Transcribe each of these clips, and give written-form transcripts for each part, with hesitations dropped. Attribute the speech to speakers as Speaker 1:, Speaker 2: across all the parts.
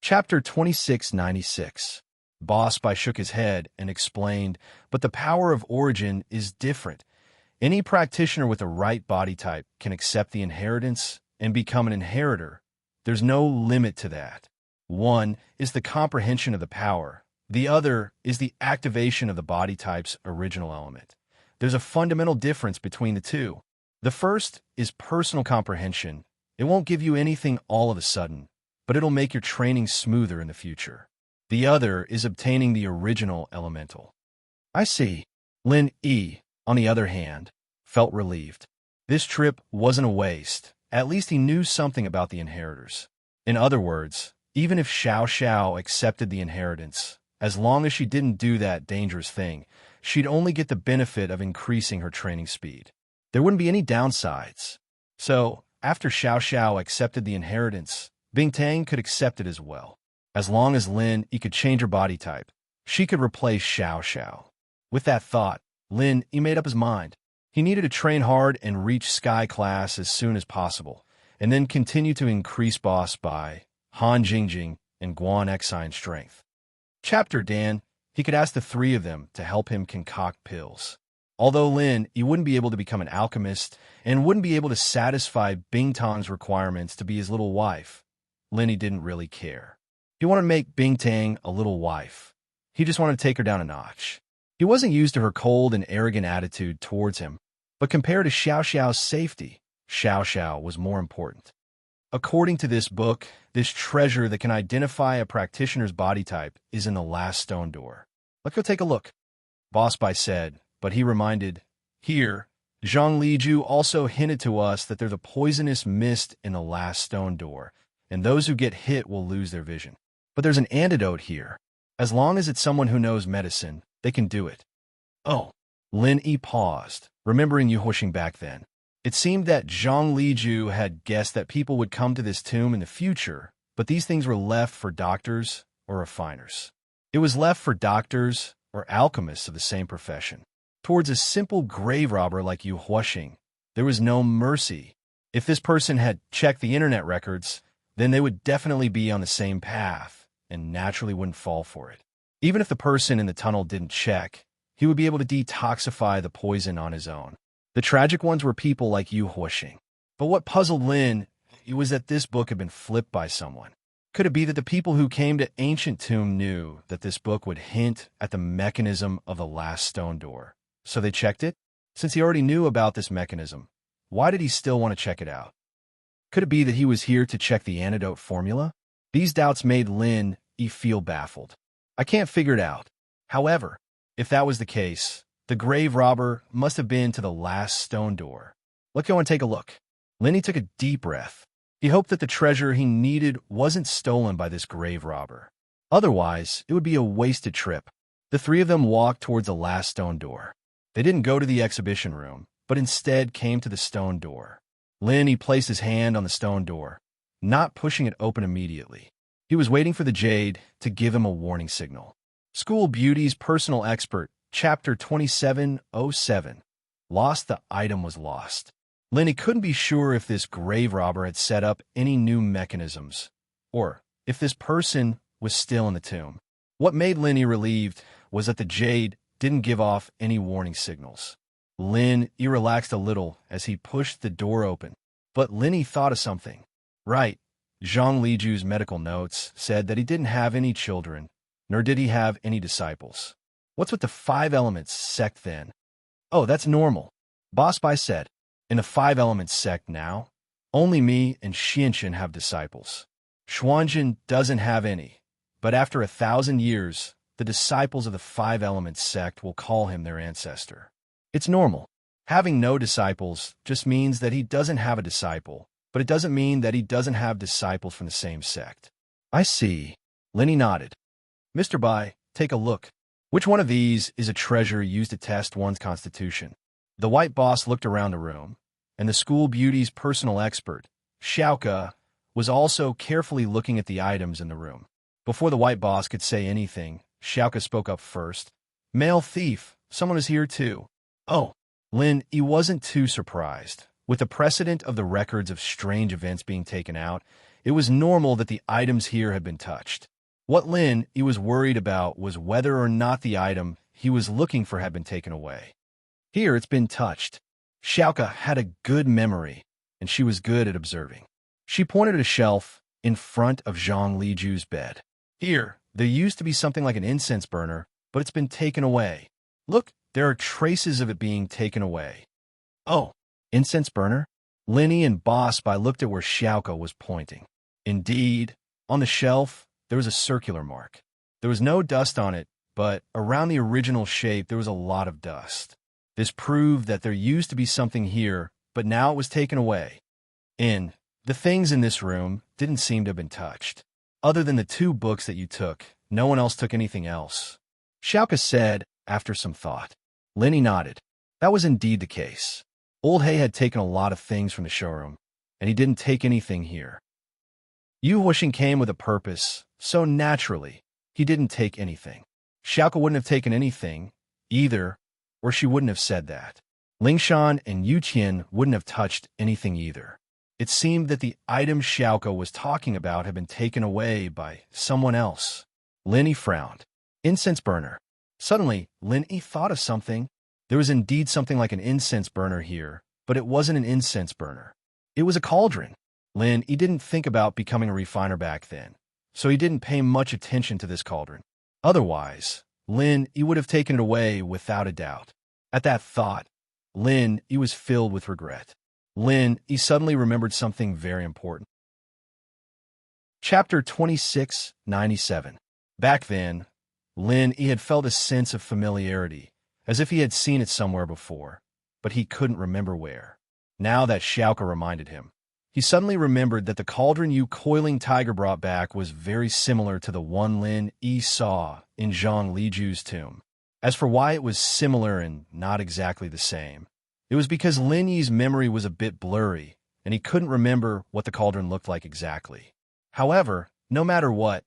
Speaker 1: Chapter 2696. Boss By shook his head and explained, but the power of origin is different. Any practitioner with the right body type can accept the inheritance and become an inheritor. There's no limit to that. One is the comprehension of the power. The other is the activation of the body type's original element. There's a fundamental difference between the two. The first is personal comprehension. It won't give you anything all of a sudden, but it'll make your training smoother in the future. The other is obtaining the original elemental. I see. Lin E, on the other hand, felt relieved. This trip wasn't a waste. At least he knew something about the inheritors. In other words, even if Xiao Xiao accepted the inheritance, as long as she didn't do that dangerous thing, she'd only get the benefit of increasing her training speed. There wouldn't be any downsides. So, after Xiao Xiao accepted the inheritance, Bingtang could accept it as well. As long as Lin Yi could change her body type, she could replace Xiao Xiao. With that thought, Lin Yi made up his mind. He needed to train hard and reach Sky Class as soon as possible, and then continue to increase Boss By, Han Jingjing, and Guan Xi in strength. Chapter Dan, he could ask the three of them to help him concoct pills. Although Lin Yi wouldn't be able to become an alchemist and wouldn't be able to satisfy Bingtang's requirements to be his little wife, Lin Yi didn't really care. He wanted to make Bingtang a little wife. He just wanted to take her down a notch. He wasn't used to her cold and arrogant attitude towards him, but compared to Xiao Xiao's safety, Xiao Xiao was more important. According to this book, this treasure that can identify a practitioner's body type is in the last stone door. Let's go take a look, Boss By said, but he reminded, here, Zhang Liju also hinted to us that there's a poisonous mist in the last stone door, and those who get hit will lose their vision. But there's an antidote here. As long as it's someone who knows medicine, they can do it. Oh, Lin Yi paused, remembering Yu Huixing back then. It seemed that Zhang Liju had guessed that people would come to this tomb in the future, but these things were left for doctors or refiners. It was left for doctors or alchemists of the same profession. Towards a simple grave robber like Yu Huixing, there was no mercy. If this person had checked the internet records, then they would definitely be on the same path and naturally wouldn't fall for it. Even if the person in the tunnel didn't check, he would be able to detoxify the poison on his own. The tragic ones were people like Yu Huixing. But what puzzled Lin was that this book had been flipped by someone. Could it be that the people who came to Ancient Tomb knew that this book would hint at the mechanism of the last stone door? So they checked it? Since he already knew about this mechanism, why did he still want to check it out? Could it be that he was here to check the antidote formula? These doubts made Lin Yi feel baffled. I can't figure it out. However, if that was the case, the grave robber must have been to the last stone door. Let's go and take a look. Lin Yi took a deep breath. He hoped that the treasure he needed wasn't stolen by this grave robber. Otherwise, it would be a wasted trip. The three of them walked towards the last stone door. They didn't go to the exhibition room, but instead came to the stone door. Lin Yi placed his hand on the stone door, not pushing it open immediately. He was waiting for the jade to give him a warning signal. School Beauty's personal expert, Chapter 2707. Lost the item was lost. Lin Yi couldn't be sure if this grave robber had set up any new mechanisms, or if this person was still in the tomb. What made Lin Yi relieved was that the jade didn't give off any warning signals. Lin Yi relaxed a little as he pushed the door open, but Lin Yi thought of something. Right, Zhang Liju's medical notes said that he didn't have any children, nor did he have any disciples. What's with the 5 elements sect then? Oh, that's normal, Boss By said. In the 5 elements sect now, only me and Xianxin have disciples. Xuanjin doesn't have any, but after 1,000 years, the disciples of the 5 elements sect will call him their ancestor. It's normal. Having no disciples just means that he doesn't have a disciple, but it doesn't mean that he doesn't have disciples from the same sect. I see. Lin Yi nodded. Mr. Bai, take a look. Which one of these is a treasure used to test one's constitution? The white boss looked around the room, and the School Beauty's personal expert, Xiaoke, was also carefully looking at the items in the room. Before the white boss could say anything, Xiaoke spoke up first. Male thief, someone is here too. Oh, Lin Yi wasn't too surprised. With the precedent of the records of strange events being taken out, It was normal that the items here had been touched. What Lin he was worried about was whether or not the item he was looking for had been taken away. Here it's been touched. Xiaoka had a good memory, and she was good at observing. She pointed at a shelf in front of Zhang Liju's bed. Here, there used to be something like an incense burner, but it's been taken away. Look, there are traces of it being taken away. Oh, incense burner? Linny and Boss Bai looked at where Xiaoka was pointing. Indeed, on the shelf, there was a circular mark. There was no dust on it, but around the original shape there was a lot of dust. This proved that there used to be something here, but now it was taken away. The things in this room didn't seem to have been touched. Other than the 2 books that you took, no one else took anything else. Xiaoka said, after some thought. Linny nodded. That was indeed the case. Old Hay had taken a lot of things from the showroom, and he didn't take anything here. Yu Huixing came with a purpose, so naturally, he didn't take anything. Xiaoka wouldn't have taken anything, either, or she wouldn't have said that. Lingshan and Yu Qian wouldn't have touched anything either. It seemed that the item Xiaoka was talking about had been taken away by someone else. Linny frowned. Incense burner. Suddenly, Linny thought of something. There was indeed something like an incense burner here, but it wasn't an incense burner. It was a cauldron. He didn't think about becoming a refiner back then, so he didn't pay much attention to this cauldron. Otherwise, he would have taken it away without a doubt. At that thought, he was filled with regret. He suddenly remembered something very important. Chapter 2697. Back then, he had felt a sense of familiarity, as if he had seen it somewhere before, but he couldn't remember where. Now that Xiaoka reminded him, he suddenly remembered that the cauldron Yu Coiling Tiger brought back was very similar to the one he saw in Zhang Liju's tomb. As for why it was similar and not exactly the same, it was because Lin Yi's memory was a bit blurry, and he couldn't remember what the cauldron looked like exactly. However, no matter what,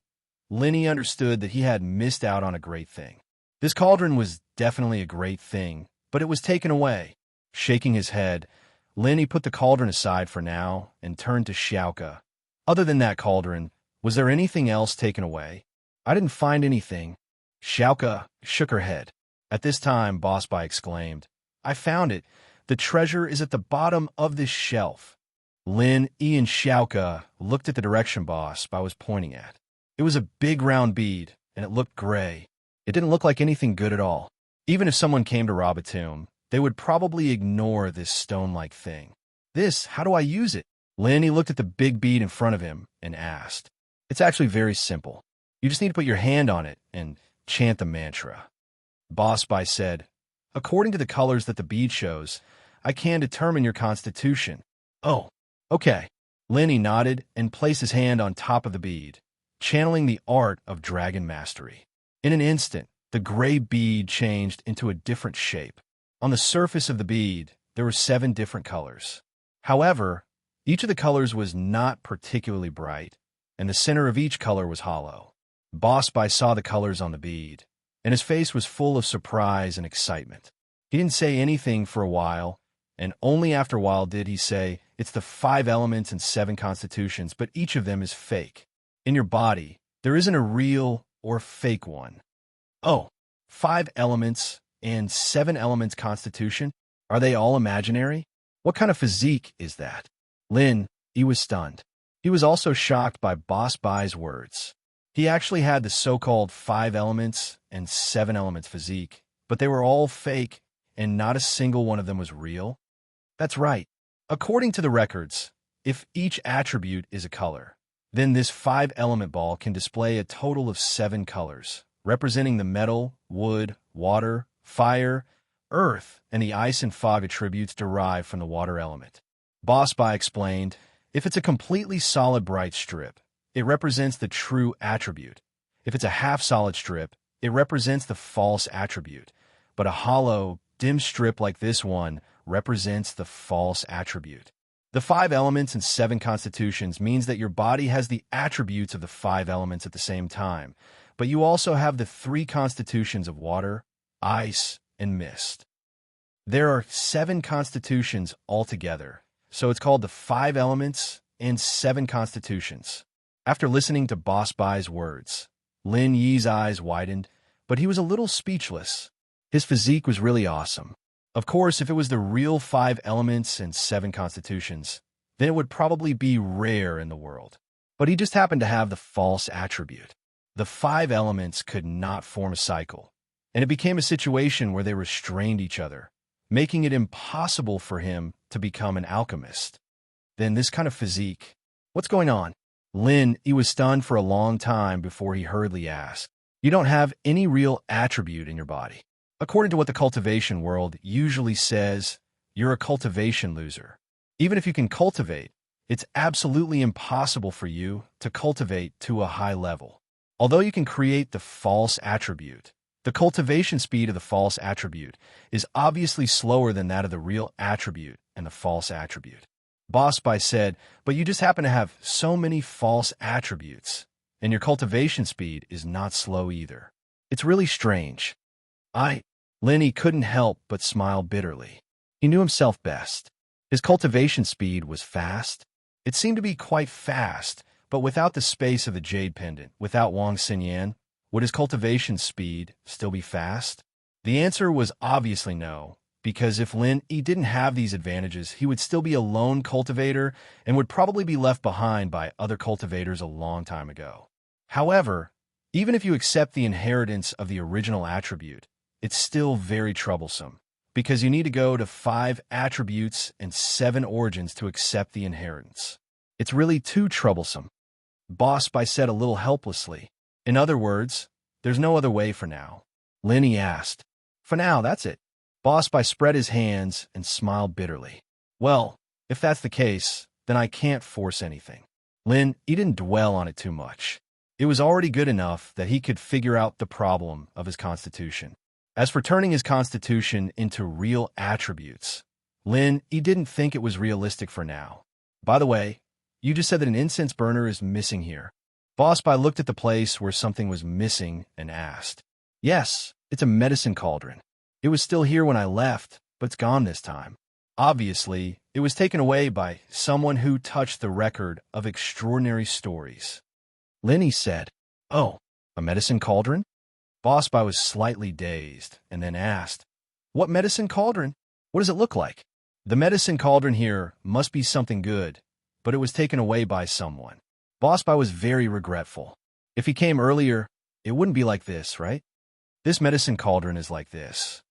Speaker 1: Lin Yi understood that he had missed out on a great thing. This cauldron was definitely a great thing, but it was taken away. Shaking his head, Lin Yi put the cauldron aside for now and turned to Xiaoka. Other than that cauldron, was there anything else taken away? I didn't find anything. Xiaoka shook her head. At this time, Boss Bai exclaimed, I found it. The treasure is at the bottom of this shelf. Lin Yi and Xiaoka looked at the direction Boss Bai was pointing at. It was a big round bead, and it looked gray. It didn't look like anything good at all. Even if someone came to rob a tomb, they would probably ignore this stone-like thing. How do I use it? Lin Yi looked at the big bead in front of him and asked. It's actually very simple. You just need to put your hand on it and chant the mantra. Boss Bai said, According to the colors that the bead shows, I can determine your constitution. Oh, okay. Lin Yi nodded and placed his hand on top of the bead, channeling the art of dragon mastery. In an instant, the gray bead changed into a different shape. On the surface of the bead, there were 7 different colors. However, each of the colors was not particularly bright, and the center of each color was hollow. Boss Bai saw the colors on the bead, and his face was full of surprise and excitement. He didn't say anything for a while, and only after a while did he say, It's the 5 elements and 7 constitutions, but each of them is fake. In your body, there isn't a real or fake one. Oh, 5 elements and 7 elements constitution? Are they all imaginary? What kind of physique is that? He was stunned. He was also shocked by Boss Bai's words. He actually had the so-called 5 elements and 7 elements physique, but they were all fake, and not a single one of them was real. That's right. According to the records, if each attribute is a color, then this 5-element ball can display a total of 7 colors, representing the metal, wood, water, fire, earth, and the ice and fog attributes derived from the water element. Boss Bai explained, if it's a completely solid bright strip, it represents the true attribute. If it's a half-solid strip, it represents the false attribute. But a hollow, dim strip like this one represents the false attribute. The 5 elements and 7 constitutions means that your body has the attributes of the 5 elements at the same time, but you also have the 3 constitutions of water, ice, and mist. There are 7 constitutions altogether, so it's called the 5 elements and 7 constitutions. After listening to Boss Bai's words, Lin Yi's eyes widened, but he was a little speechless. His physique was really awesome. Of course, if it was the real 5 elements and 7 constitutions, then it would probably be rare in the world. But he just happened to have the false attribute. The 5 elements could not form a cycle, and it became a situation where they restrained each other, making it impossible for him to become an alchemist. Then this kind of physique. What's going on? Lin, he was stunned for a long time before he hurriedly asked, "You don't have any real attribute in your body. According to what the cultivation world usually says, you're a cultivation loser. Even if you can cultivate, it's absolutely impossible for you to cultivate to a high level. Although you can create the false attribute, the cultivation speed of the false attribute is obviously slower than that of the real attribute and the false attribute." Boss Bai said, "But you just happen to have so many false attributes, and your cultivation speed is not slow either. It's really strange." Lenny couldn't help but smile bitterly. He knew himself best. His cultivation speed was fast. It seemed to be quite fast, but without the space of the jade pendant, without Wang Xinyan, would his cultivation speed still be fast? The answer was obviously no, because if Lin Yi didn't have these advantages, he would still be a lone cultivator and would probably be left behind by other cultivators a long time ago. However, even if you accept the inheritance of the original attribute, it's still very troublesome, because you need to go to 5 attributes and 7 origins to accept the inheritance. It's really too troublesome. Boss Bai said a little helplessly. In other words, there's no other way for now. Lin Yi asked. For now, that's it. Boss Bai spread his hands and smiled bitterly. Well, if that's the case, then I can't force anything. Lin Yi didn't dwell on it too much. It was already good enough that he could figure out the problem of his constitution. As for turning his constitution into real attributes, Lin Yi didn't think it was realistic for now. By the way, you just said that an incense burner is missing here. Boss Bai looked at the place where something was missing and asked. Yes, it's a medicine cauldron. It was still here when I left, but it's gone this time. Obviously, it was taken away by someone who touched the record of extraordinary stories. Lin Yi said, "Oh, a medicine cauldron?" Boss Bai was slightly dazed and then asked, "What medicine cauldron? What does it look like?" "The medicine cauldron here must be something good, but it was taken away by someone." Boss Bai was very regretful. If he came earlier, it wouldn't be like this, right? This medicine cauldron is like this.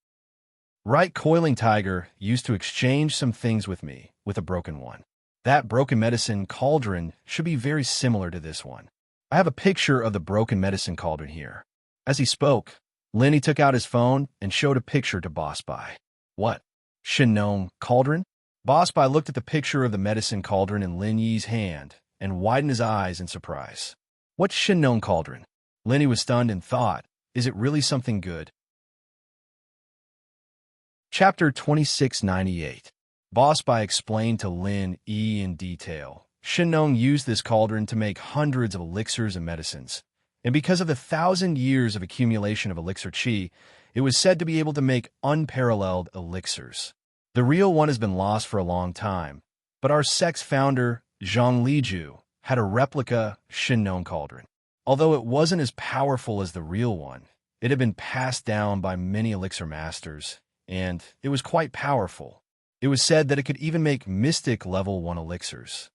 Speaker 1: Right, Coiling Tiger used to exchange some things with me with a broken one. That broken medicine cauldron should be very similar to this one. I have a picture of the broken medicine cauldron here. As he spoke, Lin Yi took out his phone and showed a picture to Boss Bai. What? Shinong cauldron? Boss Bai looked at the picture of the medicine cauldron in Lin Yi's hand and widened his eyes in surprise. What's Shinong cauldron? Lin Yi was stunned and thought, is it really something good? Chapter 2698. Boss Bai explained to Lin Yi in detail. Shinong used this cauldron to make hundreds of elixirs and medicines. And because of the 1,000 years of accumulation of elixir qi, it was said to be able to make unparalleled elixirs. The real one has been lost for a long time, but our sect's founder, Zhang Liju, had a replica Shinong cauldron. Although it wasn't as powerful as the real one, it had been passed down by many elixir masters, and it was quite powerful. It was said that it could even make mystic level 1 elixirs.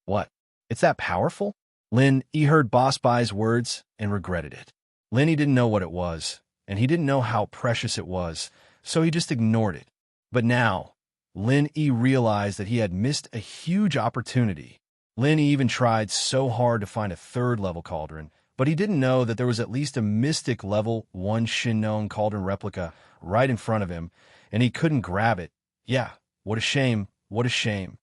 Speaker 1: What? It's that powerful? Lin Yi heard Boss Bai's words and regretted it. Lin Yi didn't know what it was, and he didn't know how precious it was, so he just ignored it. But now, Lin Yi realized that he had missed a huge opportunity. Lin Yi even tried so hard to find a 3rd level cauldron, but he didn't know that there was at least a mystic level 1 Shinong cauldron replica right in front of him, and he couldn't grab it. Yeah, what a shame, what a shame.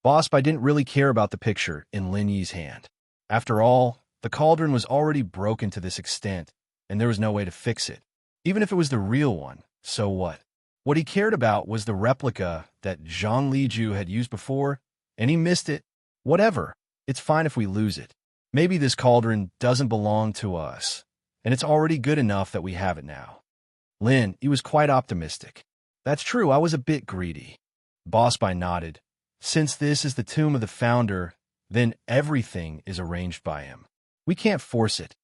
Speaker 1: Boss Bai didn't really care about the picture in Lin Yi's hand. After all, the cauldron was already broken to this extent, and there was no way to fix it. Even if it was the real one, so what? What he cared about was the replica that Zhang Liju had used before, and he missed it. Whatever, it's fine if we lose it. Maybe this cauldron doesn't belong to us, and it's already good enough that we have it now. Lin, he was quite optimistic. That's true, I was a bit greedy. Boss Bai nodded. Since this is the tomb of the founder, then everything is arranged by him. We can't force it.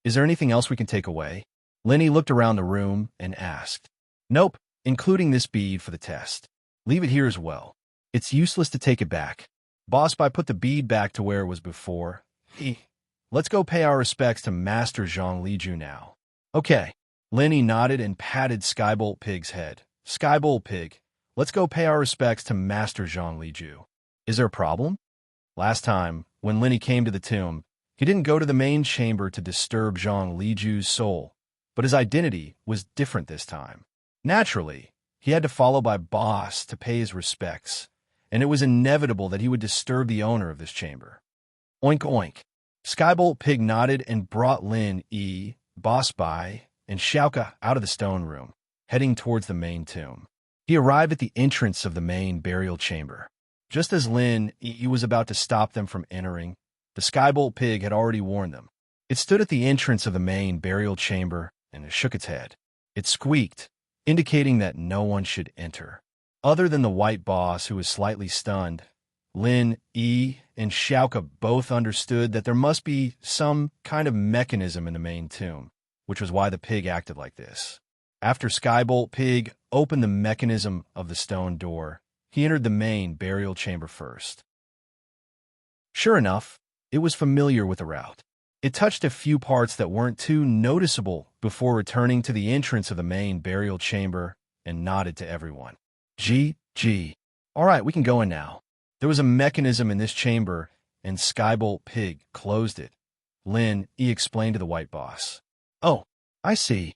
Speaker 1: Is there anything else we can take away? Lenny looked around the room and asked. Nope, including this bead for the test. Leave it here as well. It's useless to take it back. Boss Bai put the bead back to where it was before. Let's go pay our respects to Master Zhang Liju now. Okay. Lenny nodded and patted Skybolt Pig's head. Skybolt Pig, let's go pay our respects to Master Zhang Liju. Is there a problem? Last time, when Lenny came to the tomb, he didn't go to the main chamber to disturb Zhang Liju's soul, but his identity was different this time. Naturally, he had to follow by Boss to pay his respects, and it was inevitable that he would disturb the owner of this chamber. Oink oink. Skybolt Pig nodded and brought Lin Yi, Boss Bai, and Xiaoka out of the stone room, heading towards the main tomb. He arrived at the entrance of the main burial chamber. Just as Lin Yi was about to stop them from entering, the Skybolt Pig had already warned them. It stood at the entrance of the main burial chamber and it shook its head. It squeaked, indicating that no one should enter. Other than the white boss, who was slightly stunned, Lin Yi and Xiaoka both understood that there must be some kind of mechanism in the main tomb, which was why the pig acted like this. After Skybolt Pig opened the mechanism of the stone door, he entered the main burial chamber first. Sure enough, it was familiar with the route. It touched a few parts that weren't too noticeable before returning to the entrance of the main burial chamber and nodded to everyone. Gee. All right, we can go in now. There was a mechanism in this chamber, and Skybolt Pig closed it. Lin Yi explained to the white boss. Oh, I see.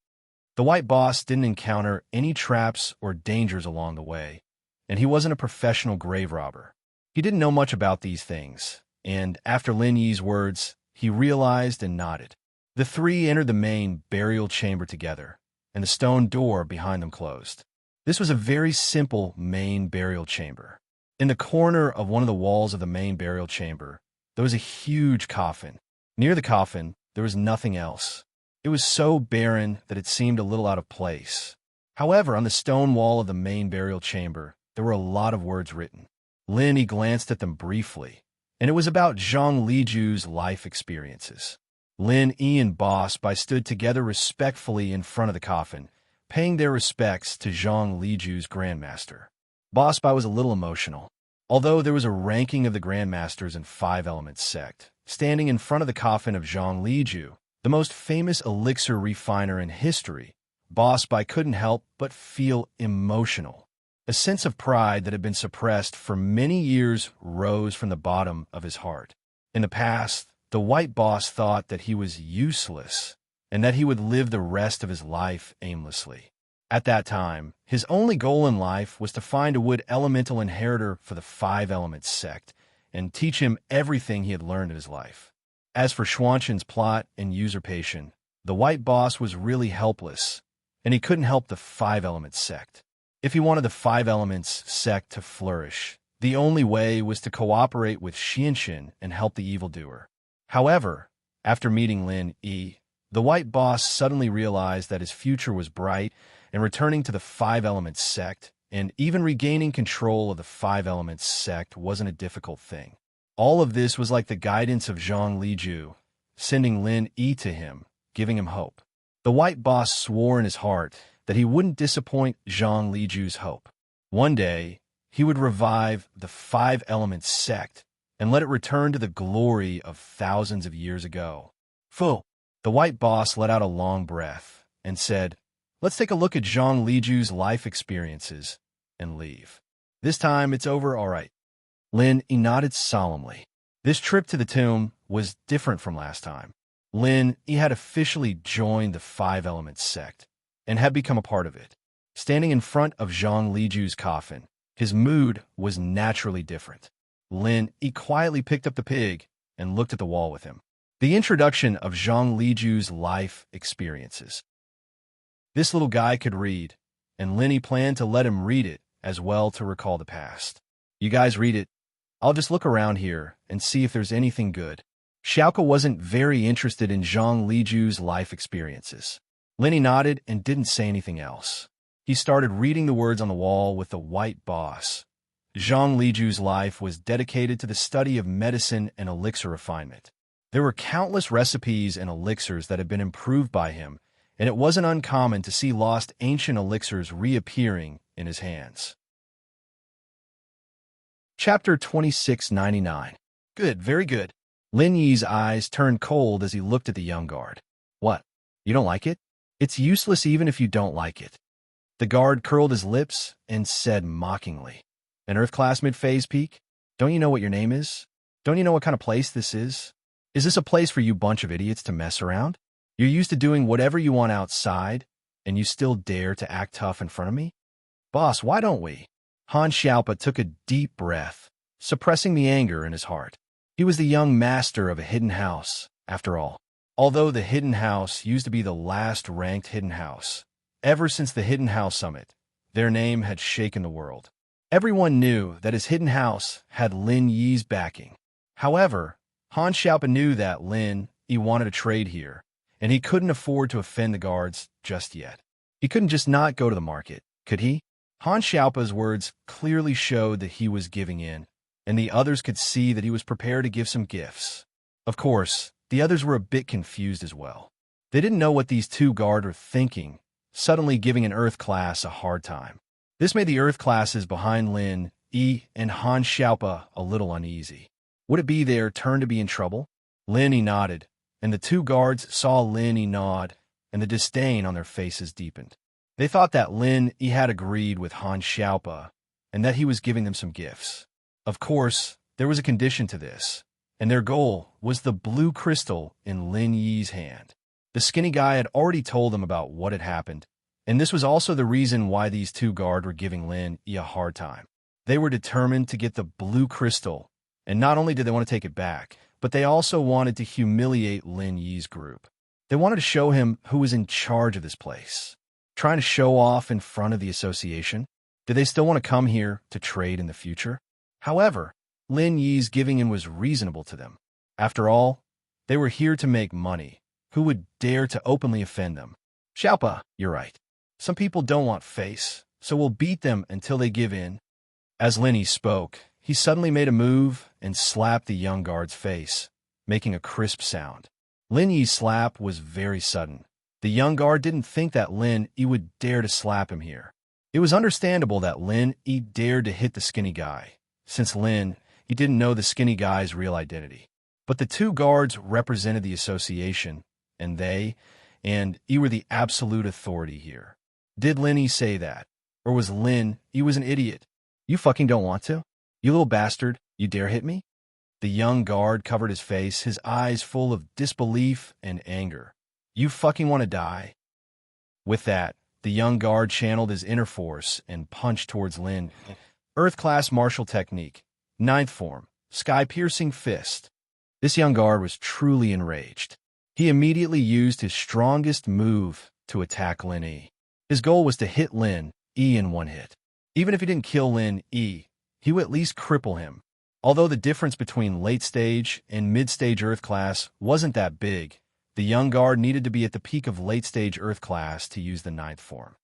Speaker 1: The white boss didn't encounter any traps or dangers along the way, and he wasn't a professional grave robber. He didn't know much about these things, and after Lin Yi's words, he realized and nodded. The three entered the main burial chamber together, and the stone door behind them closed. This was a very simple main burial chamber. In the corner of one of the walls of the main burial chamber, there was a huge coffin. Near the coffin, there was nothing else. It was so barren that it seemed a little out of place. However, on the stone wall of the main burial chamber, there were a lot of words written. Lin Yi glanced at them briefly, and it was about Zhang Liju's life experiences. Lin Yi and Boss Bai stood together respectfully in front of the coffin, paying their respects to Zhang Liju's grandmaster. Boss Bai was a little emotional. Although there was a ranking of the grandmasters in Five Elements sect, standing in front of the coffin of Zhang Liju, the most famous elixir refiner in history, Boss Bai couldn't help but feel emotional. A sense of pride that had been suppressed for many years rose from the bottom of his heart. In the past, the white boss thought that he was useless and that he would live the rest of his life aimlessly. At that time, his only goal in life was to find a wood elemental inheritor for the Five Elements sect and teach him everything he had learned in his life. As for Xuanqin's plot and usurpation, the white boss was really helpless, and he couldn't help the Five Elements sect. If he wanted the Five Elements sect to flourish, the only way was to cooperate with Xuanqin and help the evildoer. However, after meeting Lin Yi, the white boss suddenly realized that his future was bright, and returning to the Five Elements sect, and even regaining control of the Five Elements sect wasn't a difficult thing. All of this was like the guidance of Zhang Liju, sending Lin Yi to him, giving him hope. The white boss swore in his heart that he wouldn't disappoint Zhang Liju's hope. One day, he would revive the Five Elements sect and let it return to the glory of thousands of years ago. Fu! The white boss let out a long breath and said, "Let's take a look at Zhang Liju's life experiences and leave. This time it's over, all right." Lin Yi nodded solemnly. This trip to the tomb was different from last time. Lin Yi had officially joined the Five Elements sect and had become a part of it. Standing in front of Zhang Liju's coffin, his mood was naturally different. Lin Yi quietly picked up the pig and looked at the wall with him. The introduction of Zhang Liju's life experiences. This little guy could read, and Lin Yi planned to let him read it as well to recall the past. You guys read it. I'll just look around here and see if there's anything good. Xiaoka wasn't very interested in Zhang Liju's life experiences. Lin Yi nodded and didn't say anything else. He started reading the words on the wall with the white boss. Zhang Liju's life was dedicated to the study of medicine and elixir refinement. There were countless recipes and elixirs that had been improved by him, and it wasn't uncommon to see lost ancient elixirs reappearing in his hands. Chapter 2699. Good, very good. Lin Yi's eyes turned cold as he looked at the young guard. What? You don't like it? It's useless even if you don't like it. The guard curled his lips and said mockingly, An Earth class mid-phase peak? Don't you know what your name is? Don't you know what kind of place this is? Is this a place for you bunch of idiots to mess around? You're used to doing whatever you want outside, and you still dare to act tough in front of me? Boss, why don't we? Han Xiaopa took a deep breath, suppressing the anger in his heart. He was the young master of a hidden house, after all. Although the hidden house used to be the last-ranked hidden house, ever since the Hidden House Summit, their name had shaken the world. Everyone knew that his hidden house had Lin Yi's backing. However, Han Xiaopa knew that Lin Yi wanted to trade here, and he couldn't afford to offend the guards just yet. He couldn't just not go to the market, could he? Han Xiaopa's words clearly showed that he was giving in, and the others could see that he was prepared to give some gifts. Of course, the others were a bit confused as well. They didn't know what these two guards were thinking, suddenly giving an Earth class a hard time. This made the Earth classes behind Lin Yi and Han Xiaopa a little uneasy. Would it be their turn to be in trouble? Lin Yi nodded, and the two guards saw Lin Yi nod, and the disdain on their faces deepened. They thought that Lin Yi had agreed with Han Xiaopa, and that he was giving them some gifts. Of course, there was a condition to this, and their goal was the blue crystal in Lin Yi's hand. The skinny guy had already told them about what had happened, and this was also the reason why these two guards were giving Lin Yi a hard time. They were determined to get the blue crystal, and not only did they want to take it back, but they also wanted to humiliate Lin Yi's group. They wanted to show him who was in charge of this place. Trying to show off in front of the association? Did they still want to come here to trade in the future? However, Lin Yi's giving in was reasonable to them. After all, they were here to make money. Who would dare to openly offend them? Xiaopa, you're right. Some people don't want face, so we'll beat them until they give in. As Lin Yi spoke, he suddenly made a move and slapped the young guard's face, making a crisp sound. Lin Yi's slap was very sudden. The young guard didn't think that Lin Yi would dare to slap him here. It was understandable that Lin Yi dared to hit the skinny guy, since Lin Yi didn't know the skinny guy's real identity. But the two guards represented the association, and they and Yi were the absolute authority here. Did Lin Yi say that? Or was Lin Yi an idiot? You fucking don't want to? You little bastard, you dare hit me? The young guard covered his face, his eyes full of disbelief and anger. You fucking want to die? With that, the young guard channeled his inner force and punched towards Lin. Earth-class martial technique. 9th form. Sky-piercing fist. This young guard was truly enraged. He immediately used his strongest move to attack Lin Yi. His goal was to hit Lin Yi in one hit. Even if he didn't kill Lin Yi, he would at least cripple him. Although the difference between late-stage and mid-stage Earth class wasn't that big, the young guard needed to be at the peak of late-stage Earth class to use the 9th form.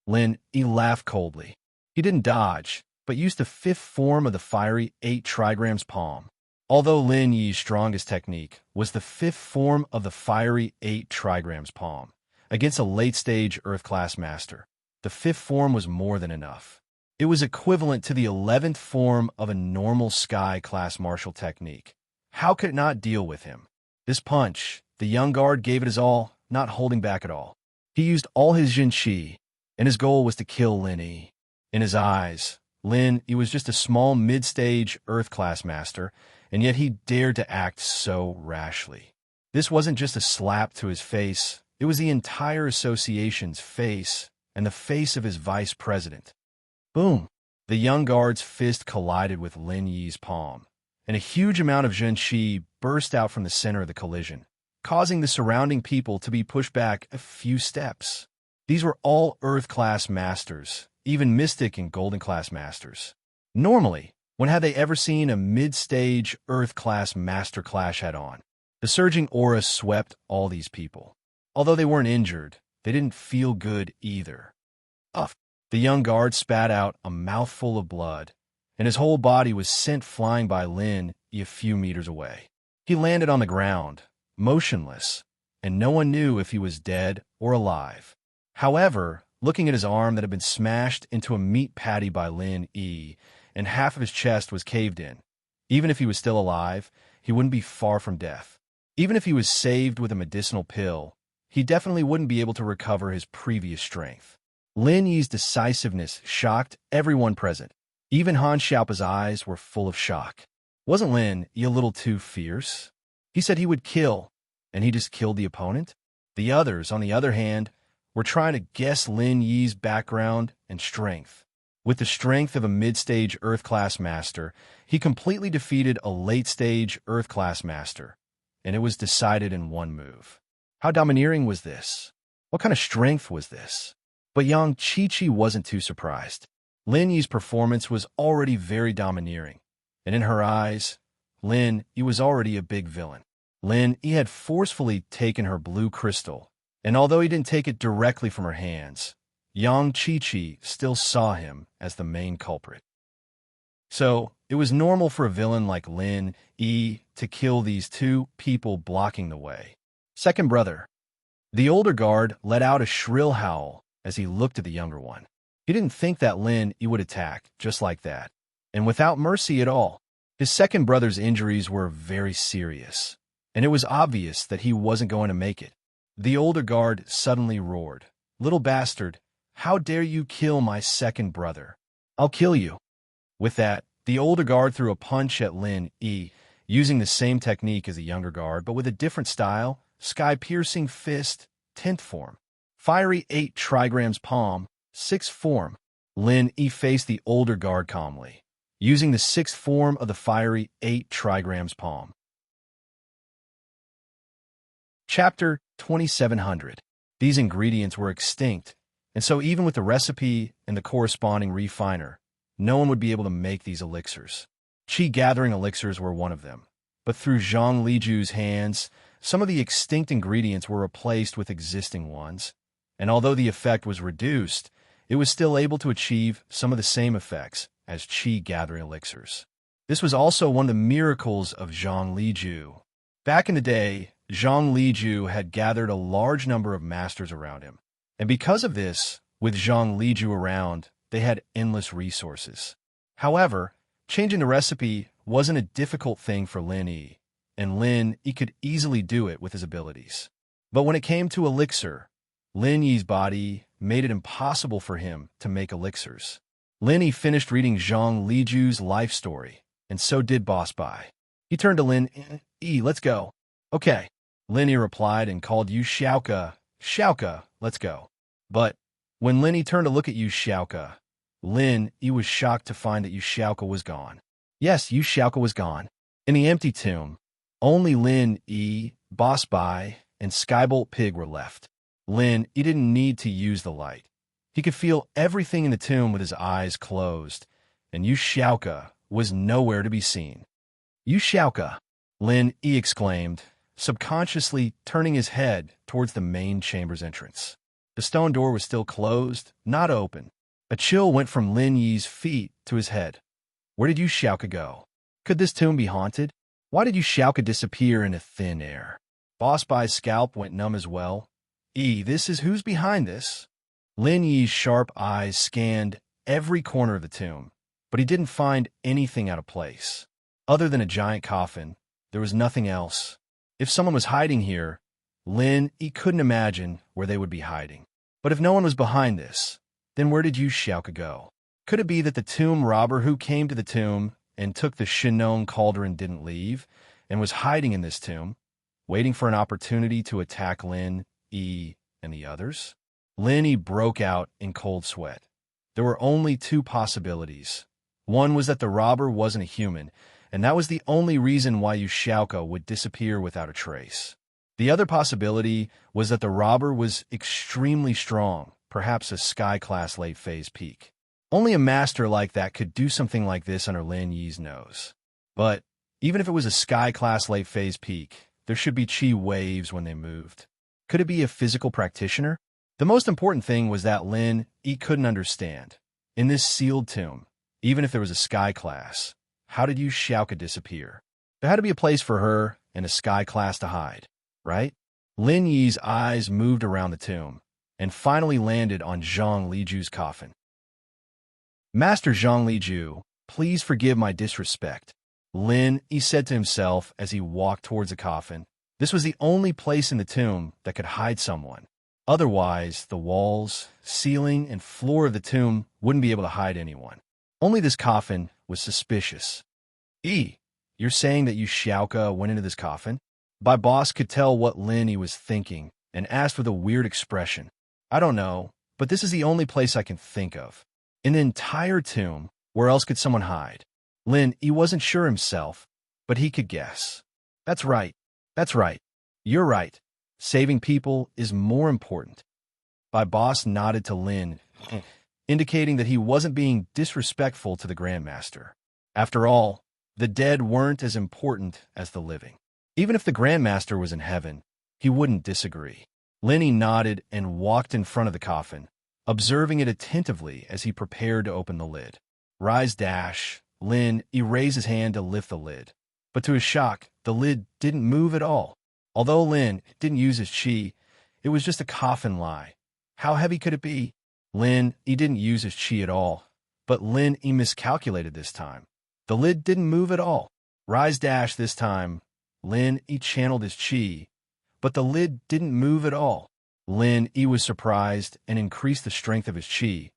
Speaker 1: Lin Yi laughed coldly. He didn't dodge, but used the 5th form of the fiery 8 trigrams palm. Although Lin Yi's strongest technique was the 5th form of the fiery 8 trigrams palm, against a late-stage Earth class master, the 5th form was more than enough. It was equivalent to the 11th form of a normal Sky class martial technique. How could it not deal with him? This punch, the young guard gave it his all, not holding back at all. He used all his Jin Qi, and his goal was to kill Lin Yi. In his eyes, Lin Yi was just a small mid-stage Earth class master, and yet he dared to act so rashly. This wasn't just a slap to his face, it was the entire association's face, and the face of his vice president. Boom! The young guard's fist collided with Lin Yi's palm, and a huge amount of Jin Qi burst out from the center of the collision, causing the surrounding people to be pushed back a few steps. These were all Earth-class masters, even Mystic and Golden-class masters. Normally, when had they ever seen a mid-stage Earth-class master clash head-on? The surging aura swept all these people. Although they weren't injured, they didn't feel good either. Ugh. The young guard spat out a mouthful of blood, and his whole body was sent flying by Lin a few meters away. He landed on the ground, motionless, and no one knew if he was dead or alive. However, looking at his arm that had been smashed into a meat patty by Lin and half of his chest was caved in, even if he was still alive, he wouldn't be far from death. Even if he was saved with a medicinal pill, he definitely wouldn't be able to recover his previous strength. Lin Yi's decisiveness shocked everyone present. Even Han Xiaopa's eyes were full of shock. Wasn't Lin Yi a little too fierce? He said he would kill, and he just killed the opponent? The others, on the other hand, were trying to guess Lin Yi's background and strength. With the strength of a mid-stage Earth-class master, he completely defeated a late-stage Earth-class master, and it was decided in one move. How domineering was this? What kind of strength was this? But young Chi-Chi wasn't too surprised. Lin Yi's performance was already very domineering, and in her eyes, Lin Yi was already a big villain. Lin Yi had forcefully taken her blue crystal, and although he didn't take it directly from her hands, Yang Chi-Chi still saw him as the main culprit. So, it was normal for a villain like Lin Yi to kill these two people blocking the way. Second brother. The older guard let out a shrill howl as he looked at the younger one. He didn't think that Lin Yi would attack just like that, and without mercy at all. His second brother's injuries were very serious, and it was obvious that he wasn't going to make it. The older guard suddenly roared, "Little bastard, how dare you kill my second brother? I'll kill you." With that, the older guard threw a punch at Lin Yi, using the same technique as the younger guard, but with a different style: sky-piercing fist, 10th form. Fiery 8 trigrams palm, 6th form. Lin Yi faced the older guard calmly, using the 6th form of the fiery 8 trigrams palm. Chapter 2700. These ingredients were extinct, and so even with the recipe and the corresponding refiner, no one would be able to make these elixirs. Qi-gathering elixirs were one of them, but through Zhang Liju's hands, some of the extinct ingredients were replaced with existing ones, and although the effect was reduced, it was still able to achieve some of the same effects as Qi-gathering elixirs. This was also one of the miracles of Zhang Liju. Back in the day, Zhang Liju had gathered a large number of masters around him, and because of this, with Zhang Liju around, they had endless resources. However, changing the recipe wasn't a difficult thing for Lin Yi, and Lin Yi could easily do it with his abilities. But when it came to elixir, Lin Yi's body made it impossible for him to make elixirs. Lin Yi finished reading Zhang Liju's life story, and so did Boss Bai. He turned to Lin Yi, "Let's go." "Okay." Lin Yi replied and called Yu Xiaoka, "Xiaoka, let's go." But when Lin Yi turned to look at Yu Xiaoka, Lin Yi was shocked to find that Yu Xiaoka was gone. Yes, Yu Xiaoka was gone. In the empty tomb, only Lin Yi, Boss Bai, and Skybolt Pig were left. Lin Yi didn't need to use the light. He could feel everything in the tomb with his eyes closed, and Yu Xiaoka was nowhere to be seen. "Yu Xiaoka!" Lin Yi exclaimed, subconsciously turning his head towards the main chamber's entrance. The stone door was still closed, not open. A chill went from Lin Yi's feet to his head. Where did Yu Xiaoka go? Could this tomb be haunted? Why did Yu Xiaoka disappear into thin air? Boss Bai's scalp went numb as well. This is who's behind this? Lin Yi's sharp eyes scanned every corner of the tomb, but he didn't find anything out of place. Other than a giant coffin, there was nothing else. If someone was hiding here, Lin Yi couldn't imagine where they would be hiding. But if no one was behind this, then where did Yu Xiaoka go? Could it be that the tomb robber who came to the tomb and took the Shinong cauldron didn't leave, and was hiding in this tomb, waiting for an opportunity to attack Lin Yi and the others? Lin Yi broke out in cold sweat. There were only two possibilities. One was that the robber wasn't a human, and that was the only reason why Yu Xiaoka would disappear without a trace. The other possibility was that the robber was extremely strong, perhaps a sky-class late-phase peak. Only a master like that could do something like this under Lin Yi's nose. But even if it was a sky-class late-phase peak, there should be chi waves when they moved. Could it be a physical practitioner? The most important thing was that Lin Yi couldn't understand. In this sealed tomb, even if there was a sky class, how did Yu Xiaoka disappear? There had to be a place for her and a sky class to hide, right? Lin Yi's eyes moved around the tomb and finally landed on Zhang Liju's coffin. Master Zhang Liju, please forgive my disrespect. Lin Yi said to himself as he walked towards the coffin. This was the only place in the tomb that could hide someone. Otherwise, the walls, ceiling, and floor of the tomb wouldn't be able to hide anyone. Only this coffin was suspicious. You're saying that Yu Xiaoka went into this coffin? My boss could tell what Lin Yi was thinking and asked with a weird expression. I don't know, but this is the only place I can think of. In the entire tomb, where else could someone hide? Lin Yi wasn't sure himself, but he could guess. That's right. You're right. Saving people is more important. My boss nodded to Lin, indicating that he wasn't being disrespectful to the Grandmaster. After all, the dead weren't as important as the living. Even if the Grandmaster was in heaven, he wouldn't disagree. Lin Yi nodded and walked in front of the coffin, observing it attentively as he prepared to open the lid. Lin Yi raised his hand to lift the lid. But to his shock, the lid didn't move at all. Although Lin didn't use his qi, it was just a coffin lie. How heavy could it be? Lin Yi didn't use his qi at all, but Lin Yi miscalculated this time. The lid didn't move at all. This time, Lin Yi channeled his qi, but the lid didn't move at all. Lin Yi was surprised and increased the strength of his qi,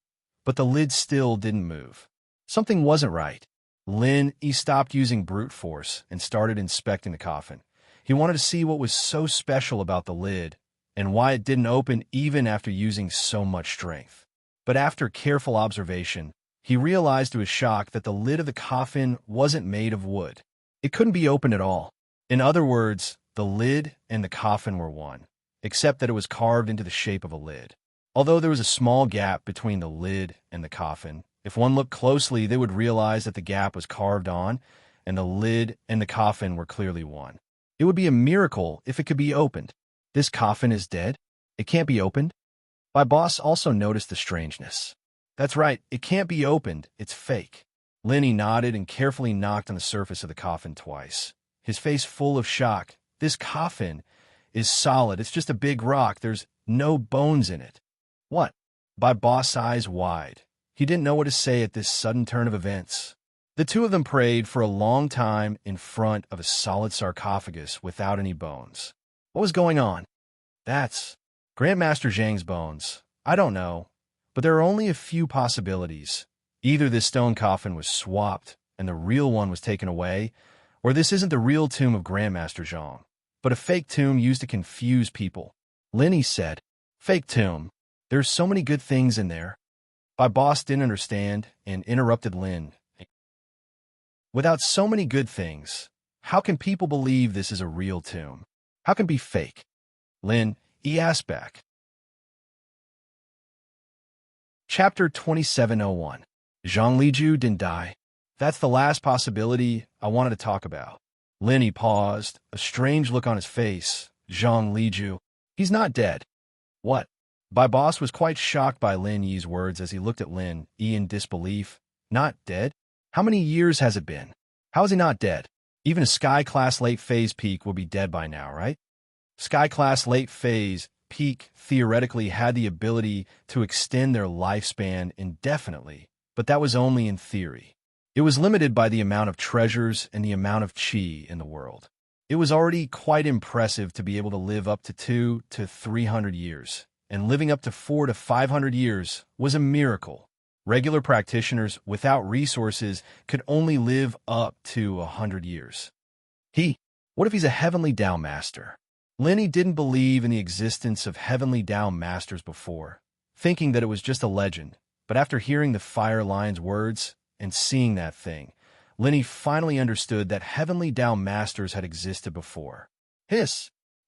Speaker 1: but the lid still didn't move. Something wasn't right. Lin Yi stopped using brute force and started inspecting the coffin. He wanted to see what was so special about the lid and why it didn't open even after using so much strength. But after careful observation, he realized to his shock that the lid of the coffin wasn't made of wood. It couldn't be opened at all. In other words, the lid and the coffin were one, except that it was carved into the shape of a lid. Although there was a small gap between the lid and the coffin, if one looked closely, they would realize that the gap was carved on, and the lid and the coffin were clearly one. It would be a miracle if it could be opened. This coffin is dead? It can't be opened? My boss also noticed the strangeness. That's right, it can't be opened, it's fake. Lin Yi nodded and carefully knocked on the surface of the coffin twice, his face full of shock. This coffin is solid, it's just a big rock, there's no bones in it. What? My boss' eyes wide. He didn't know what to say at this sudden turn of events. The two of them prayed for a long time in front of a solid sarcophagus without any bones. What was going on? That's Grandmaster Zhang's bones. I don't know, but there are only a few possibilities. Either this stone coffin was swapped and the real one was taken away, or this isn't the real tomb of Grandmaster Zhang, but a fake tomb used to confuse people. Lin Yi said, "Fake tomb. There's so many good things in there." My boss didn't understand and interrupted Lin. Without so many good things, how can people believe this is a real tomb? How can it be fake? Lin Yi asked back. Chapter 2701. Zhang Liju didn't die. That's the last possibility I wanted to talk about. Lin Yi paused, a strange look on his face. Zhang Liju, he's not dead. What? My boss was quite shocked by Lin Yi's words as he looked at Lin Yi in disbelief. Not dead? How many years has it been? How is he not dead? Even a Sky-class late phase peak would be dead by now, right? Sky-class late phase peak theoretically had the ability to extend their lifespan indefinitely, but that was only in theory. It was limited by the amount of treasures and the amount of qi in the world. It was already quite impressive to be able to live up to 200 to 300 years, and living up to 400 to 500 years was a miracle. Regular practitioners without resources could only live up to 100 years. What if he's a heavenly Dao master? Lin Yi didn't believe in the existence of heavenly Dao masters before, thinking that it was just a legend, but after hearing the Fire Lion's words and seeing that thing, Lin Yi finally understood that heavenly Dao masters had existed before.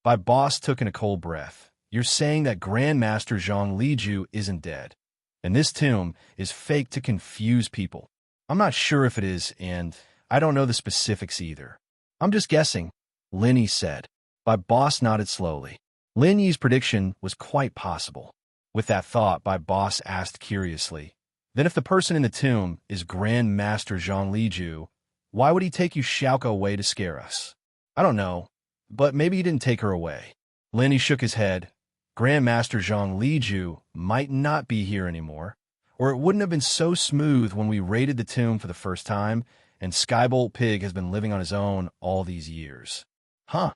Speaker 1: My boss took in a cold breath. You're saying that Grandmaster Zhang Liju isn't dead, and this tomb is fake to confuse people. I'm not sure if it is, and I don't know the specifics either. I'm just guessing, Lin Yi said. My boss nodded slowly. Lin Yi's prediction was quite possible. With that thought, my boss asked curiously, "Then if the person in the tomb is Grand Master Zhang Liju, why would he take Xiaoka away to scare us?" "I don't know, but maybe he didn't take her away." Lin, he shook his head. "Grand Master Zhang Liju might not be here anymore, or it wouldn't have been so smooth when we raided the tomb for the first time, and Skybolt Pig has been living on his own all these years." "Huh."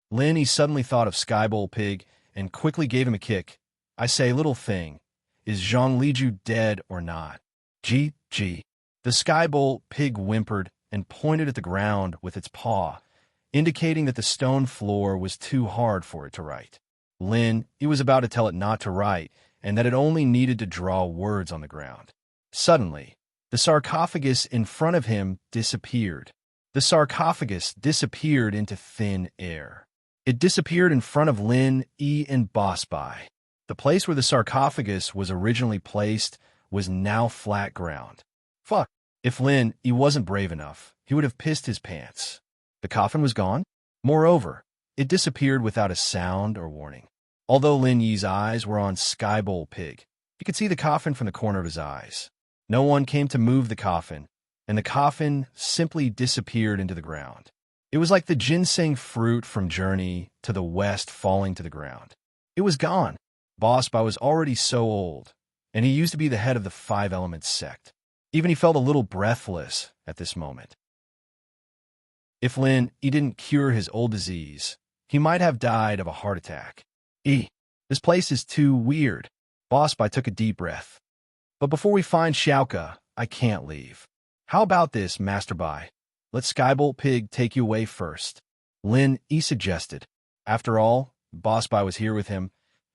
Speaker 1: Lin, he suddenly thought of Skybolt Pig and quickly gave him a kick. "I say, little thing, is Zhang Liju dead or not?" Gee. The Skybolt Pig whimpered and pointed at the ground with its paw, indicating that the stone floor was too hard for it to write. Lin, he was about to tell it not to write, and that it only needed to draw words on the ground. Suddenly, the sarcophagus in front of him disappeared. The sarcophagus disappeared into thin air. It disappeared in front of Lin, E, and Boss Bai. The place where the sarcophagus was originally placed was now flat ground. Fuck. If Lin, he wasn't brave enough, he would have pissed his pants. The coffin was gone. Moreover, it disappeared without a sound or warning. Although Lin Yi's eyes were on Skybolt Pig, he could see the coffin from the corner of his eyes. No one came to move the coffin, and the coffin simply disappeared into the ground. It was like the ginseng fruit from Journey to the West falling to the ground. It was gone. Boss Bai was already so old, and he used to be the head of the Five Elements sect. Even he felt a little breathless at this moment. If Lin, he didn't cure his old disease, he might have died of a heart attack. This place is too weird. Boss Bai took a deep breath. But before we find Xiaoka, I can't leave. How about this, Master Bai? Let Skybolt Pig take you away first. Lin, he suggested. After all, Boss Bai was here with him,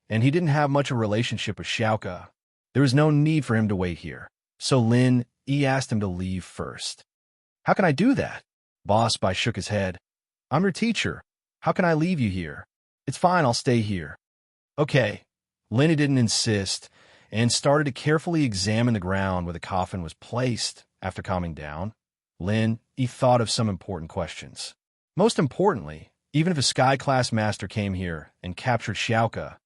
Speaker 1: and he didn't have much of a relationship with Xiaoka. There was no need for him to wait here. So Lin, he asked him to leave first. How can I do that? Boss Bai shook his head. I'm your teacher. How can I leave you here? It's fine, I'll stay here. Okay. Lin didn't insist, and started to carefully examine the ground where the coffin was placed. After calming down, Lin, he thought of some important questions. Most importantly, even if a Sky-class master came here and captured Xiaoka,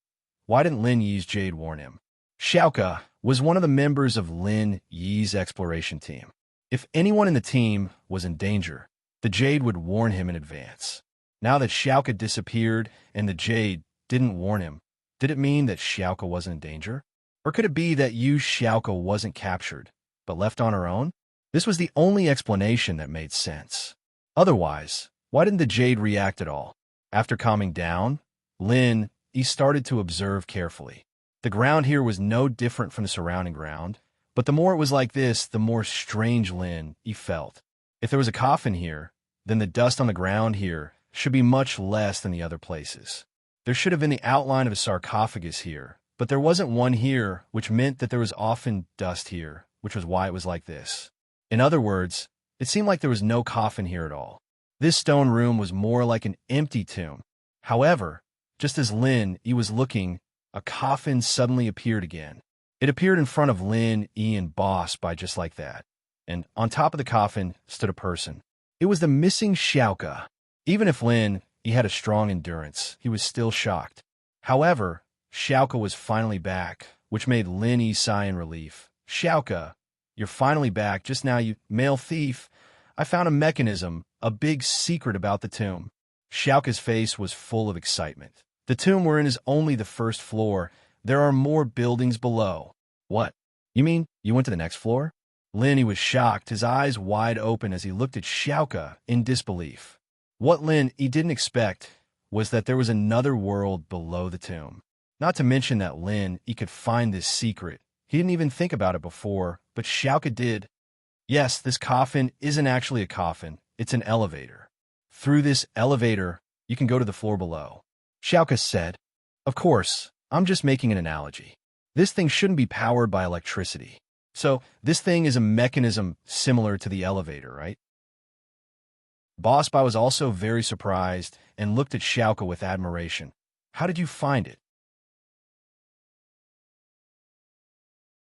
Speaker 1: why didn't Lin Yi's Jade warn him? Xiaoka was one of the members of Lin Yi's exploration team. If anyone in the team was in danger, the Jade would warn him in advance. Now that Xiaoka disappeared and the Jade didn't warn him, did it mean that Xiaoka wasn't in danger? Or could it be that Xiaoka wasn't captured, but left on her own? This was the only explanation that made sense. Otherwise, why didn't the Jade react at all? After calming down, Lin, he started to observe carefully. The ground here was no different from the surrounding ground, but the more it was like this, the more strange Lin, he felt. If there was a coffin here, then the dust on the ground here should be much less than the other places. There should have been the outline of a sarcophagus here, but there wasn't one here, which meant that there was often dust here, which was why it was like this. In other words, it seemed like there was no coffin here at all. This stone room was more like an empty tomb. However, just as Lin, he was looking, a coffin suddenly appeared again. It appeared in front of Lin, E, and Boss Bai just like that. And on top of the coffin stood a person. It was the missing Xiaoka. Even if Lin, he had a strong endurance, he was still shocked. However, Xiaoka was finally back, which made Lin E sigh in relief. Xiaoka, you're finally back. Just now, you male thief. I found a mechanism, a big secret about the tomb. Xiaoka's face was full of excitement. The tomb we're in is only the first floor. There are more buildings below. What? You mean you went to the next floor? Lin, he was shocked, his eyes wide open as he looked at Xiaoka in disbelief. What Lin, he didn't expect was that there was another world below the tomb. Not to mention that Lin, he could find this secret. He didn't even think about it before, but Xiaoka did. Yes, this coffin isn't actually a coffin. It's an elevator. Through this elevator, you can go to the floor below. Xiaoka said, Of course, I'm just making an analogy. This thing shouldn't be powered by electricity. So, this thing is a mechanism similar to the elevator, right? Boss Bai was also very surprised and looked at Xiaoka with admiration. How did you find it?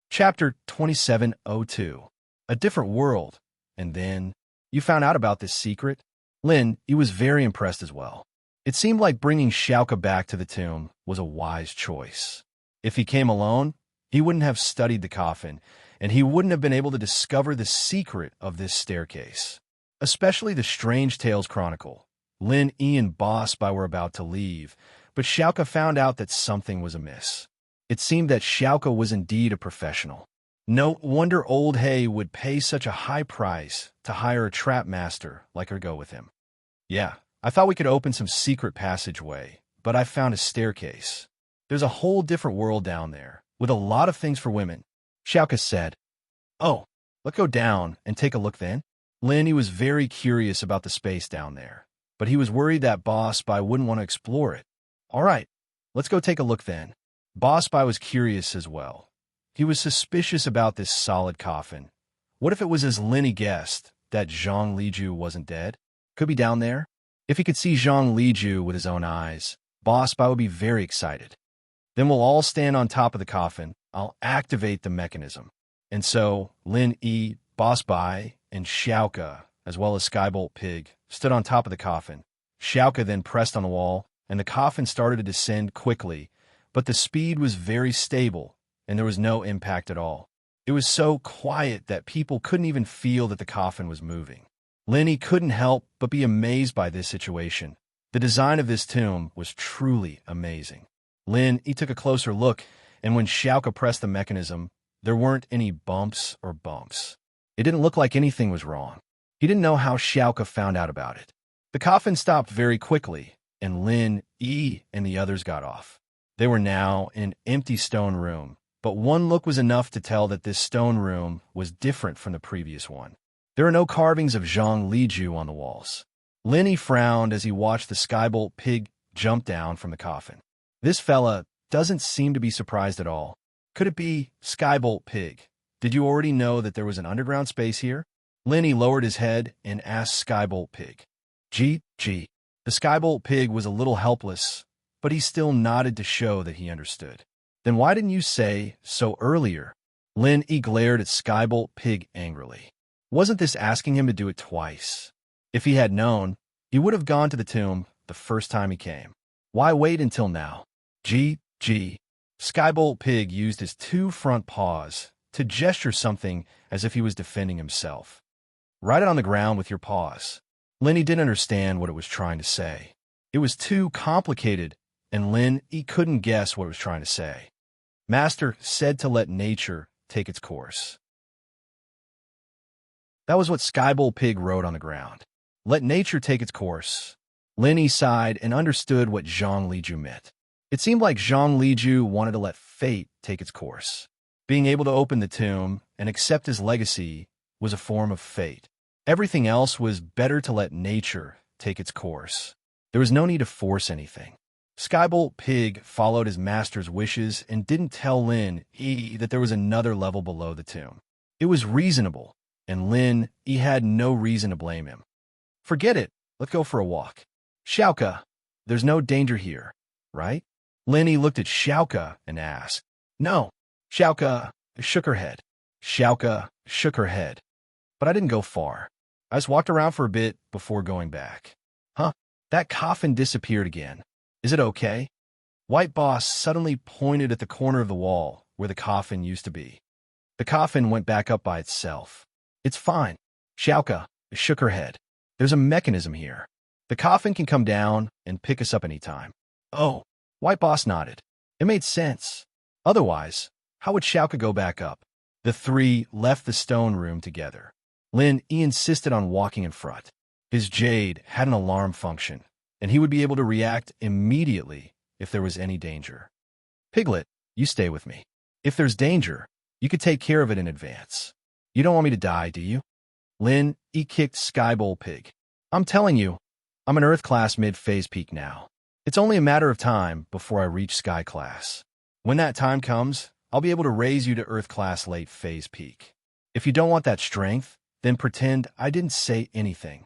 Speaker 1: Chapter 2702. A different world. And then, you found out about this secret? Lin, he was very impressed as well. It seemed like bringing Xiaoka back to the tomb was a wise choice. If he came alone, he wouldn't have studied the coffin, and he wouldn't have been able to discover the secret of this staircase. Especially the Strange Tales Chronicle. Lin Yi and Boss Bai were about to leave, but Xiaoka found out that something was amiss. It seemed that Xiaoka was indeed a professional. No wonder old He would pay such a high price to hire a trap master like her go with him. Yeah, I thought we could open some secret passageway, but I found a staircase. There's a whole different world down there, with a lot of things for women, Xiaoka said. Oh, let's go down and take a look then? Lin was very curious about the space down there, but he was worried that Boss Bai wouldn't want to explore it. All right, let's go take a look then. Boss Bai was curious as well. He was suspicious about this solid coffin. What if it was as Lin guessed, that Zhang Liju wasn't dead? Could be down there? If he could see Zhang Liju with his own eyes, Boss Bai would be very excited. Then we'll all stand on top of the coffin. I'll activate the mechanism. And so, Lin Yi, Boss Bai, and Xiaoka, as well as Skybolt Pig, stood on top of the coffin. Xiaoka then pressed on the wall, and the coffin started to descend quickly, but the speed was very stable, and there was no impact at all. It was so quiet that people couldn't even feel that the coffin was moving. Lin couldn't help but be amazed by this situation. The design of this tomb was truly amazing. Lin took a closer look, and when Xiaoka pressed the mechanism, there weren't any bumps or bumps. It didn't look like anything was wrong. He didn't know how Xiaoka found out about it. The coffin stopped very quickly, and Lin Yi and the others got off. They were now in an empty stone room, but one look was enough to tell that this stone room was different from the previous one. There are no carvings of Zhang Liju on the walls. Lin frowned as he watched the Skybolt Pig jump down from the coffin. This fella doesn't seem to be surprised at all. Could it be Skybolt Pig? Did you already know that there was an underground space here? Lin lowered his head and asked Skybolt Pig. Gee. The Skybolt Pig was a little helpless, but he still nodded to show that he understood. Then why didn't you say so earlier? Lin glared at Skybolt Pig angrily. Wasn't this asking him to do it twice? If he had known, he would have gone to the tomb the first time he came. Why wait until now? Gee. Skybolt Pig used his two front paws to gesture something as if he was defending himself. Write it on the ground with your paws. Lin didn't understand what it was trying to say. It was too complicated, and Lin couldn't guess what it was trying to say. Master said to let nature take its course. That was what Skybolt Pig wrote on the ground. Let nature take its course. Lin sighed and understood what Zhang Liju meant. It seemed like Zhang Liju wanted to let fate take its course. Being able to open the tomb and accept his legacy was a form of fate. Everything else was better to let nature take its course. There was no need to force anything. Skybolt Pig followed his master's wishes and didn't tell Lin that there was another level below the tomb. It was reasonable, and Lin had no reason to blame him. Forget it. Let's go for a walk. Xiaoka, there's no danger here, right? Lin looked at Xiaoka and asked. No. Xiaoka shook her head. Xiaoka shook her head. But I didn't go far. I just walked around for a bit before going back. Huh? That coffin disappeared again. Is it okay? White Boss suddenly pointed at the corner of the wall where the coffin used to be. The coffin went back up by itself. It's fine. Xiaoka shook her head. There's a mechanism here. The coffin can come down and pick us up anytime. Oh, White Boss nodded. It made sense. Otherwise, how would Xiaoka go back up? The three left the stone room together. Lin insisted on walking in front. His jade had an alarm function, and he would be able to react immediately if there was any danger. Piglet, you stay with me. If there's danger, you could take care of it in advance. You don't want me to die, do you? Lin kicked Skybolt Pig. I'm telling you, I'm an Earth class mid-phase peak now. It's only a matter of time before I reach Sky class. When that time comes, I'll be able to raise you to Earth class late phase peak. If you don't want that strength, then pretend I didn't say anything.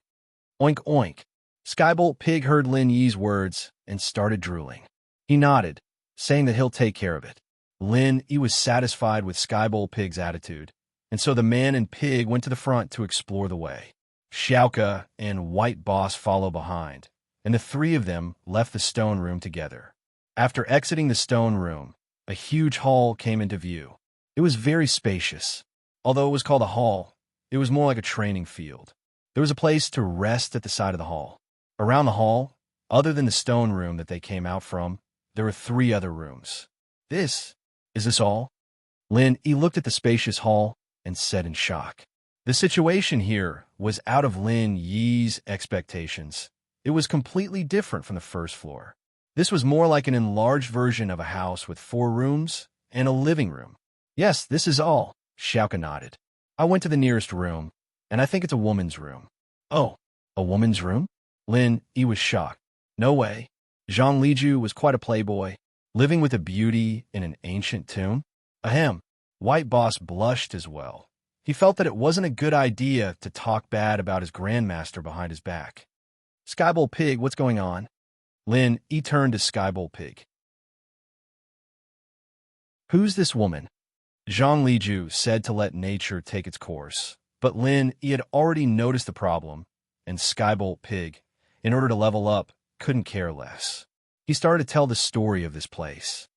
Speaker 1: Oink oink. Skybolt Pig heard Lin Yi's words and started drooling. He nodded, saying that he'll take care of it. Lin Yi was satisfied with Skybolt Pig's attitude, and so the man and pig went to the front to explore the way. Xiaoka and White Boss followed behind, and the three of them left the stone room together. After exiting the stone room, a huge hall came into view. It was very spacious. Although it was called a hall, it was more like a training field. There was a place to rest at the side of the hall. Around the hall, other than the stone room that they came out from, there were 3 other rooms. Is this all? Lin Yi looked at the spacious hall and said in shock. The situation here was out of Lin Yi's expectations. It was completely different from the first floor. This was more like an enlarged version of a house with 4 rooms and a living room. Yes, this is all, Xiaoke nodded. I went to the nearest room, and I think it's a woman's room. Oh, a woman's room? Lin Yi was shocked. No way. Zhang Liju was quite a playboy, living with a beauty in an ancient tomb. Ahem. White Boss blushed as well. He felt that it wasn't a good idea to talk bad about his grandmaster behind his back. Skybowl Pig, what's going on? Lin Yi turned to Skybowl Pig. Who's this woman? Zhang Liju said to let nature take its course, but Lin Yi had already noticed the problem, and Skybolt Pig, in order to level up, couldn't care less. He started to tell the story of this place.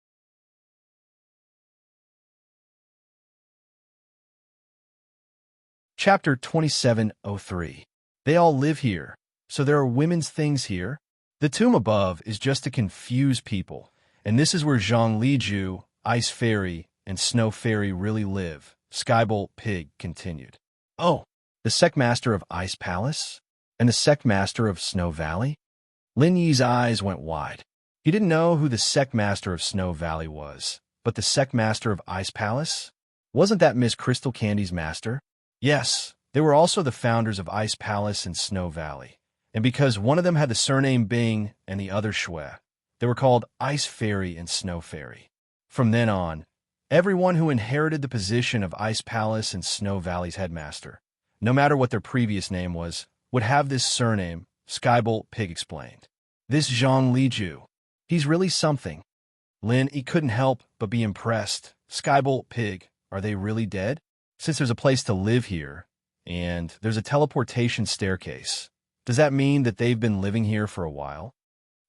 Speaker 1: Chapter 2703. They all live here, so there are women's things here. The tomb above is just to confuse people, and this is where Zhang Liju, Ice Fairy, and Snow Fairy really live, Skybolt Pig continued. Oh, the Sectmaster of Ice Palace? And the Sectmaster of Snow Valley? Lin Yi's eyes went wide. He didn't know who the Sectmaster of Snow Valley was, but the Sectmaster of Ice Palace? Wasn't that Miss Crystal Candy's master? Yes, they were also the founders of Ice Palace and Snow Valley, and because one of them had the surname Bing and the other Shui, they were called Ice Fairy and Snow Fairy. From then on, everyone who inherited the position of Ice Palace and Snow Valley's headmaster, no matter what their previous name was, would have this surname, Skybolt Pig explained. This Zhang Liju, he's really something. Lin Yi couldn't help but be impressed. Skybolt Pig, are they really dead? Since there's a place to live here, and there's a teleportation staircase, does that mean that they've been living here for a while?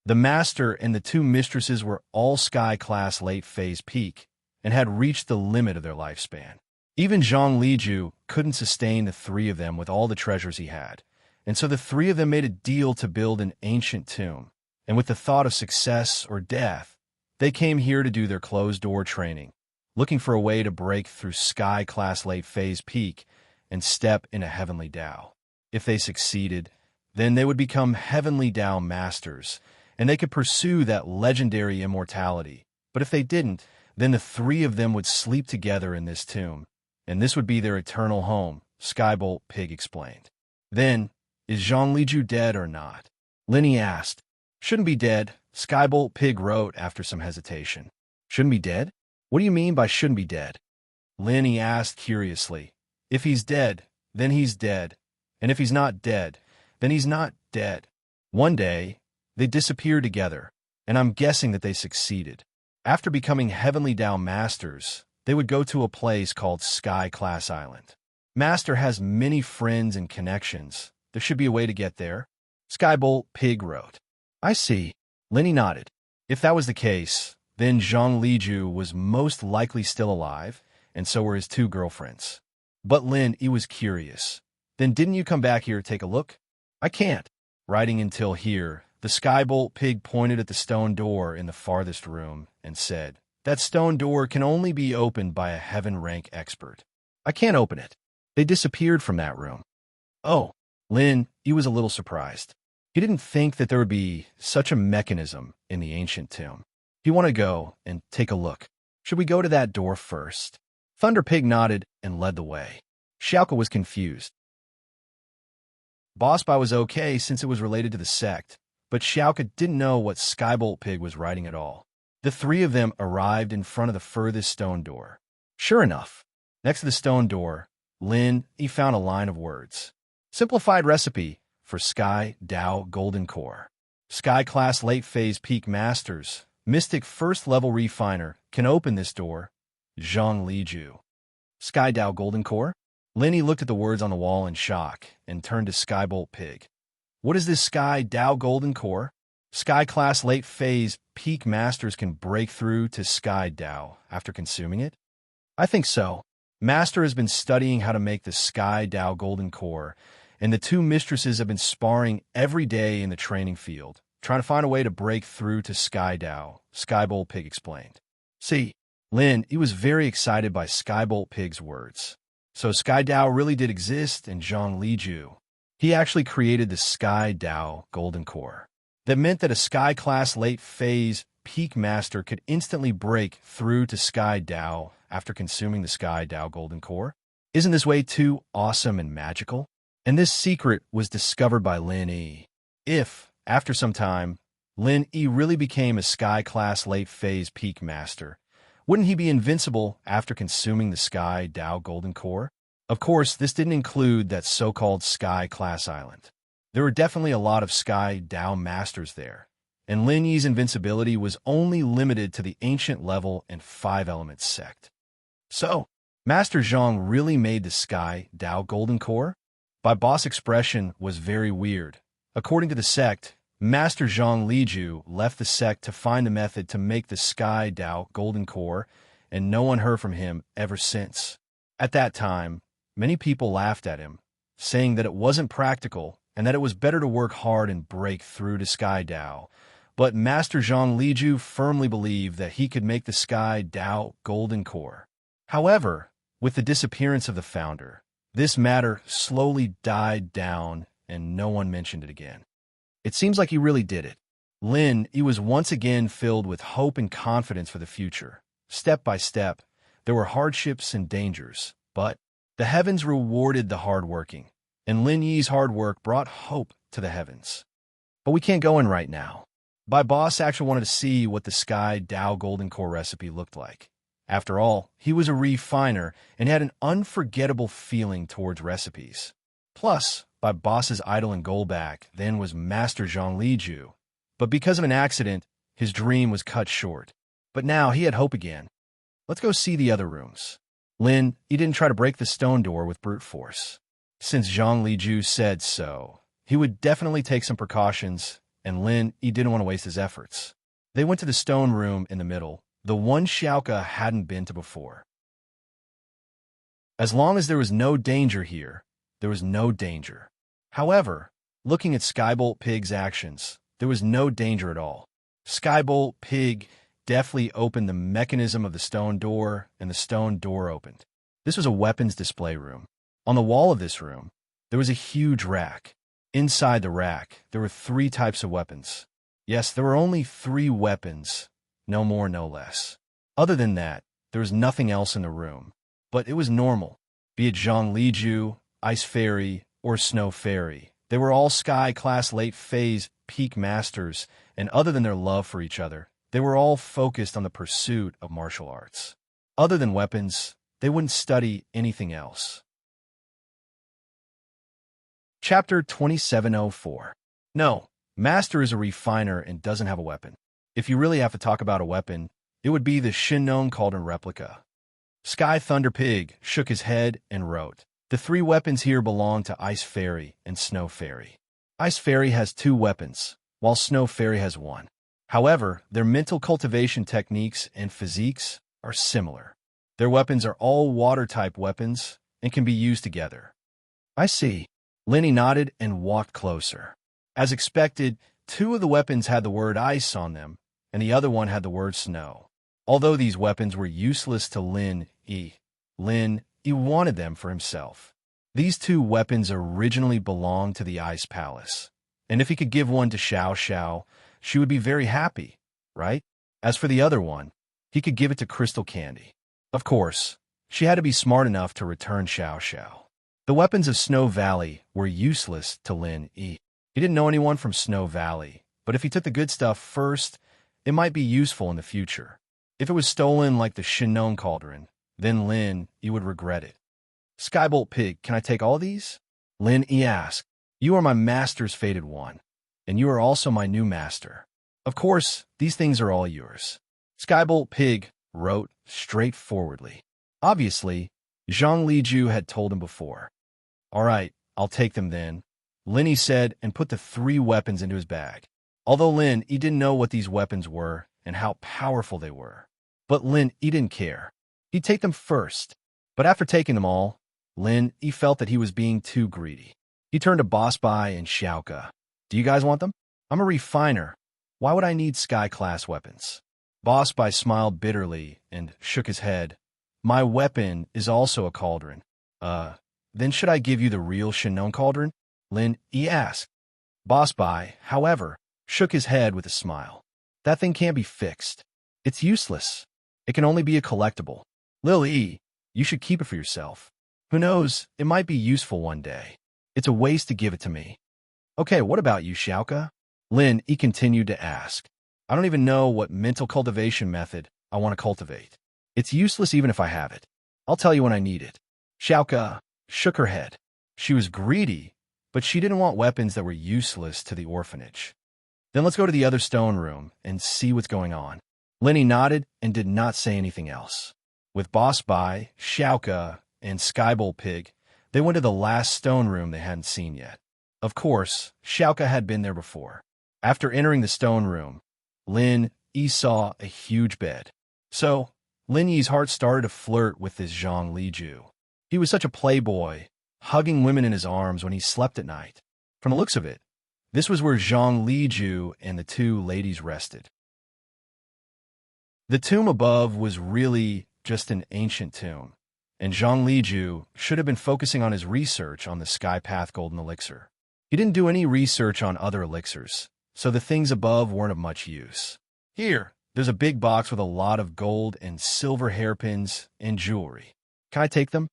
Speaker 1: The master and the 2 mistresses were all Sky-class late-phase peak, and had reached the limit of their lifespan. Even Zhang Liju couldn't sustain the 3 of them with all the treasures he had, and so the 3 of them made a deal to build an ancient tomb, and with the thought of success or death, they came here to do their closed-door training, looking for a way to break through Sky-class late-phase peak and step into Heavenly Dao. If they succeeded, then they would become Heavenly Dao Masters, and they could pursue that legendary immortality. But if they didn't, then the 3 of them would sleep together in this tomb, and this would be their eternal home, Skybolt Pig explained. Then, is Zhang Liju dead or not? Lin Yi asked. Shouldn't be dead, Skybolt Pig wrote after some hesitation. Shouldn't be dead? What do you mean by shouldn't be dead? Lin Yi asked curiously. If he's dead, then he's dead, and if he's not dead, then he's not dead. One day, they disappeared together, and I'm guessing that they succeeded. After becoming Heavenly Dao Masters, they would go to a place called Sky-class Island. Master has many friends and connections. There should be a way to get there. Skybolt Pig wrote. I see. Lin Yi nodded. If that was the case, then Zhang Liju was most likely still alive, and so were his 2 girlfriends. But Lin Yi was curious. Then didn't you come back here to take a look? I can't. Riding until here, the Skybolt Pig pointed at the stone door in the farthest room and said, that stone door can only be opened by a heaven rank expert. I can't open it. They disappeared from that room. Oh, Lin Yi was a little surprised. He didn't think that there would be such a mechanism in the ancient tomb. He wanted to go and take a look. Should we go to that door first? Thunder Pig nodded and led the way. Xiaoke was confused. Boss Bai was okay since it was related to the sect, but Xiaoke didn't know what Skybolt Pig was writing at all. The 3 of them arrived in front of the furthest stone door. Sure enough, next to the stone door, Lin Yi found a line of words. Simplified recipe for Sky Dao Golden Core. Sky-class late-phase peak masters, Mystic first-level refiner, can open this door. Zhang Liju. Sky Dao Golden Core? Lin Yi looked at the words on the wall in shock and turned to Skybolt Pig. What is this Sky Dao Golden Core? Sky-class late phase peak masters can break through to Sky Dao after consuming it? I think so. Master has been studying how to make the Sky Dao Golden Core, and the two mistresses have been sparring every day in the training field, trying to find a way to break through to Sky Dao, Skybolt Pig explained. See, Lin, he was very excited by Skybolt Pig's words. So Sky Dao really did exist, and Zhang Liju. He actually created the Sky Dao Golden Core. That meant that a Sky-class late phase peak master could instantly break through to Sky Dao after consuming the Sky Dao Golden Core. Isn't this way too awesome and magical? And this secret was discovered by Lin Yi. If, after some time, Lin Yi really became a Sky-class late phase peak master, wouldn't he be invincible after consuming the Sky Dao Golden Core? Of course, this didn't include that so-called Sky-class island. There were definitely a lot of Sky Dao masters there, and Lin Yi's invincibility was only limited to the ancient level and 5-element sect. So, Master Zhang really made the Sky Dao Golden Core? By boss expression was very weird. According to the sect, Master Zhang Liju left the sect to find a method to make the Sky Dao Golden Core, and no one heard from him ever since. At that time, many people laughed at him, saying that it wasn't practical and that it was better to work hard and break through to Sky Dao. But Master Zhang Liju firmly believed that he could make the Sky Dao Golden Core. However, with the disappearance of the founder, this matter slowly died down and no one mentioned it again. It seems like he really did it. Lin, he was once again filled with hope and confidence for the future. Step by step, there were hardships and dangers, but the heavens rewarded the hardworking, and Lin Yi's hard work brought hope to the heavens. But we can't go in right now. My boss actually wanted to see what the Sky Dao Golden Core recipe looked like. After all, he was a refiner and had an unforgettable feeling towards recipes. Plus, my boss's idol and goal back then was Master Zhang Liju. But because of an accident, his dream was cut short. But now he had hope again. Let's go see the other rooms. Lin, he didn't try to break the stone door with brute force. Since Zhang Liju said so, he would definitely take some precautions, and Lin, he didn't want to waste his efforts. They went to the stone room in the middle, the one Xiaoka hadn't been to before. As long as there was no danger here, there was no danger. However, looking at Skybolt Pig's actions, there was no danger at all. Skybolt Pig deftly opened the mechanism of the stone door, and the stone door opened. This was a weapons display room. On the wall of this room, there was a huge rack. Inside the rack, there were 3 types of weapons. Yes, there were only 3 weapons, no more, no less. Other than that, there was nothing else in the room. But it was normal. Be it Zhang Liju, Ice Fairy, or Snow Fairy, they were all Sky-class late phase peak masters, and other than their love for each other, they were all focused on the pursuit of martial arts. Other than weapons, they wouldn't study anything else. Chapter 2704. No, Master is a refiner and doesn't have a weapon. If you really have to talk about a weapon, it would be the Shinnong Cauldron replica. Sky Thunder Pig shook his head and wrote, "The 3 weapons here belong to Ice Fairy and Snow Fairy. Ice Fairy has 2 weapons, while Snow Fairy has 1. However, their mental cultivation techniques and physiques are similar. Their weapons are all water-type weapons and can be used together." I see. Lenny nodded and walked closer. As expected, 2 of the weapons had the word ice on them, and the other one had the word snow. Although these weapons were useless to Lin Yi wanted them for himself. These 2 weapons originally belonged to the Ice Palace, and if he could give one to Xiao Xiao, she would be very happy, right? As for the other one, he could give it to Crystal Candy. Of course, she had to be smart enough to return Xiao Xiao. The weapons of Snow Valley were useless to Lin Yi. He didn't know anyone from Snow Valley, but if he took the good stuff first, it might be useful in the future. If it was stolen like the Shinnong Cauldron, then Lin Yi would regret it. Skybolt Pig, can I take all these? Lin Yi asked. You are my master's fated one, and you are also my new master. Of course, these things are all yours. Skybolt Pig wrote straightforwardly. Obviously, Zhang Liju had told him before. All right, I'll take them then, Lin Yi said and put the 3 weapons into his bag. Although Lin Yi didn't know what these weapons were and how powerful they were. But Lin Yi didn't care. He'd take them first. But after taking them all, Lin Yi felt that he was being too greedy. He turned to Boss Bai and Xiaoke. Do you guys want them? I'm a refiner. Why would I need Sky-class weapons? Boss Bai smiled bitterly and shook his head. My weapon is also a cauldron. Then should I give you the real Shinon cauldron? Lin Yi asked. Boss Bai, however, shook his head with a smile. That thing can't be fixed. It's useless. It can only be a collectible. Lil Yi, you should keep it for yourself. Who knows, it might be useful one day. It's a waste to give it to me. Okay, what about you, Xiaoke? Lin Yi continued to ask. I don't even know what mental cultivation method I want to cultivate. It's useless even if I have it. I'll tell you when I need it. Xiaoke shook her head. She was greedy, but she didn't want weapons that were useless to the orphanage. Then let's go to the other stone room and see what's going on. Lin Yi nodded and did not say anything else. With Boss Bai, Xiaoke, and Skybolt Pig, they went to the last stone room they hadn't seen yet. Of course, Xiaoke had been there before. After entering the stone room, Lin Yi saw a huge bed. So, Lin Yi's heart started to flirt with this Zhang Liju. He was such a playboy, hugging women in his arms when he slept at night. From the looks of it, this was where Zhang Liju and the two ladies rested. The tomb above was really just an ancient tomb, and Zhang Liju should have been focusing on his research on the Sky Path Golden Elixir. He didn't do any research on other elixirs, so the things above weren't of much use. Here, there's a big box with a lot of gold and silver hairpins and jewelry. Can I take them?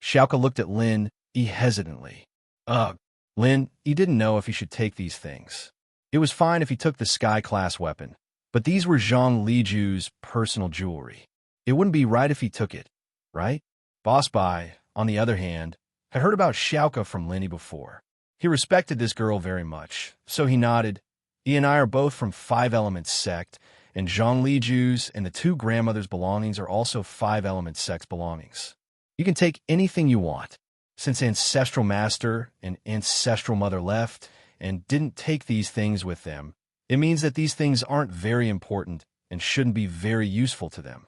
Speaker 1: Xiaoke looked at Lin Yi hesitantly. Ugh. Lin Yi didn't know if he should take these things. It was fine if he took the Sky-class weapon, but these were Zhang Liju's personal jewelry. It wouldn't be right if he took it, right? Boss Bai, on the other hand, had heard about Xiaoke from Lin Yi before. He respected this girl very much, so he nodded. He and I are both from Five Elements sect, and Zhang Liju's and the two grandmothers' belongings are also Five Elements sect belongings. You can take anything you want. Since Ancestral Master and Ancestral Mother left and didn't take these things with them, it means that these things aren't very important and shouldn't be very useful to them.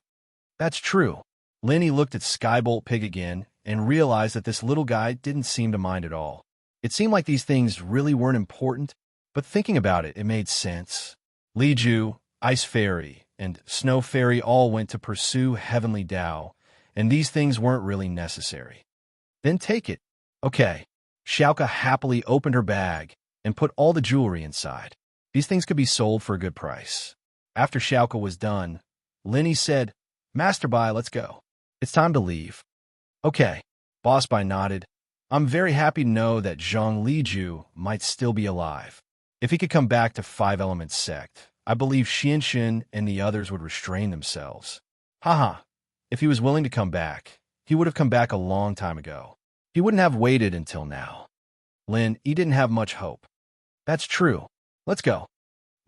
Speaker 1: That's true. Lin Yi looked at Skybolt Pig again and realized that this little guy didn't seem to mind at all. It seemed like these things really weren't important, but thinking about it, it made sense. Liju, Ice Fairy, and Snow Fairy all went to pursue Heavenly Tao, and these things weren't really necessary. Then take it. Okay. Xiaoke happily opened her bag and put all the jewelry inside. These things could be sold for a good price. After Xiaoke was done, Lin Yi said, Master Bai, let's go. It's time to leave. Okay. Boss Bai nodded. I'm very happy to know that Zhang Liju might still be alive. If he could come back to Five Elements sect, I believe Xianxin and the others would restrain themselves. Haha. If he was willing to come back, he would have come back a long time ago. He wouldn't have waited until now. Lin Yi didn't have much hope. That's true. Let's go.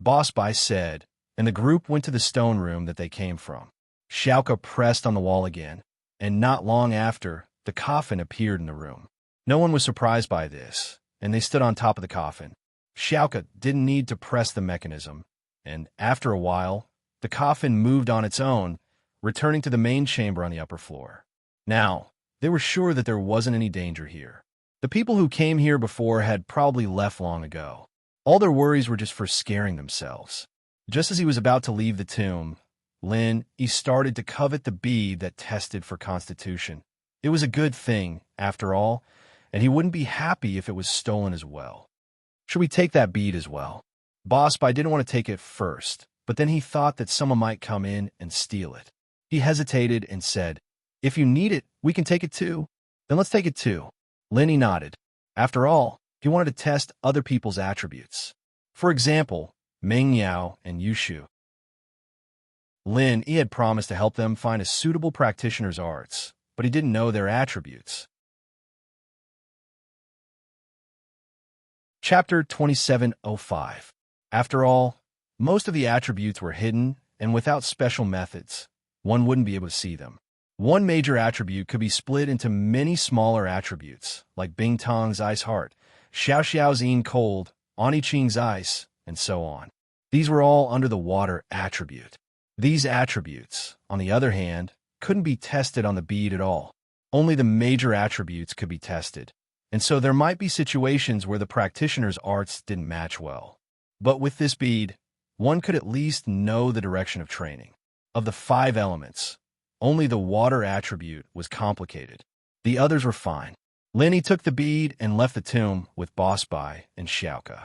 Speaker 1: Boss Bai said, and the group went to the stone room that they came from. Xiaoke pressed on the wall again, and not long after, the coffin appeared in the room. No one was surprised by this, and they stood on top of the coffin. Xiaoke didn't need to press the mechanism, and after a while, the coffin moved on its own, returning to the main chamber on the upper floor. Now, they were sure that there wasn't any danger here. The people who came here before had probably left long ago. All their worries were just for scaring themselves. Just as he was about to leave the tomb, Lin Yi started to covet the bead that tested for constitution. It was a good thing, after all, and he wouldn't be happy if it was stolen as well. Should we take that bead as well? Boss Bai didn't want to take it first, but then he thought that someone might come in and steal it. He hesitated and said, If you need it, we can take it too. Then let's take it too. Lin Yi nodded. After all, he wanted to test other people's attributes. For example, Meng Yao and Yushu. Lin Yi had promised to help them find a suitable practitioner's arts, but he didn't know their attributes. Chapter 2705. After all, most of the attributes were hidden, and without special methods, one wouldn't be able to see them. One major attribute could be split into many smaller attributes, like Bing Tong's Ice Heart, Xiao Xiao's Yin Cold, Ani Qing's Ice, and so on. These were all under the water attribute. These attributes, on the other hand, couldn't be tested on the bead at all. Only the major attributes could be tested, and so there might be situations where the practitioner's arts didn't match well. But with this bead, one could at least know the direction of training. Of the 5 elements, only the water attribute was complicated. The others were fine. Lenny took the bead and left the tomb with Boss Bai and Xiaoka.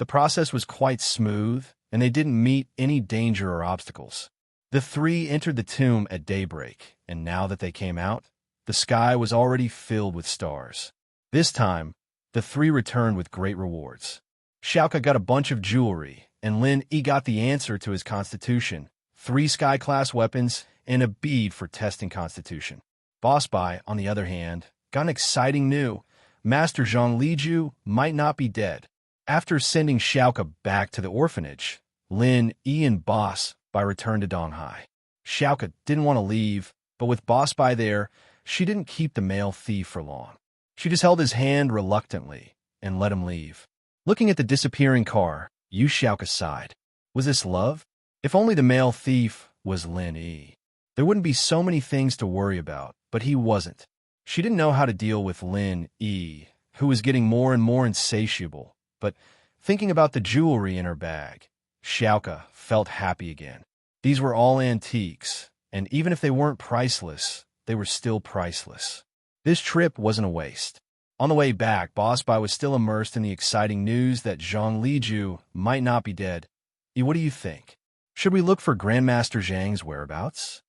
Speaker 1: The process was quite smooth, and they didn't meet any danger or obstacles. The 3 entered the tomb at daybreak, and now that they came out, the sky was already filled with stars. This time, the 3 returned with great rewards. Xiaoka got a bunch of jewelry, and Lin Yi got the answer to his constitution, 3 sky-class weapons, and a bead for testing constitution. Boss Bai, on the other hand, got an exciting news. Master Zhang Liju might not be dead. After sending Xiaoka back to the orphanage, Lin Yi and Boss Bai returned to Donghai. Xiaoka didn't want to leave, but with Boss Bai there, she didn't keep the male thief for long. She just held his hand reluctantly and let him leave. Looking at the disappearing car, Yu Xiaoka sighed. Was this love? If only the male thief was Lin Yi. There wouldn't be so many things to worry about, but he wasn't. She didn't know how to deal with Lin Yi, who was getting more and more insatiable, but thinking about the jewelry in her bag, Xiaoka felt happy again. These were all antiques, and even if they weren't priceless, they were still priceless. This trip wasn't a waste. On the way back, Boss Bai was still immersed in the exciting news that Zhang Liju might not be dead. What do you think? Should we look for Grandmaster Zhang's whereabouts?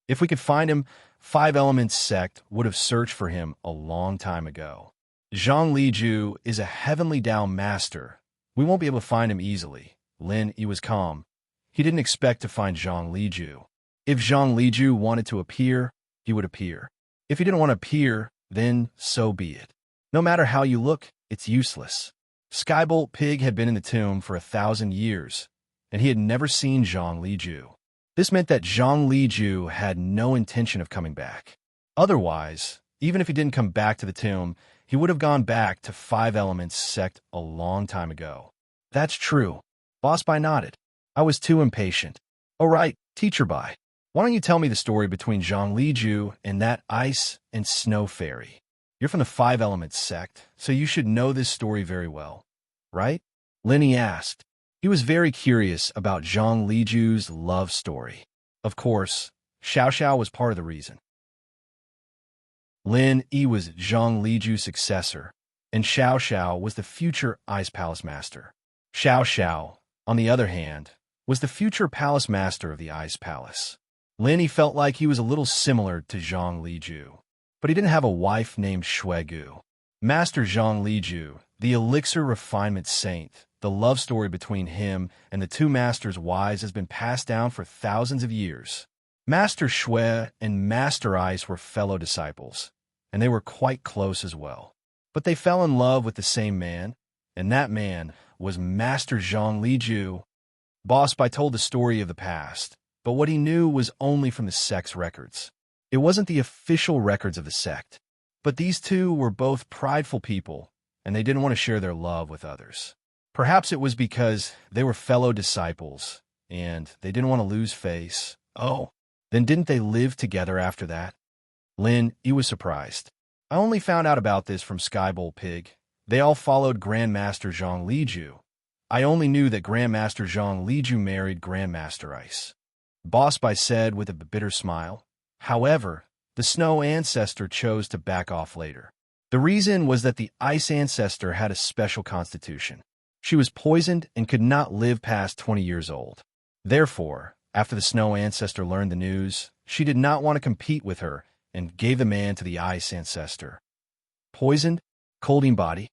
Speaker 1: If we could find him, 5 Elements sect would have searched for him a long time ago. Zhang Liju is a heavenly Dao master. We won't be able to find him easily. Lin Yi was calm. He didn't expect to find Zhang Liju. If Zhang Liju wanted to appear, he would appear. If he didn't want to appear, then so be it. No matter how you look, it's useless. Skybolt Pig had been in the tomb for 1,000 years, and he had never seen Zhang Liju. This meant that Zhang Liju had no intention of coming back. Otherwise, even if he didn't come back to the tomb, he would have gone back to 5 Elements sect a long time ago. That's true. Boss Bai nodded. I was too impatient. All right, Teacher Bai. Why don't you tell me the story between Zhang Liju and that ice and snow fairy? You're from the 5 Elements sect, so you should know this story very well, right? Lin Yi asked. He was very curious about Zhang Liju's love story. Of course, Xiao Xiao was part of the reason. Lin Yi was Zhang Liju's successor, and Xiao Xiao was the future Ice Palace Master. Xiao Xiao, on the other hand, was the future Palace Master of the Ice Palace. Lin Yi felt like he was a little similar to Zhang Liju, but he didn't have a wife named Shuegu. Master Zhang Liju, the Elixir Refinement Saint, the love story between him and the 2 masters' wives has been passed down for thousands of years. Master Shui and Master Ice were fellow disciples, and they were quite close as well. But they fell in love with the same man, and that man was Master Zhang Liju. Boss Bai told the story of the past, but what he knew was only from the sect's records. It wasn't the official records of the sect. But these 2 were both prideful people, and they didn't want to share their love with others. Perhaps it was because they were fellow disciples, and they didn't want to lose face. Oh, then didn't they live together after that? Lin Yi was surprised. I only found out about this from Skybolt Pig. They all followed Grandmaster Zhang Liju. I only knew that Grandmaster Zhang Liju married Grandmaster Ice. Boss Bai said with a bitter smile. However, the Snow Ancestor chose to back off later. The reason was that the Ice Ancestor had a special constitution. She was poisoned and could not live past 20 years old. Therefore, after the Snow Ancestor learned the news, she did not want to compete with her and gave the man to the Ice Ancestor. Poisoned? Colding body?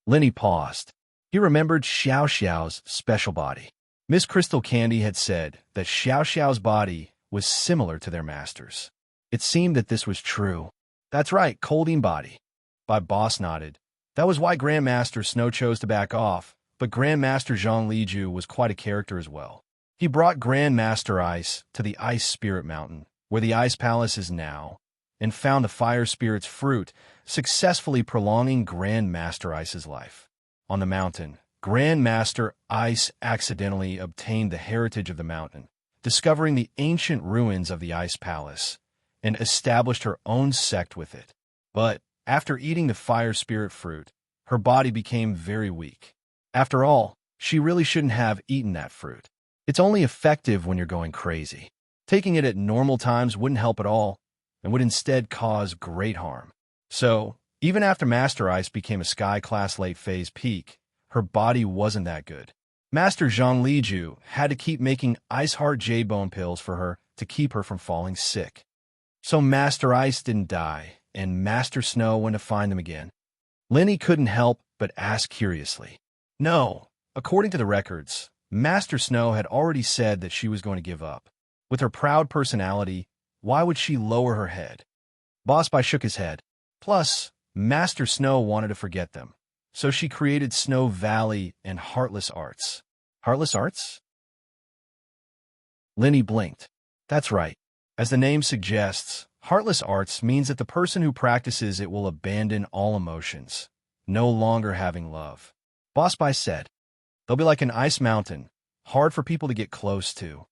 Speaker 1: Lin Yi paused. He remembered Xiao Xiao's special body. Miss Crystal Candy had said that Xiao Xiao's body was similar to their master's. It seemed that this was true. That's right, colding body. Boss nodded. That was why Grandmaster Snow chose to back off, but Grandmaster Zhang Liju was quite a character as well. He brought Grandmaster Ice to the Ice Spirit Mountain, where the Ice Palace is now, and found the Fire Spirit's fruit, successfully prolonging Grandmaster Ice's life. On the mountain, Grand Master Ice accidentally obtained the heritage of the mountain, discovering the ancient ruins of the Ice Palace, and established her own sect with it. But after eating the fire spirit fruit, her body became very weak. After all, she really shouldn't have eaten that fruit. It's only effective when you're going crazy. Taking it at normal times wouldn't help at all, and would instead cause great harm. So, even after Master Ice became a Sky-class late-phase peak, her body wasn't that good. Master Zhang Liju had to keep making Ice Heart J-Bone pills for her to keep her from falling sick. So Master Ice didn't die, and Master Snow went to find them again. Lenny couldn't help but ask curiously. No, according to the records, Master Snow had already said that she was going to give up. With her proud personality, why would she lower her head? Boss Bai shook his head. Plus, Master Snow wanted to forget them. So she created Snow Valley and Heartless Arts. Heartless Arts? Lenny blinked. That's right. As the name suggests, Heartless Arts means that the person who practices it will abandon all emotions, no longer having love. Boss Bai said, they'll be like an ice mountain, hard for people to get close to.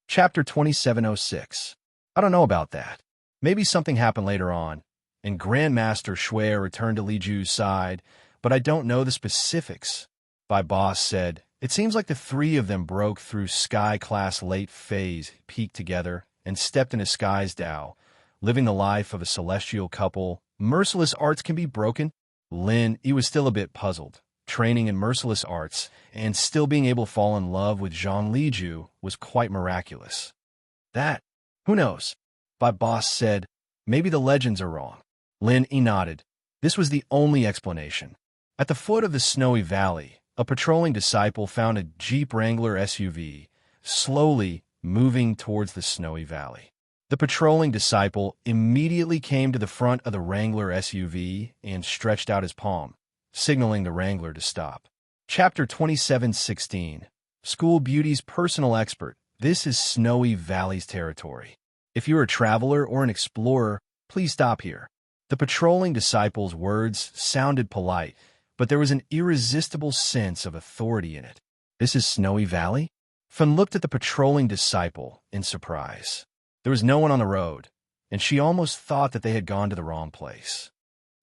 Speaker 1: Chapter 2706. I don't know about that. Maybe something happened later on, and Grandmaster Shui returned to Li Ju's side, but I don't know the specifics. Bai Boss said, it seems like the three of them broke through Sky-class late phase peak together and stepped into Sky's Dao, living the life of a celestial couple. Merciless arts can be broken. Lin, he was still a bit puzzled. Training in merciless arts and still being able to fall in love with Zhang Liju was quite miraculous. That, who knows? Bai Boss said, maybe the legends are wrong. Lin, he nodded. This was the only explanation. At the foot of the snowy valley, a patrolling disciple found a Jeep Wrangler SUV, slowly moving towards the snowy valley. The patrolling disciple immediately came to the front of the Wrangler SUV and stretched out his palm, signaling the Wrangler to stop. Chapter 2716. School Beauty's personal expert. This is Snowy Valley's territory. If you're a traveler or an explorer, please stop here. The patrolling disciple's words sounded polite, but there was an irresistible sense of authority in it. This is Snowy Valley? Fun looked at the patrolling disciple in surprise. There was no one on the road, and she almost thought that they had gone to the wrong place.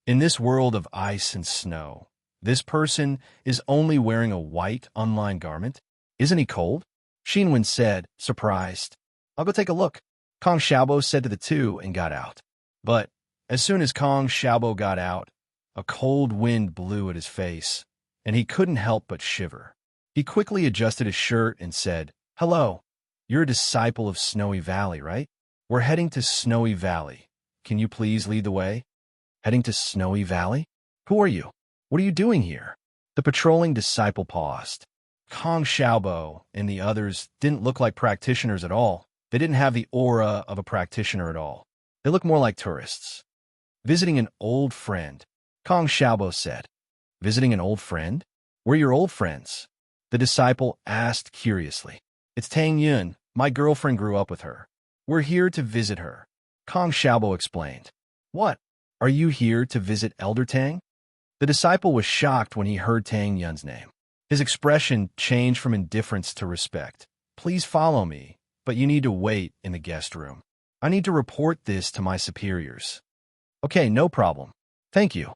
Speaker 1: In this world of ice and snow, this person is only wearing a white, unlined garment. Isn't he cold? Xinwen said, surprised. I'll go take a look. Kong Xiaobo said to the two and got out. But as soon as Kong Xiaobo got out, a cold wind blew at his face, and he couldn't help but shiver. He quickly adjusted his shirt and said, hello, you're a disciple of Snowy Valley, right? We're heading to Snowy Valley. Can you please lead the way? Heading to Snowy Valley? Who are you? What are you doing here? The patrolling disciple paused. Kong Xiaobo and the others didn't look like practitioners at all. They didn't have the aura of a practitioner at all. They looked more like tourists. Visiting an old friend, Kong Xiaobo said. Visiting an old friend? We're your old friends. The disciple asked curiously. It's Tang Yun. My girlfriend grew up with her. We're here to visit her. Kong Xiaobo explained. What? Are you here to visit Elder Tang? The disciple was shocked when he heard Tang Yun's name. His expression changed from indifference to respect. Please follow me, but you need to wait in the guest room. I need to report this to my superiors. Okay, no problem. Thank you.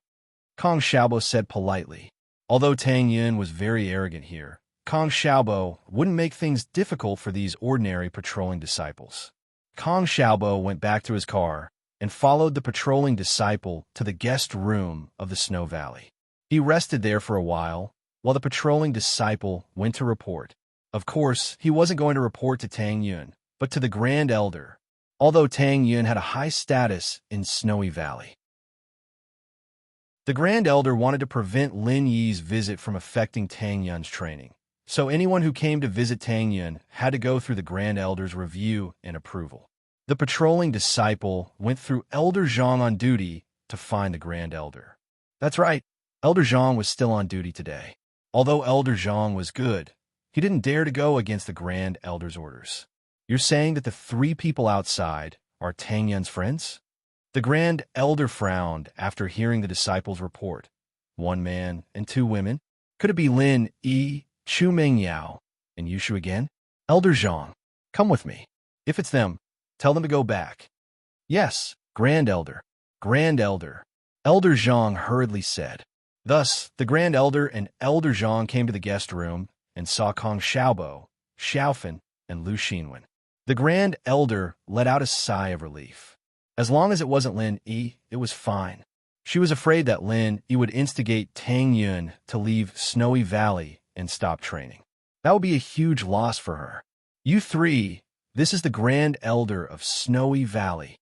Speaker 1: Kong Xiaobo said politely. Although Tang Yun was very arrogant here, Kong Xiaobo wouldn't make things difficult for these ordinary patrolling disciples. Kong Xiaobo went back to his car and followed the patrolling disciple to the guest room of the Snow Valley. He rested there for a while the patrolling disciple went to report. Of course, he wasn't going to report to Tang Yun, but to the Grand Elder, although Tang Yun had a high status in Snowy Valley. The Grand Elder wanted to prevent Lin Yi's visit from affecting Tang Yun's training, so anyone who came to visit Tang Yun had to go through the Grand Elder's review and approval. The patrolling disciple went through Elder Zhang on duty to find the Grand Elder. That's right, Elder Zhang was still on duty today. Although Elder Zhang was good, he didn't dare to go against the Grand Elder's orders. You're saying that the three people outside are Tang Yun's friends? The Grand Elder frowned after hearing the disciples' report. One man and two women? Could it be Lin Yi, Chu Mingyao, and Yushu again? Elder Zhang, come with me. If it's them, tell them to go back. Yes, Grand Elder. Grand Elder. Elder Zhang hurriedly said. Thus, the Grand Elder and Elder Zhang came to the guest room and saw Kong Xiaobo, Xiaofan, and Lu Xinwen. The Grand Elder let out a sigh of relief. As long as it wasn't Lin Yi, it was fine. She was afraid that Lin Yi would instigate Tang Yun to leave Snowy Valley and stop training. That would be a huge loss for her. You three, this is the Grand Elder of Snowy Valley.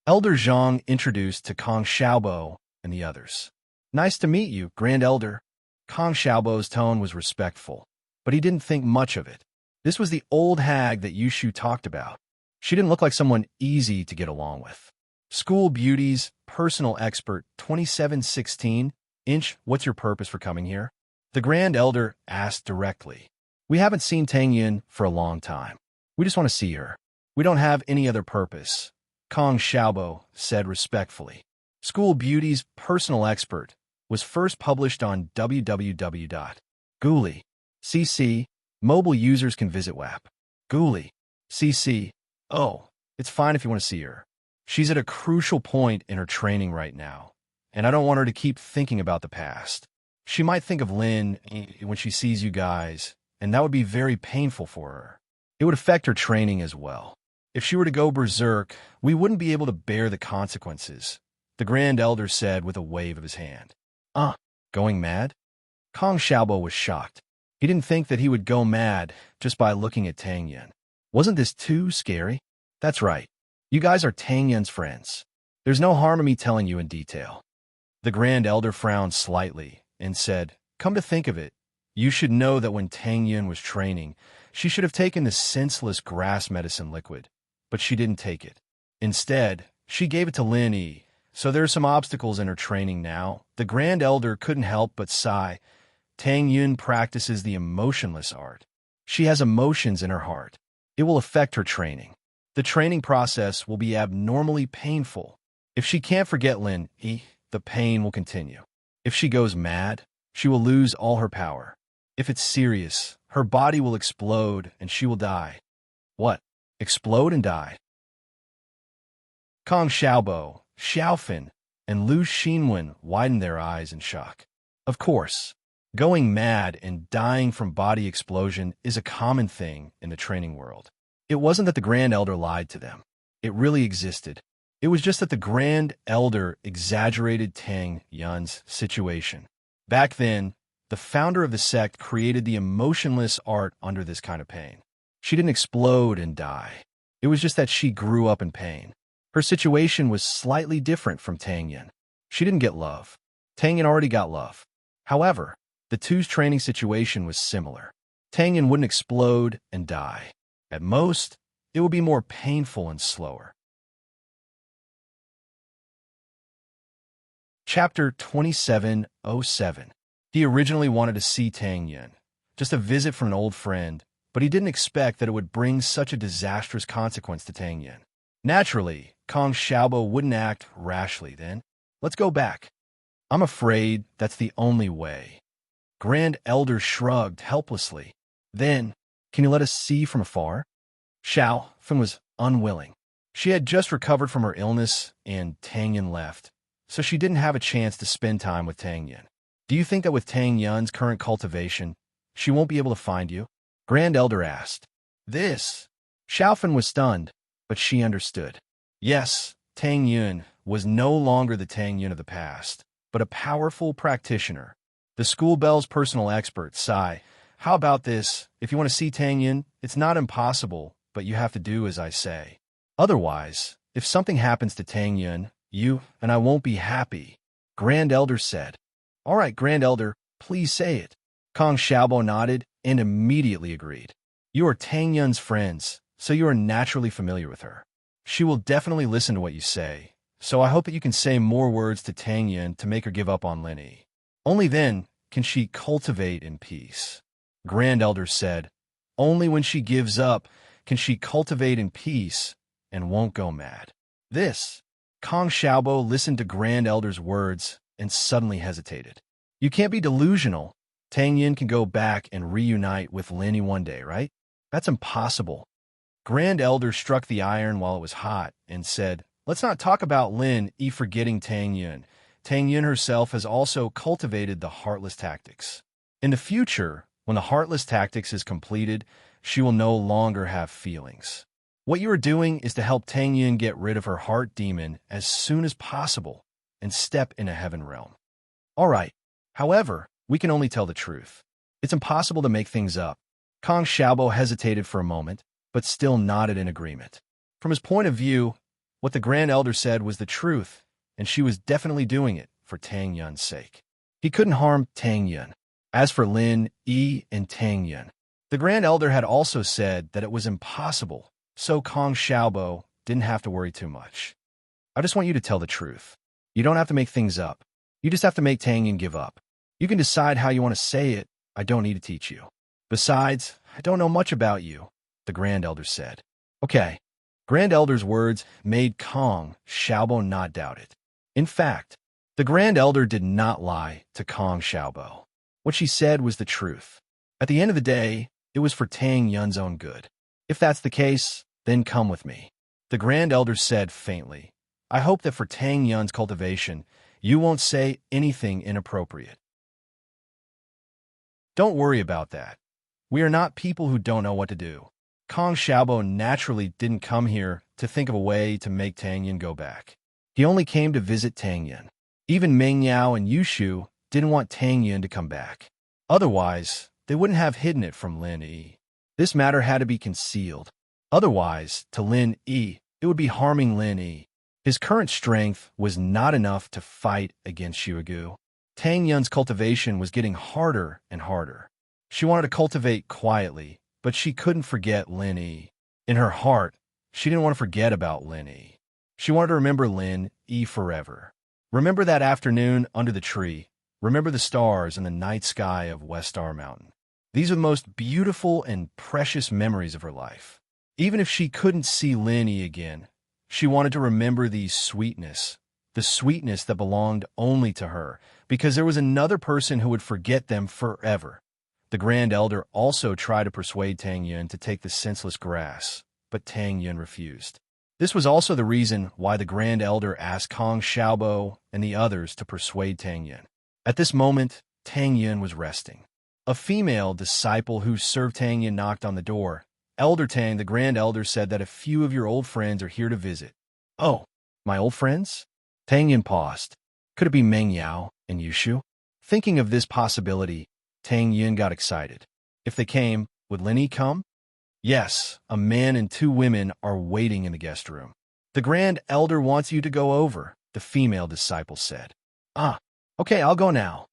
Speaker 1: Elder Zhang introduced to Kong Xiaobo and the others. Nice to meet you, Grand Elder. Kong Xiaobo's tone was respectful, but he didn't think much of it. This was the old hag that Yushu talked about. She didn't look like someone easy to get along with. School Beauties, personal expert, 2716. Inch, what's your purpose for coming here? The Grand Elder asked directly. We haven't seen Tang Yun for a long time. We just want to see her. We don't have any other purpose, Kong Xiaobo said respectfully. School Beauty's personal expert was first published on www.guli.cc. Mobile users can visit WAP. Guli.cc. Oh, it's fine if you want to see her. She's at a crucial point in her training right now, and I don't want her to keep thinking about the past. She might think of Lin when she sees you guys, and that would be very painful for her. It would affect her training as well. If she were to go berserk, we wouldn't be able to bear the consequences, the Grand Elder said with a wave of his hand. Going mad? Kong Xiaobo was shocked. He didn't think that he would go mad just by looking at Tang Yun. Wasn't this too scary? That's right. You guys are Tang Yun's friends. There's no harm in me telling you in detail. The Grand Elder frowned slightly and said, Come to think of it, you should know that when Tang Yun was training, she should have taken the senseless grass medicine liquid, but she didn't take it. Instead, she gave it to Lin Yi, so there are some obstacles in her training now. The Grand Elder couldn't help but sigh. Tang Yun practices the emotionless art. She has emotions in her heart. It will affect her training. The training process will be abnormally painful. If she can't forget Lin Yi, the pain will continue. If she goes mad, she will lose all her power. If it's serious, her body will explode and she will die. What? Explode and die? Kong Xiaobo, Xiaofan, and Lu Xinwen widened their eyes in shock. Of course, going mad and dying from body explosion is a common thing in the training world. It wasn't that the Grand Elder lied to them. It really existed. It was just that the Grand Elder exaggerated Tang Yun's situation. Back then, the founder of the sect created the emotionless art under this kind of pain. She didn't explode and die. It was just that she grew up in pain. Her situation was slightly different from Tang Yun. She didn't get love. Tang Yun already got love. However, the two's training situation was similar. Tang Yun wouldn't explode and die. At most, it would be more painful and slower. Chapter 2707. He originally wanted to see Tang Yun, just a visit from an old friend, but he didn't expect that it would bring such a disastrous consequence to Tang Yun. Naturally, Kong Xiaobo wouldn't act rashly then. Let's go back. I'm afraid that's the only way. Grand Elder shrugged helplessly. Then, can you let us see from afar? Xiaofan was unwilling. She had just recovered from her illness and Tang Yun left, so she didn't have a chance to spend time with Tang Yun. Do you think that with Tang Yun's current cultivation, she won't be able to find you? Grand Elder asked. This. Xiaofan was stunned, but she understood. Yes, Tang Yun was no longer the Tang Yun of the past, but a powerful practitioner. The school bell's personal expert, Sai. How about this? If you want to see Tang Yun, it's not impossible, but you have to do as I say. Otherwise, if something happens to Tang Yun, you and I won't be happy, Grand Elder said. All right, Grand Elder, please say it. Kong Xiaobo nodded and immediately agreed. You are Tang Yun's friends, so you are naturally familiar with her. She will definitely listen to what you say, so I hope that you can say more words to Tang Yun to make her give up on Lin Yi. Only then can she cultivate in peace. Grand Elder said, only when she gives up can she cultivate in peace and won't go mad. This. Kong Xiaobo listened to Grand Elder's words and suddenly hesitated. You can't be delusional. Tang Yin can go back and reunite with Lin one day, right? That's impossible. Grand Elder struck the iron while it was hot and said, let's not talk about Lin forgetting Tang Yin. Tang Yin herself has also cultivated the heartless tactics. In the future, when the heartless tactics is completed, she will no longer have feelings. What you are doing is to help Tang Yin get rid of her heart demon as soon as possible and step in a heaven realm. All right. However, we can only tell the truth. It's impossible to make things up. Kong Xiaobo hesitated for a moment, but still nodded in agreement. From his point of view, what the Grand Elder said was the truth, and she was definitely doing it for Tang Yun's sake. He couldn't harm Tang Yun. As for Lin, and Tang Yun, the Grand Elder had also said that it was impossible, so Kong Xiaobo didn't have to worry too much. I just want you to tell the truth. You don't have to make things up. You just have to make Tang Yun give up. You can decide how you want to say it. I don't need to teach you. Besides, I don't know much about you, the Grand Elder said. Okay. Grand Elder's words made Kong Xiaobo not doubt it. In fact, the Grand Elder did not lie to Kong Xiaobo. What she said was the truth. At the end of the day, it was for Tang Yun's own good. If that's the case, then come with me. The Grand Elder said faintly, I hope that for Tang Yun's cultivation, you won't say anything inappropriate. Don't worry about that. We are not people who don't know what to do. Kong Xiaobo naturally didn't come here to think of a way to make Tang Yun go back. He only came to visit Tang Yun. Even Meng Yao and Yushu didn't want Tang Yun to come back. Otherwise, they wouldn't have hidden it from Lin Yi. This matter had to be concealed. Otherwise, to Lin Yi, it would be harming Lin Yi. His current strength was not enough to fight against Xuegu. Tang Yun's cultivation was getting harder and harder. She wanted to cultivate quietly, but she couldn't forget Lin Yi. In her heart, she didn't want to forget about Lin Yi. She wanted to remember Lin Yi forever. Remember that afternoon under the tree. Remember the stars in the night sky of West Star Mountain. These are the most beautiful and precious memories of her life. Even if she couldn't see Lin Yi again, she wanted to remember the sweetness that belonged only to her, because there was another person who would forget them forever. The Grand Elder also tried to persuade Tang Yun to take the senseless grass, but Tang Yun refused. This was also the reason why the Grand Elder asked Kong Xiaobo and the others to persuade Tang Yun. At this moment, Tang Yun was resting. A female disciple who served Tang Yun knocked on the door. Elder Tang, the Grand Elder, said that a few of your old friends are here to visit. Oh, my old friends? Tang Yun paused. Could it be Meng Yao and Yushu? Thinking of this possibility, Tang Yun got excited. If they came, would Lin Yi come? Yes, a man and 2 women are waiting in the guest room. The Grand Elder wants you to go over, the female disciple said. Ah, okay, I'll go now.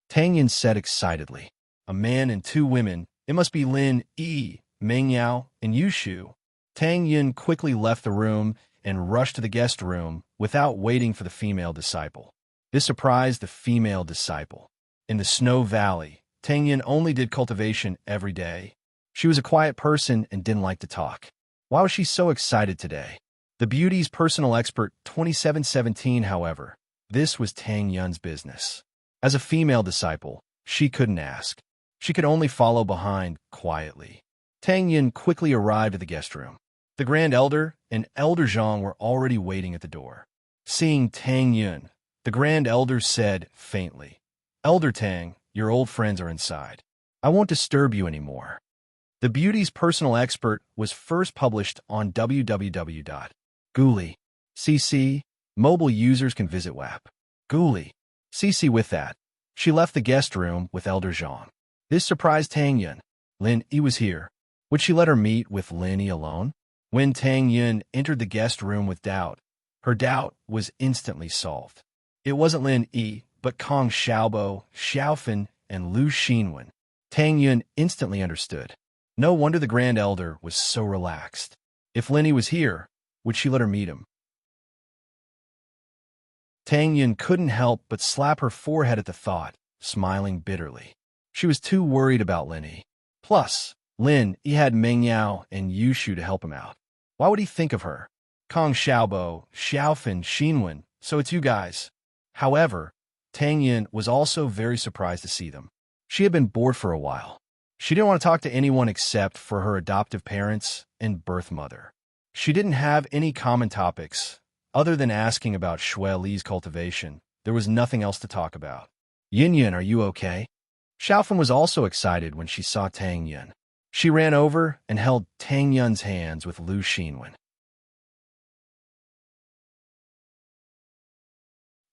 Speaker 1: Tang Yun said excitedly. A man and 2 women, it must be Lin Yi, Meng Yao, and Yushu. Tang Yun quickly left the room and rushed to the guest room without waiting for the female disciple. This surprised the female disciple. In the Snow Valley, Tang Yun only did cultivation every day. She was a quiet person and didn't like to talk. Why was she so excited today? The beauty's personal expert 2717, however, this was Tang Yun's business. As a female disciple, she couldn't ask. She could only follow behind quietly. Tang Yun quickly arrived at the guest room. The Grand Elder and Elder Zhang were already waiting at the door. Seeing Tang Yun, the Grand Elder said faintly, Elder Tang, your old friends are inside. I won't disturb you anymore. The Beauty's Personal Expert was first published on www.Guli.cc. Mobile users can visit WAP. Guli.cc. With that, she left the guest room with Elder Zhang. This surprised Tang Yun. Lin Yi was here. Would she let her meet with Lin Yi alone? When Tang Yun entered the guest room with doubt, her doubt was instantly solved. It wasn't Lin Yi, but Kong Xiaobo, Xiaofan, and Lu Xinwen. Tang Yun instantly understood. No wonder the Grand Elder was so relaxed. If Lin Yi was here, would she let her meet him? Tang Yun couldn't help but slap her forehead at the thought, smiling bitterly. She was too worried about Lin Yi. Plus, Lin Yi had Meng Yao and Yushu to help him out. Why would he think of her? Kong Xiaobo, Xiaofan, Xinwen, so it's you guys. However, Tang Yin was also very surprised to see them. She had been bored for a while. She didn't want to talk to anyone except for her adoptive parents and birth mother. She didn't have any common topics. Other than asking about Shui Li's cultivation, there was nothing else to talk about. Yin Yin, are you okay? Xiaofan was also excited when she saw Tang Yin. She ran over and held Tang Yin's hands with Lu Xinwen.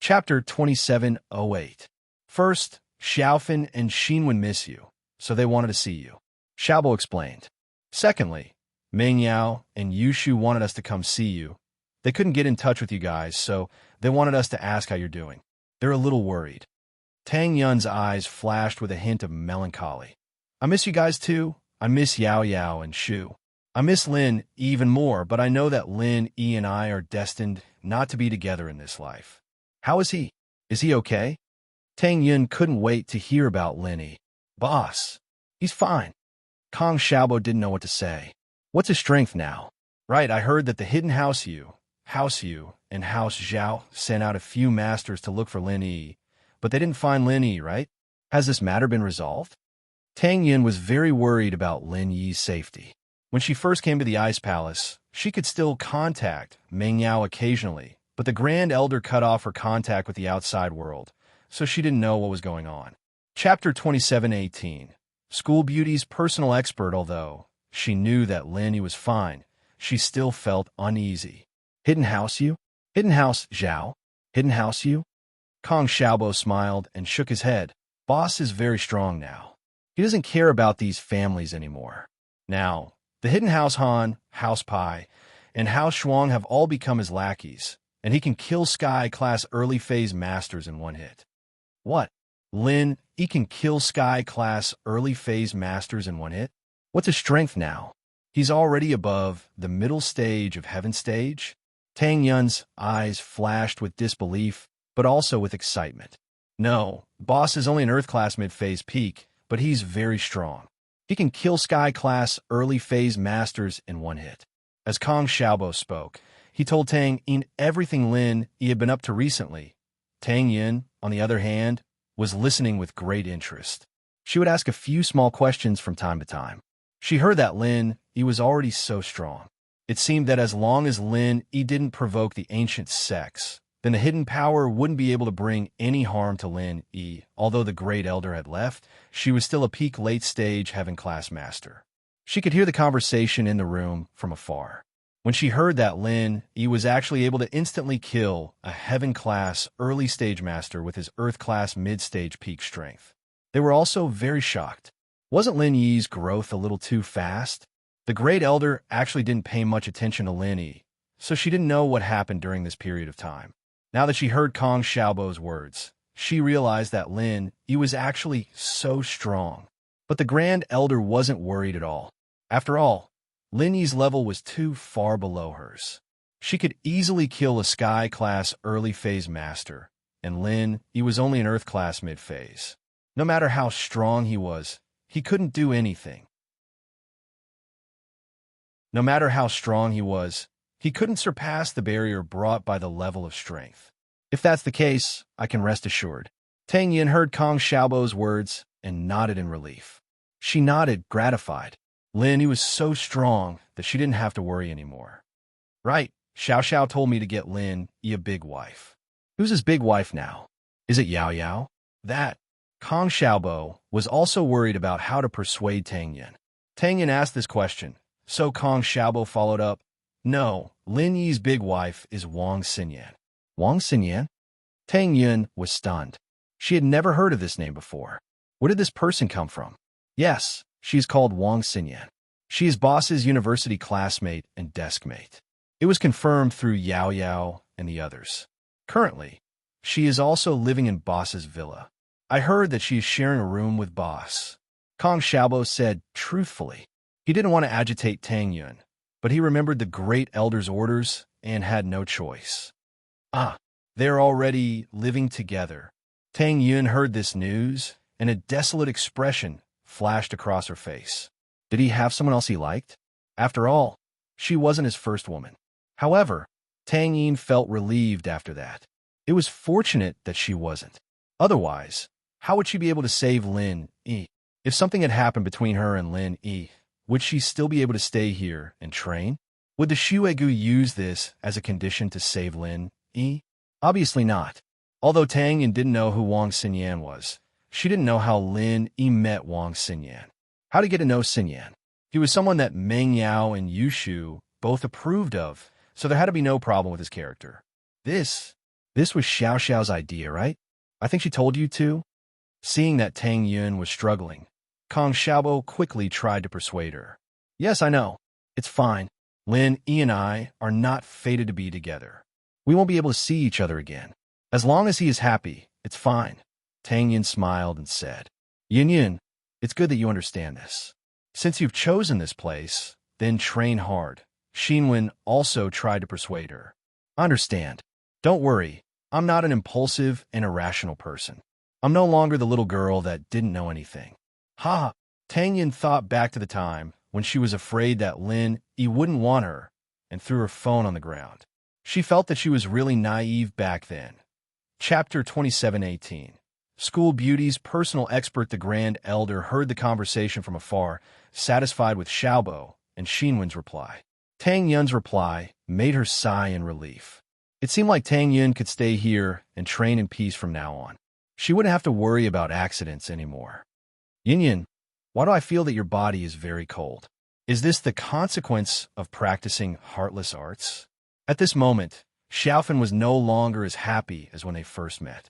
Speaker 1: Chapter 2708. First, Xiaofan and Xinwen miss you, so they wanted to see you. Xiaobo explained. Secondly, Meng Yao and Yushu wanted us to come see you. They couldn't get in touch with you guys, so they wanted us to ask how you're doing. They're a little worried. Tang Yun's eyes flashed with a hint of melancholy. I miss you guys too. I miss Yao Yao and Shu. I miss Lin even more, but I know that Lin, Yi, and I are destined not to be together in this life. How is he? Is he okay? Tang Yun couldn't wait to hear about Lin Yi. Boss, he's fine. Kong Xiaobo didn't know what to say. What's his strength now? Right, I heard that the hidden House Yu, and House Zhao sent out a few masters to look for Lin Yi, but they didn't find Lin Yi, right? Has this matter been resolved? Tang Yin was very worried about Lin Yi's safety. When she first came to the Ice Palace, she could still contact Meng Yao occasionally, but the Grand Elder cut off her contact with the outside world, so she didn't know what was going on. Chapter 2718. School Beauty's personal expert. Although she knew that Lin Yi was fine, she still felt uneasy. Hidden House Yu? Hidden House Zhao? Hidden House Yu? Kong Xiaobo smiled and shook his head. Boss is very strong now. He doesn't care about these families anymore. Now, the Hidden House Han, House Pai, and House Shuang have all become his lackeys, and he can kill Sky-class early-phase masters in one hit. What? Lin Yi can kill Sky-class early-phase masters in one hit? What's his strength now? He's already above the middle stage of Heaven Stage? Tang Yun's eyes flashed with disbelief, but also with excitement. No, Boss is only an Earth-class mid-phase peak, but he's very strong. He can kill Sky-class early-phase masters in one hit. As Kong Xiaobo spoke, he told Tang Yin everything Lin Yi had been up to recently. Tang Yin, on the other hand, was listening with great interest. She would ask a few small questions from time to time. She heard that Lin Yi was already so strong. It seemed that as long as Lin Yi didn't provoke the ancient sex, then the hidden power wouldn't be able to bring any harm to Lin Yi. Although the Great Elder had left, she was still a peak late-stage Heaven-class master. She could hear the conversation in the room from afar. When she heard that Lin Yi was actually able to instantly kill a Heaven-class early-stage master with his Earth-class mid-stage peak strength, they were also very shocked. Wasn't Lin Yi's growth a little too fast? The Great Elder actually didn't pay much attention to Lin Yi, so she didn't know what happened during this period of time. Now that she heard Kong Xiaobo's words, she realized that Lin Yi was actually so strong. But the Grand Elder wasn't worried at all. After all, Lin Yi's level was too far below hers. She could easily kill a Sky-class early-phase master, and Lin Yi was only an Earth-class mid-phase. No matter how strong he was, he couldn't do anything. No matter how strong he was, he couldn't surpass the barrier brought by the level of strength. If that's the case, I can rest assured. Tang Yin heard Kong Xiaobo's words and nodded in relief. She nodded, gratified. Lin Yi was so strong that she didn't have to worry anymore. Right, Xiao Xiao told me to get Lin Yi a big wife. Who's his big wife now? Is it Yao Yao? That. Kong Xiaobo was also worried about how to persuade Tang Yin. Tang Yin asked this question, so Kong Xiaobo followed up. No, Lin Yi's big wife is Wang Xinyan. Wang Xinyan? Tang Yin was stunned. She had never heard of this name before. Where did this person come from? Yes, she is called Wang Xinyan. She is Boss's university classmate and deskmate. It was confirmed through Yao Yao and the others. Currently, she is also living in Boss's villa. I heard that she is sharing a room with Boss. Kong Xiaobo said truthfully. He didn't want to agitate Tang Yin, but he remembered the Great Elder's orders and had no choice. They're already living together. Tang Yin heard this news, and a desolate expression flashed across her face. Did he have someone else he liked? After all, she wasn't his first woman. However, Tang Yin felt relieved after that. It was fortunate that she wasn't. Otherwise, how would she be able to save Lin Yi? If something had happened between her and Lin Yi, would she still be able to stay here and train? Would the Shuegu use this as a condition to save Lin Yi? Obviously not. Although Tang Yin didn't know who Wang Xinyan was, she didn't know how Lin Yi met Wang Xinyan. How to get to know Xinyan? He was someone that Meng Yao and Yu Shu both approved of, so there had to be no problem with his character. This was Xiao Xiao's idea, right? I think she told you to? Seeing that Tang Yun was struggling, Kong Xiaobo quickly tried to persuade her. Yes, I know. It's fine. Lin Yi and I are not fated to be together. We won't be able to see each other again. As long as he is happy, it's fine. Tang Yin smiled and said, Yin Yin, it's good that you understand this. Since you've chosen this place, then train hard. Xinwen also tried to persuade her. I understand. Don't worry. I'm not an impulsive and irrational person. I'm no longer the little girl that didn't know anything. Ha! Tang Yin thought back to the time when she was afraid that Lin Yi wouldn't want her and threw her phone on the ground. She felt that she was really naive back then. Chapter 27:18. School Beauty's personal expert, the Grand Elder, heard the conversation from afar, satisfied with Xiaobo and Xinwen's reply. Tang Yun's reply made her sigh in relief. It seemed like Tang Yun could stay here and train in peace from now on. She wouldn't have to worry about accidents anymore. Yin Yin, why do I feel that your body is very cold? Is this the consequence of practicing heartless arts? At this moment, Xiaofan was no longer as happy as when they first met.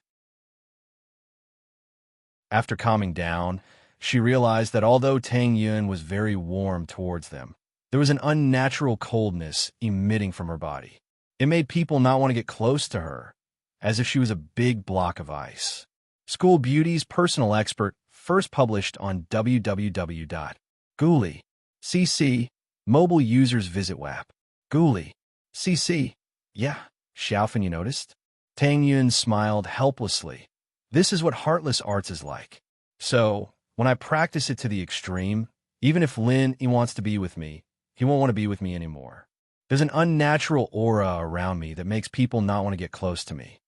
Speaker 1: After calming down, she realized that although Tang Yun was very warm towards them, there was an unnatural coldness emitting from her body. It made people not want to get close to her, as if she was a big block of ice. School Beauty's personal expert first published on www.Guli.cc. Mobile users visit WAP. Guli.cc. Yeah, Xiaofan, you noticed? Tang Yun smiled helplessly. This is what heartless arts is like. So, when I practice it to the extreme, even if Lin Yi wants to be with me, he won't want to be with me anymore. There's an unnatural aura around me that makes people not want to get close to me.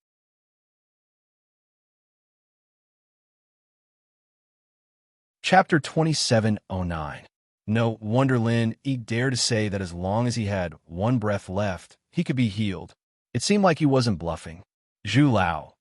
Speaker 1: Chapter 27:09. No wonder Lin Yi dared to say that as long as he had one breath left, he could be healed. It seemed like he wasn't bluffing. Zhu Lao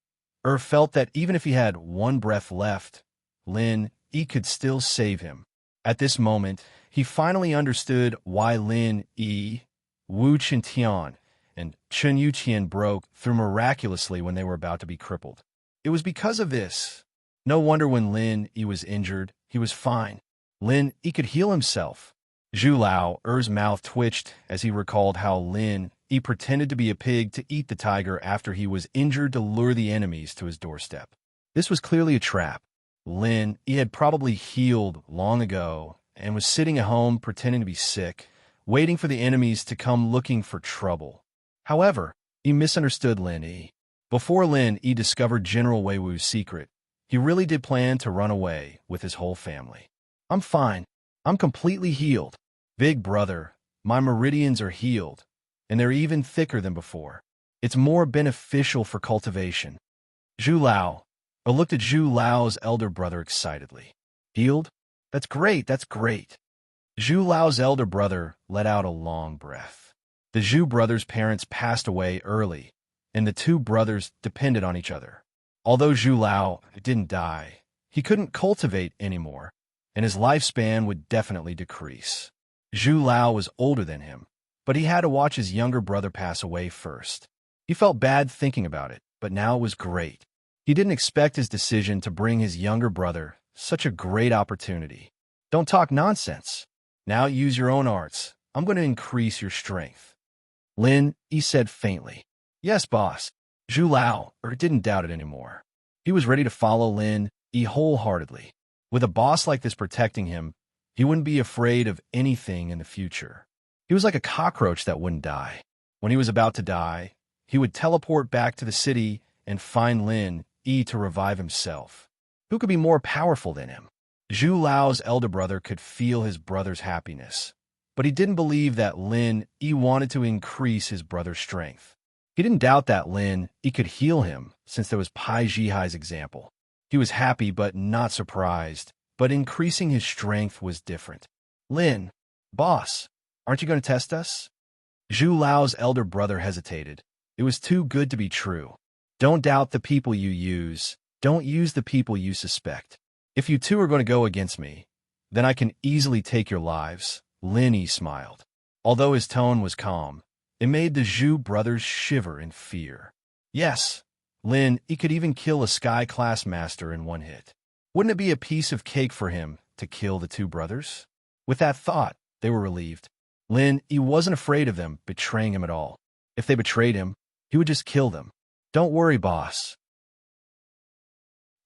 Speaker 1: felt that even if he had one breath left, Lin Yi could still save him. At this moment, he finally understood why Lin Yi, Wu Qintian, and Chen Yuqian broke through miraculously when they were about to be crippled. It was because of this. No wonder when Lin Yi was injured, he was fine. Lin Yi could heal himself. Zhu Lao's mouth twitched as he recalled how Lin Yi pretended to be a pig to eat the tiger after he was injured to lure the enemies to his doorstep. This was clearly a trap. Lin Yi had probably healed long ago and was sitting at home pretending to be sick, waiting for the enemies to come looking for trouble. However, he misunderstood Lin Yi. Before Lin Yi discovered General Wei Wu's secret, he really did plan to run away with his whole family. I'm fine. I'm completely healed. Big brother, my meridians are healed, and they're even thicker than before. It's more beneficial for cultivation. Zhu Lao looked at Zhu Lao's elder brother excitedly. Healed? That's great, that's great. Zhu Lao's elder brother let out a long breath. The Zhu brothers' parents passed away early, and the two brothers depended on each other. Although Zhu Lao didn't die, he couldn't cultivate anymore, and his lifespan would definitely decrease. Zhu Lao was older than him, but he had to watch his younger brother pass away first. He felt bad thinking about it, but now it was great. He didn't expect his decision to bring his younger brother such a great opportunity. Don't talk nonsense. Now use your own arts. I'm going to increase your strength. Lin Yi said faintly. Yes, boss. Zhu Lao didn't doubt it anymore. He was ready to follow Lin Yi wholeheartedly. With a boss like this protecting him, he wouldn't be afraid of anything in the future. He was like a cockroach that wouldn't die. When he was about to die, he would teleport back to the city and find Lin Yi to revive himself. Who could be more powerful than him? Zhu Lao's elder brother could feel his brother's happiness, but he didn't believe that Lin Yi wanted to increase his brother's strength. He didn't doubt that Lin Yi could heal him, since there was Pai Jihai's example. He was happy but not surprised, but increasing his strength was different. Lin, boss, aren't you going to test us? Zhu Lao's elder brother hesitated. It was too good to be true. Don't doubt the people you use. Don't use the people you suspect. If you two are going to go against me, then I can easily take your lives. Lin Yi smiled. Although his tone was calm, it made the Zhu brothers shiver in fear. Yes, Lin Yi could even kill a sky-class master in one hit. Wouldn't it be a piece of cake for him to kill the two brothers? With that thought, they were relieved. Lin Yi wasn't afraid of them betraying him at all. If they betrayed him, he would just kill them. Don't worry, boss.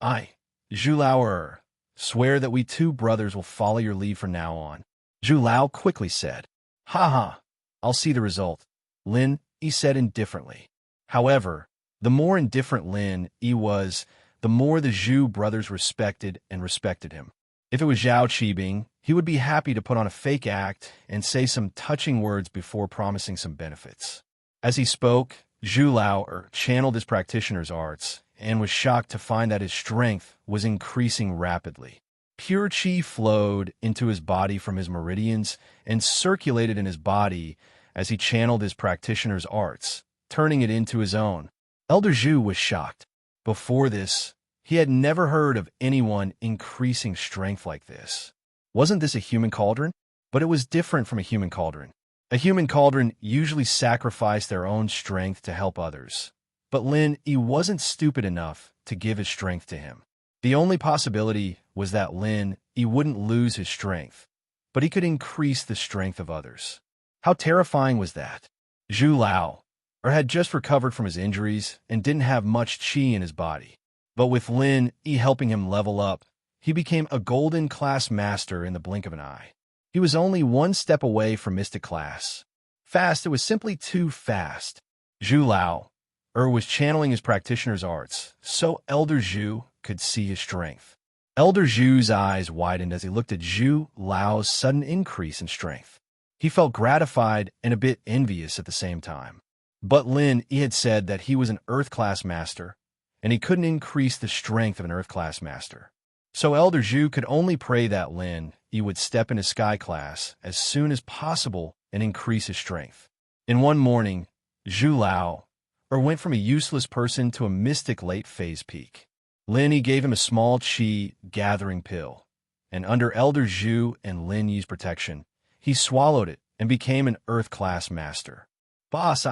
Speaker 1: Zhu Lao, swear that we two brothers will follow your lead from now on. Zhu Lao quickly said. Ha ha, I'll see the result, Lin Yi said indifferently. However, the more indifferent Lin Yi was, the more the Zhu brothers respected him. If it was Zhao Qibing, he would be happy to put on a fake act and say some touching words before promising some benefits. As he spoke, Zhu Lao channeled his practitioner's arts and was shocked to find that his strength was increasing rapidly. Pure qi flowed into his body from his meridians and circulated in his body as he channeled his practitioner's arts, turning it into his own. Elder Zhu was shocked. Before this, he had never heard of anyone increasing strength like this. Wasn't this a human cauldron? But it was different from a human cauldron. A human cauldron usually sacrificed their own strength to help others. But Lin Yi wasn't stupid enough to give his strength to him. The only possibility was that Lin Yi wouldn't lose his strength, but he could increase the strength of others. How terrifying was that? Zhu Lao had just recovered from his injuries and didn't have much qi in his body. But with Lin Yi helping him level up, he became a golden class master in the blink of an eye. He was only one step away from mystic class. Fast, it was simply too fast. Zhu Lao was channeling his practitioner's arts, so Elder Zhu could see his strength. Elder Zhu's eyes widened as he looked at Zhu Lao's sudden increase in strength. He felt gratified and a bit envious at the same time. But Lin Yi had said that he was an Earth-class master, and he couldn't increase the strength of an Earth-class master. So Elder Zhu could only pray that Lin Yi would step into Sky class as soon as possible and increase his strength. In one morning, Zhu Lao went from a useless person to a mystic late-phase peak. Lin Yi gave him a small qi-gathering pill, and under Elder Zhu and Lin Yi's protection, he swallowed it and became an Earth-class master. Boss,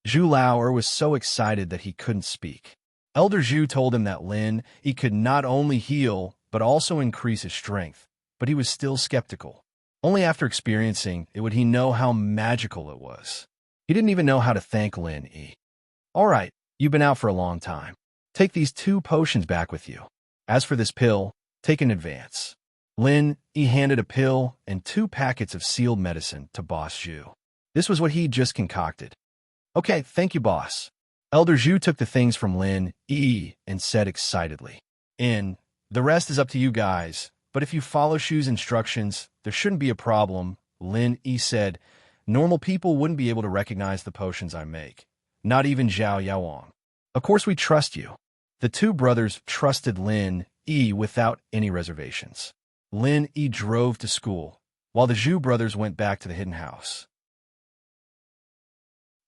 Speaker 1: Zhu Lao was so excited that he couldn't speak. Elder Zhu told him that Lin Yi could not only heal, but also increase his strength, but he was still skeptical. Only after experiencing it would he know how magical it was. He didn't even know how to thank Lin Yi. All right, you've been out for a long time. Take these 2 potions back with you. As for this pill, take in advance. Lin Yi handed a pill and 2 packets of sealed medicine to Boss Zhu. This was what he'd just concocted. Okay, thank you, boss. Elder Zhu took the things from Lin Yi and said excitedly, the rest is up to you guys, but if you follow Shu's instructions, there shouldn't be a problem. Lin Yi said, normal people wouldn't be able to recognize the potions I make, not even Zhao Yaowang. Of course we trust you. The 2 brothers trusted Lin Yi without any reservations. Lin Yi drove to school, while the Zhu brothers went back to the hidden house.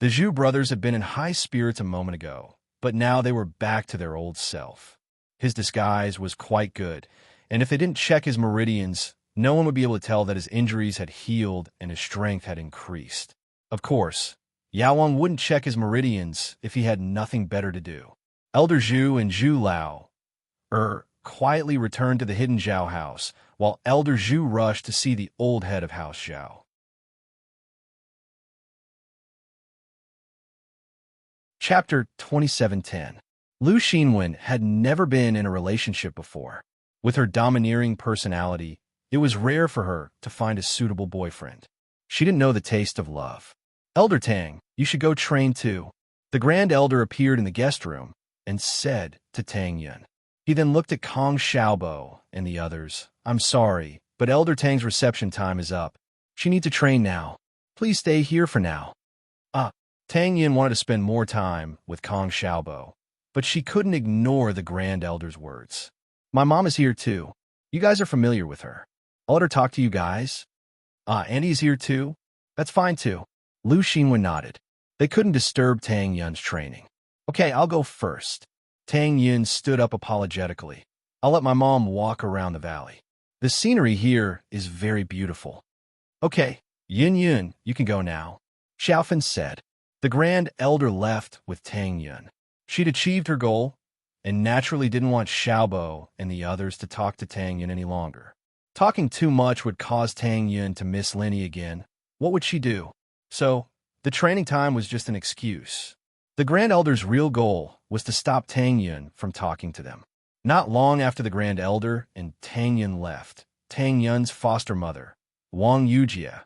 Speaker 1: The Zhu brothers had been in high spirits a moment ago, but now they were back to their old self. His disguise was quite good, and if they didn't check his meridians, no one would be able to tell that his injuries had healed and his strength had increased. Of course, Yaowang wouldn't check his meridians if he had nothing better to do. Elder Zhu and Zhu Lao quietly returned to the hidden Zhao house, while Elder Zhu rushed to see the old head of House Zhao. Chapter 2710. Lu Xinwen had never been in a relationship before. With her domineering personality, it was rare for her to find a suitable boyfriend. She didn't know the taste of love. Elder Tang, you should go train too. The Grand Elder appeared in the guest room and said to Tang Yun. He then looked at Kong Xiaobo and the others. I'm sorry, but Elder Tang's reception time is up. She needs to train now. Please stay here for now. Tang Yin wanted to spend more time with Kong Xiaobo, but she couldn't ignore the Grand Elder's words. My mom is here too. You guys are familiar with her. I'll let her talk to you guys. Andy's here too? That's fine too. Lu Xinwen nodded. They couldn't disturb Tang Yun's training. Okay, I'll go first. Tang Yun stood up apologetically. I'll let my mom walk around the valley. The scenery here is very beautiful. Okay, Yun, you can go now, Xiaofan said. The Grand Elder left with Tang Yun. She'd achieved her goal, and naturally didn't want Xiaobo and the others to talk to Tang Yun any longer. Talking too much would cause Tang Yun to miss Linny again. What would she do? So, the training time was just an excuse. The Grand Elder's real goal was to stop Tang Yun from talking to them. Not long after the Grand Elder and Tang Yun left, Tang Yun's foster mother, Wang Yujia,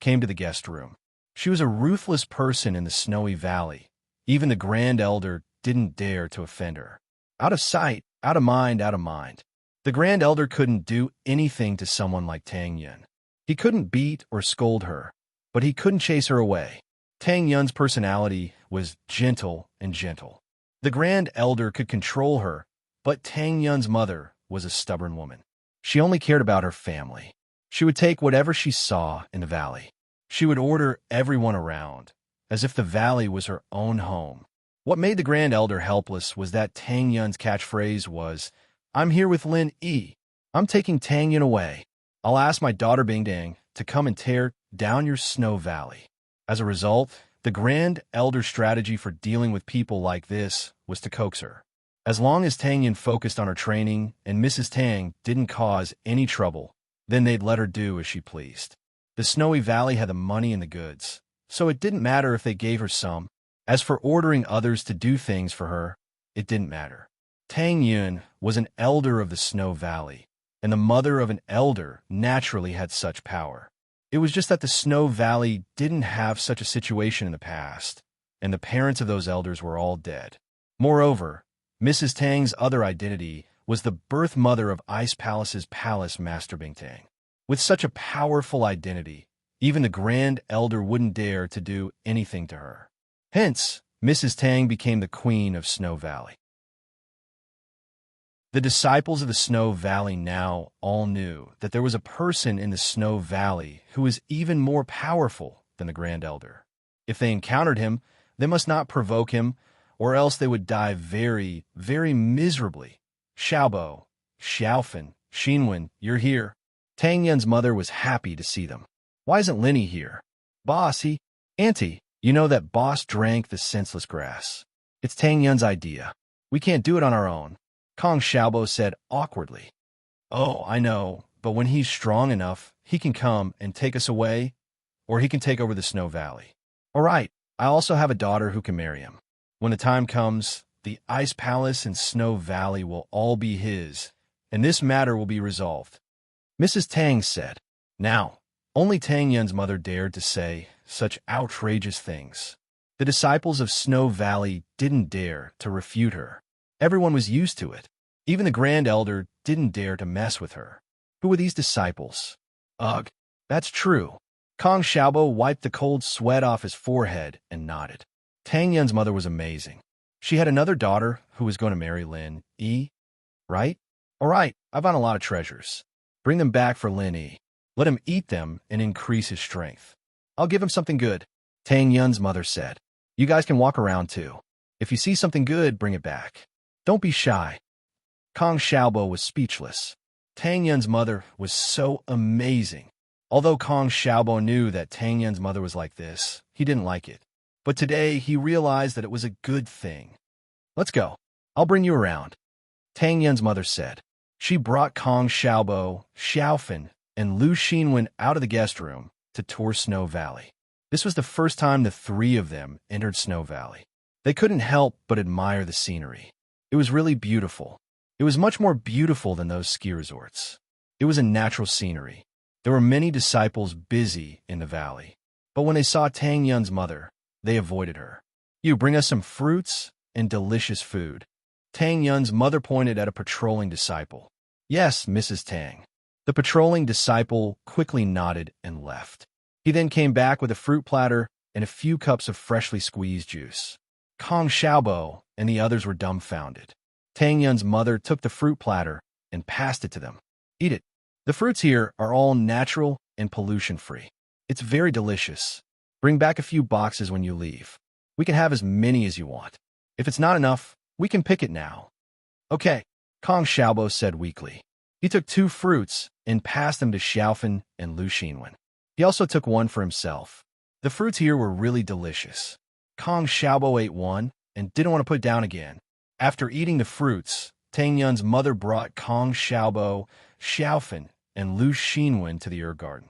Speaker 1: came to the guest room. She was a ruthless person in the snowy valley. Even the Grand Elder didn't dare to offend her. Out of sight, out of mind, out of mind. The Grand Elder couldn't do anything to someone like Tang Yun. He couldn't beat or scold her, but he couldn't chase her away. Tang Yun's personality was gentle and gentle. The Grand Elder could control her, but Tang Yun's mother was a stubborn woman. She only cared about her family. She would take whatever she saw in the valley. She would order everyone around, as if the valley was her own home. What made the Grand Elder helpless was that Tang Yun's catchphrase was, I'm here with Lin Yi. I'm taking Tang Yun away. I'll ask my daughter Bing Dang to come and tear down your snow valley. As a result, the Grand Elder's strategy for dealing with people like this was to coax her. As long as Tang Yun focused on her training and Mrs. Tang didn't cause any trouble, then they'd let her do as she pleased. The snowy valley had the money and the goods, so it didn't matter if they gave her some. As for ordering others to do things for her, it didn't matter. Tang Yun was an elder of the Snow Valley, and the mother of an elder naturally had such power. It was just that the Snow Valley didn't have such a situation in the past, and the parents of those elders were all dead. Moreover, Mrs. Tang's other identity was the birth mother of Ice Palace's palace master Bing Tang. With such a powerful identity, even the Grand Elder wouldn't dare to do anything to her. Hence, Mrs. Tang became the queen of Snow Valley. The disciples of the Snow Valley now all knew that there was a person in the Snow Valley who was even more powerful than the Grand Elder. If they encountered him, they must not provoke him, or else they would die very, very miserably. Xiaobo, Xiaofan, Xinwen, you're here. Tang Yun's mother was happy to see them. Why isn't Linny here? Boss, Auntie, you know that boss drank the senseless grass. It's Tang Yun's idea. We can't do it on our own, Kong Xiaobo said awkwardly. Oh, I know, but when he's strong enough, he can come and take us away, or he can take over the Snow Valley. All right, I also have a daughter who can marry him. When the time comes, the Ice Palace and Snow Valley will all be his, and this matter will be resolved. Mrs. Tang said. Now, only Tang Yun's mother dared to say such outrageous things. The disciples of Snow Valley didn't dare to refute her. Everyone was used to it. Even the Grand Elder didn't dare to mess with her. Who were these disciples? Ugh, that's true. Kong Xiaobo wiped the cold sweat off his forehead and nodded. Tang Yun's mother was amazing. She had another daughter who was going to marry Lin Yi, right? All right, I've got a lot of treasures. Bring them back for Lin Yi. Let him eat them and increase his strength. I'll give him something good, Tang Yun's mother said. You guys can walk around too. If you see something good, bring it back. Don't be shy. Kong Xiaobo was speechless. Tang Yun's mother was so amazing. Although Kong Xiaobo knew that Tang Yun's mother was like this, he didn't like it. But today he realized that it was a good thing. Let's go. I'll bring you around, Tang Yun's mother said. She brought Kong Xiaobo, Xiaofan, and Lu Xinwen out of the guest room to tour Snow Valley. This was the first time the three of them entered Snow Valley. They couldn't help but admire the scenery. It was really beautiful. It was much more beautiful than those ski resorts. It was a natural scenery. There were many disciples busy in the valley. But when they saw Tang Yun's mother, they avoided her. You bring us some fruits and delicious food. Tang Yun's mother pointed at a patrolling disciple. Yes, Mrs. Tang. The patrolling disciple quickly nodded and left. He then came back with a fruit platter and a few cups of freshly squeezed juice. Kong Xiaobo and the others were dumbfounded. Tang Yun's mother took the fruit platter and passed it to them. Eat it. The fruits here are all natural and pollution-free. It's very delicious. Bring back a few boxes when you leave. We can have as many as you want. If it's not enough, we can pick it now. Okay, Kong Xiaobo said weakly. He took 2 fruits and passed them to Xiaofan and Lu Xinwen. He also took one for himself. The fruits here were really delicious. Kong Xiaobo ate one and didn't want to put it down again. After eating the fruits, Tang Yun's mother brought Kong Xiaobo, Xiaofan, and Lu Xinwen to the herb garden.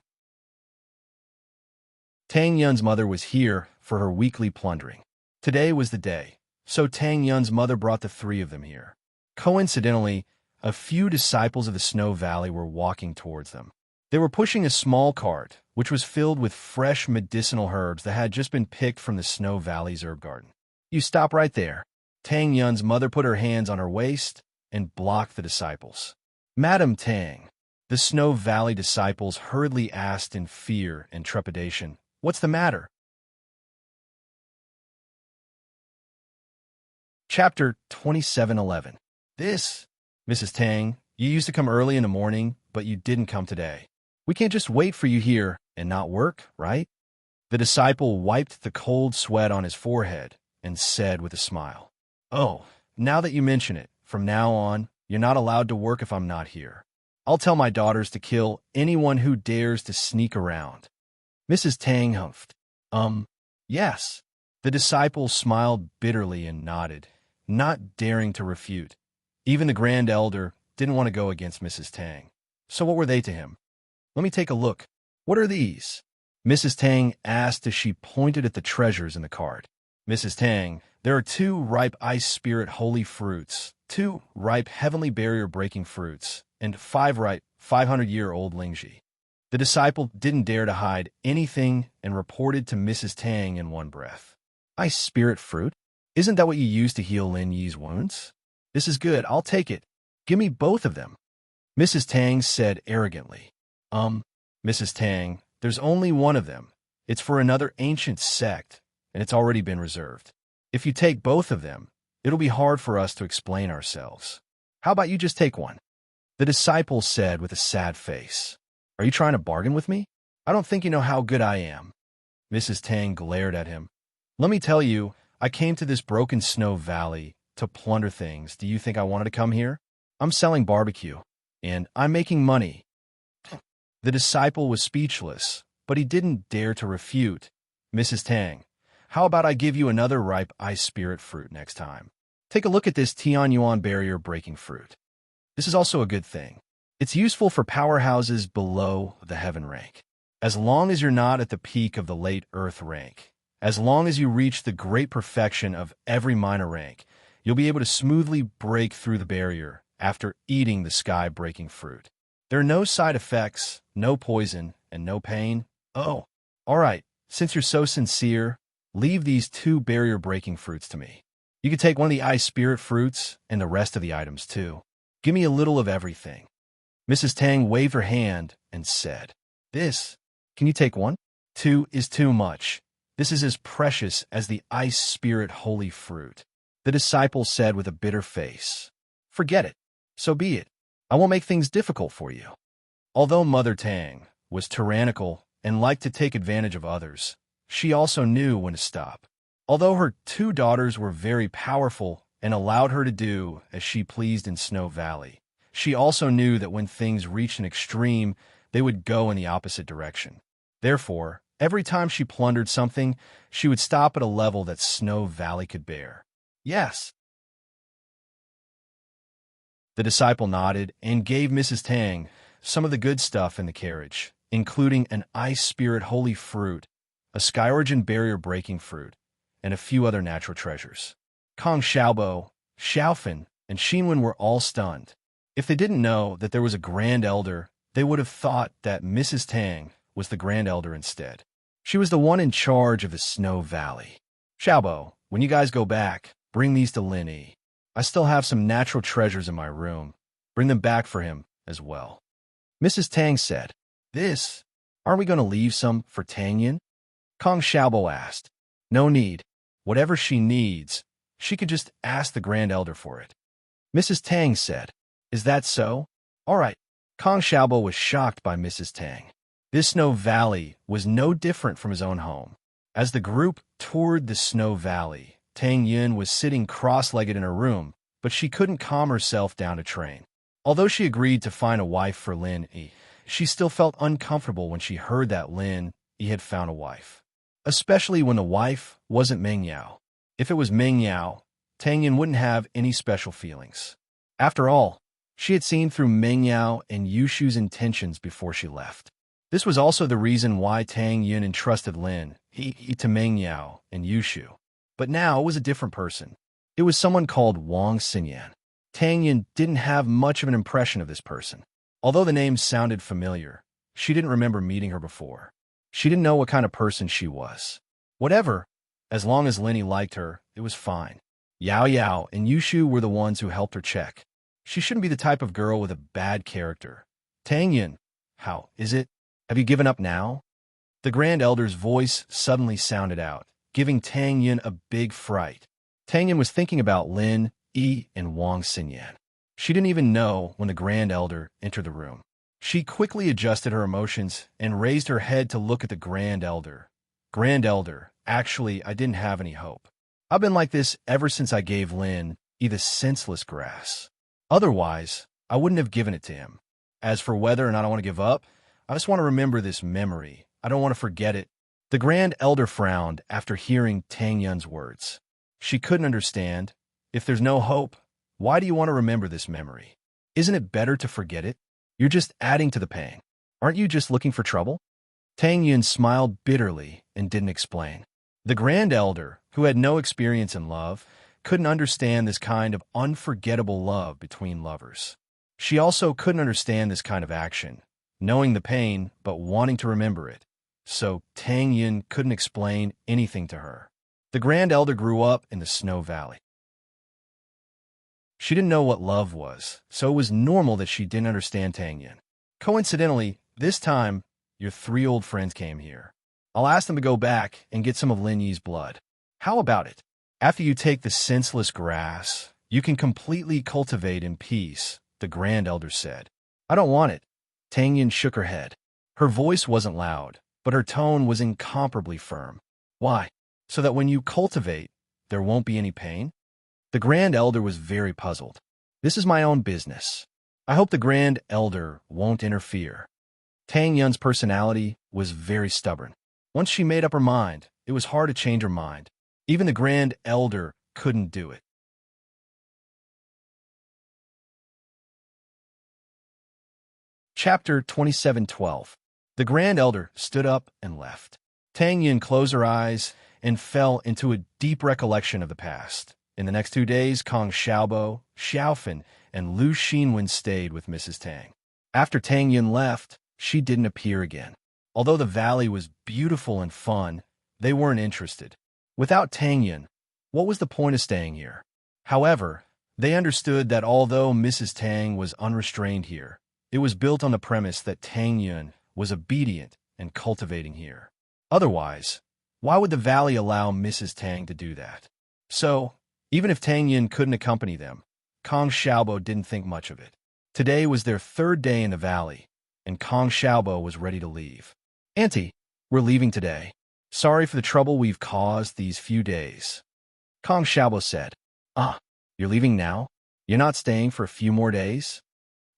Speaker 1: Tang Yun's mother was here for her weekly plundering. Today was the day, so Tang Yun's mother brought the 3 of them here. Coincidentally, a few disciples of the Snow Valley were walking towards them. They were pushing a small cart, which was filled with fresh medicinal herbs that had just been picked from the Snow Valley's herb garden. You stop right there. Tang Yun's mother put her hands on her waist and blocked the disciples. Madam Tang, the Snow Valley disciples hurriedly asked in fear and trepidation, "What's the matter?" Chapter 27:11. This, Mrs. Tang, you used to come early in the morning, but you didn't come today. We can't just wait for you here and not work, right? The disciple wiped the cold sweat on his forehead and said with a smile, "Oh, now that you mention it, from now on, you're not allowed to work if I'm not here. I'll tell my daughters to kill anyone who dares to sneak around." Mrs. Tang humphed. Yes. The disciple smiled bitterly and nodded, not daring to refute. Even the Grand Elder didn't want to go against Mrs. Tang. So what were they to him? Let me take a look. What are these? Mrs. Tang asked as she pointed at the treasures in the cart. Mrs. Tang, there are 2 ripe ice spirit holy fruits, 2 ripe heavenly barrier-breaking fruits, and 5 ripe 500-year-old Lingji. The disciple didn't dare to hide anything and reported to Mrs. Tang in one breath. Ice spirit fruit? Isn't that what you use to heal Lin Yi's wounds? This is good. I'll take it. Give me both of them. Mrs. Tang said arrogantly. Mrs. Tang, there's only one of them. It's for another ancient sect, and it's already been reserved. If you take both of them, it'll be hard for us to explain ourselves. How about you just take one? The disciple said with a sad face. Are you trying to bargain with me? I don't think you know how good I am. Mrs. Tang glared at him. Let me tell you, I came to this broken Snow Valley to plunder things. Do you think I wanted to come here? I'm selling barbecue, and I'm making money. The disciple was speechless, but he didn't dare to refute. Mrs. Tang, how about I give you another ripe ice spirit fruit next time? Take a look at this Tianyuan barrier-breaking fruit. This is also a good thing. It's useful for powerhouses below the heaven rank. As long as you're not at the peak of the late earth rank, as long as you reach the great perfection of every minor rank, you'll be able to smoothly break through the barrier after eating the sky-breaking fruit. There are no side effects, no poison, and no pain. Oh, all right, since you're so sincere, leave these 2 barrier-breaking fruits to me. You can take one of the ice spirit fruits and the rest of the items too. Give me a little of everything. Mrs. Tang waved her hand and said, This, can you take one? 2 is too much. This is as precious as the ice spirit holy fruit. The disciple said with a bitter face, Forget it. So be it. I won't make things difficult for you. Although Mother Tang was tyrannical and liked to take advantage of others, she also knew when to stop. Although her 2 daughters were very powerful and allowed her to do as she pleased in Snow Valley, she also knew that when things reached an extreme, they would go in the opposite direction. Therefore, every time she plundered something, she would stop at a level that Snow Valley could bear. Yes. The disciple nodded and gave Mrs. Tang some of the good stuff in the carriage, including an ice spirit holy fruit, a sky origin barrier-breaking fruit, and a few other natural treasures. Kong Xiaobo, Xiaofan, and Xinwen were all stunned. If they didn't know that there was a Grand Elder, they would have thought that Mrs. Tang was the Grand Elder instead. She was the one in charge of the Snow Valley. Xiaobo, when you guys go back, bring these to Lin Yi. I still have some natural treasures in my room. Bring them back for him as well. Mrs. Tang said, This, Aren't we going to leave some for Tang Yin? Kong Xiaobo asked. No need. Whatever she needs, she could just ask the Grand Elder for it. Mrs. Tang said. Is that so? All right. Kong Xiaobo was shocked by Mrs. Tang. This Snow Valley was no different from his own home. As the group toured the Snow Valley, Tang Yin was sitting cross-legged in her room, but she couldn't calm herself down to train. Although she agreed to find a wife for Lin Yi, she still felt uncomfortable when she heard that Lin Yi had found a wife. Especially when the wife wasn't Meng Yao. If it was Meng Yao, Tang Yin wouldn't have any special feelings. After all, she had seen through Meng Yao and Yushu's intentions before she left. This was also the reason why Tang Yin entrusted Lin Yi to Meng Yao and Yushu. But now it was a different person. It was someone called Wang Xinyan. Tang Yin didn't have much of an impression of this person. Although the name sounded familiar, she didn't remember meeting her before. She didn't know what kind of person she was. Whatever, as long as Lin Yi liked her, it was fine. Yao Yao and Yushu were the ones who helped her check. She shouldn't be the type of girl with a bad character. Tang Yin, how is it? Have you given up now? The Grand Elder's voice suddenly sounded out, giving Tang Yin a big fright. Tang Yin was thinking about Lin Yi and Wang Xinyan. She didn't even know when the Grand Elder entered the room. She quickly adjusted her emotions and raised her head to look at the Grand Elder. Grand Elder, actually, I didn't have any hope. I've been like this ever since I gave Lin Yi the senseless grass. Otherwise, I wouldn't have given it to him. As for whether or not I want to give up, I just want to remember this memory. I don't want to forget it. The Grand Elder frowned after hearing Tang Yun's words. She couldn't understand. If there's no hope, why do you want to remember this memory? Isn't it better to forget it? You're just adding to the pain. Aren't you just looking for trouble? Tang Yun smiled bitterly and didn't explain. The Grand Elder, who had no experience in love, couldn't understand this kind of unforgettable love between lovers. She also couldn't understand this kind of action, knowing the pain but wanting to remember it. So Tang Yun couldn't explain anything to her. The Grand Elder grew up in the Snow Valley. She didn't know what love was, so it was normal that she didn't understand Tang Yin. Coincidentally, this time, your 3 old friends came here. I'll ask them to go back and get some of Lin Yi's blood. How about it? After you take the senseless grass, you can completely cultivate in peace, the Grand Elder said. I don't want it. Tang Yin shook her head. Her voice wasn't loud, but her tone was incomparably firm. Why? So that when you cultivate, there won't be any pain? The Grand Elder was very puzzled. This is my own business. I hope the Grand Elder won't interfere. Tang Yun's personality was very stubborn. Once she made up her mind, it was hard to change her mind. Even the Grand Elder couldn't do it. Chapter 27:12. The Grand Elder stood up and left. Tang Yin closed her eyes and fell into a deep recollection of the past. In the next 2 days, Kong Xiaobo, Xiaofan, and Lu Xinwen stayed with Mrs. Tang. After Tang Yin left, she didn't appear again. Although the valley was beautiful and fun, they weren't interested. Without Tang Yin, what was the point of staying here? However, they understood that although Mrs. Tang was unrestrained here, it was built on the premise that Tang Yin was obedient and cultivating here. Otherwise, why would the valley allow Mrs. Tang to do that? So, even if Tang Yin couldn't accompany them, Kong Xiaobo didn't think much of it. Today was their 3rd day in the valley, and Kong Xiaobo was ready to leave. Auntie, we're leaving today. Sorry for the trouble we've caused these few days. Kong Xiaobo said. You're leaving now? You're not staying for a few more days?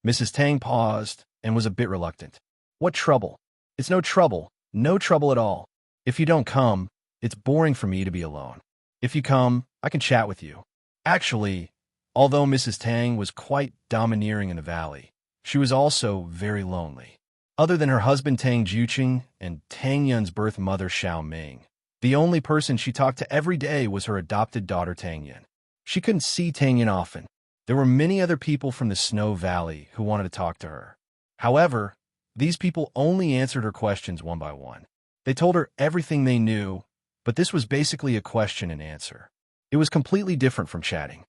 Speaker 1: Mrs. Tang paused and was a bit reluctant. What trouble? It's no trouble at all. If you don't come, it's boring for me to be alone. If you come, I can chat with you. Actually, although Mrs. Tang was quite domineering in the valley, she was also very lonely. Other than her husband Tang Juqing and Tang Yun's birth mother Xiao Ming, the only person she talked to every day was her adopted daughter Tang Yin. She couldn't see Tang Yin often. There were many other people from the Snow Valley who wanted to talk to her. However, these people only answered her questions one by one. They told her everything they knew, but this was basically a question and answer. It was completely different from chatting.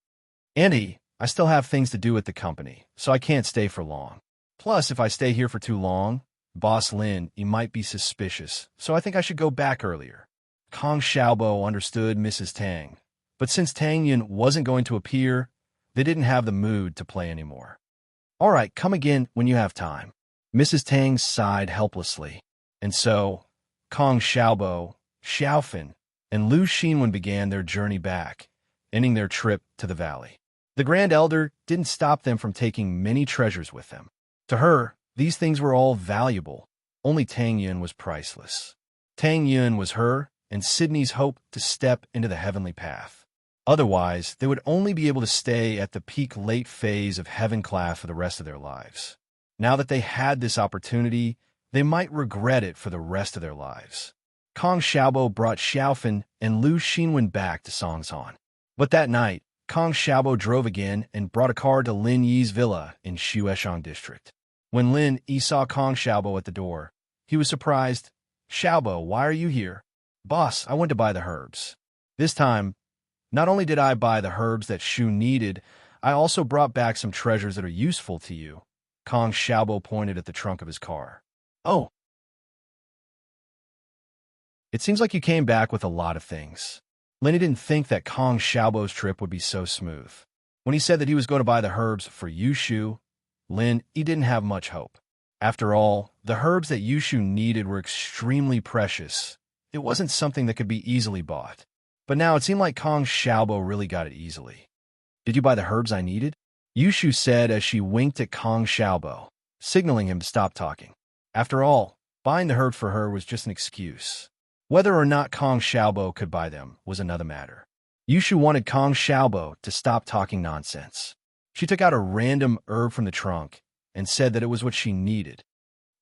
Speaker 1: Auntie, I still have things to do at the company, so I can't stay for long. Plus, if I stay here for too long, Boss Lin, he might be suspicious, so I think I should go back earlier. Kong Xiaobo understood Mrs. Tang, but since Tang Yun wasn't going to appear, they didn't have the mood to play anymore. All right, come again when you have time. Mrs. Tang sighed helplessly. And so, Kong Xiaobo, Xiaofan, and Lu Xinwen began their journey back, ending their trip to the valley. The Grand Elder didn't stop them from taking many treasures with them. To her, these things were all valuable. Only Tang Yun was priceless. Tang Yun was her and Sydney's hope to step into the heavenly path. Otherwise, they would only be able to stay at the peak late phase of heaven class for the rest of their lives. Now that they had this opportunity, they might regret it for the rest of their lives. Kong Xiaobo brought Xiaofan and Lu Xinwen back to Songsan. But that night, Kong Xiaobo drove again and brought a car to Lin Yi's villa in Shueshang district. When Lin Yi saw Kong Xiaobo at the door, he was surprised. "Xiaobo, why are you here?" "Boss, I went to buy the herbs." This time, not only did I buy the herbs that Shu needed, I also brought back some treasures that are useful to you. Kong Xiaobo pointed at the trunk of his car. "Oh. It seems like you came back with a lot of things." Lenny didn't think that Kong Xiaobo's trip would be so smooth. When he said that he was going to buy the herbs for Yushu, he didn't have much hope. After all, the herbs that Yushu needed were extremely precious. It wasn't something that could be easily bought. But now it seemed like Kong Xiaobo really got it easily. "Did you buy the herbs I needed?" Yushu said as she winked at Kong Xiaobo, signaling him to stop talking. After all, buying the herbs for her was just an excuse. Whether or not Kong Xiaobo could buy them was another matter. Yushu wanted Kong Xiaobo to stop talking nonsense. She took out a random herb from the trunk and said that it was what she needed.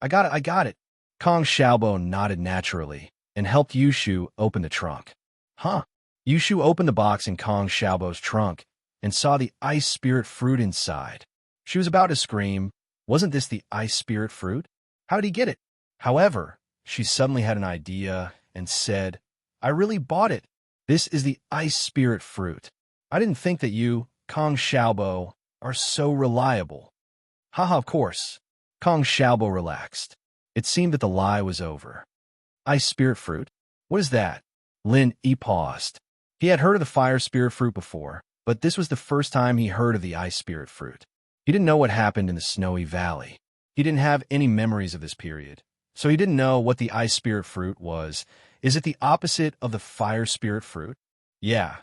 Speaker 1: I got it. Kong Xiaobo nodded naturally and helped Yushu open the trunk. Huh? Yushu opened the box in Kong Xiaobo's trunk and saw the ice spirit fruit inside. She was about to scream, "Wasn't this the ice spirit fruit? How'd he get it?" However, she suddenly had an idea and said, "I really bought it. This is the ice spirit fruit. I didn't think that you, Kong Xiaobo, are so reliable." Haha, of course. Kong Xiaobo relaxed. It seemed that the lie was over. Ice spirit fruit? What is that? Lin Yi paused. He had heard of the fire spirit fruit before, but this was the first time he heard of the ice spirit fruit. He didn't know what happened in the snowy valley. He didn't have any memories of this period, so he didn't know what the ice spirit fruit was. Is it the opposite of the fire spirit fruit? Yeah.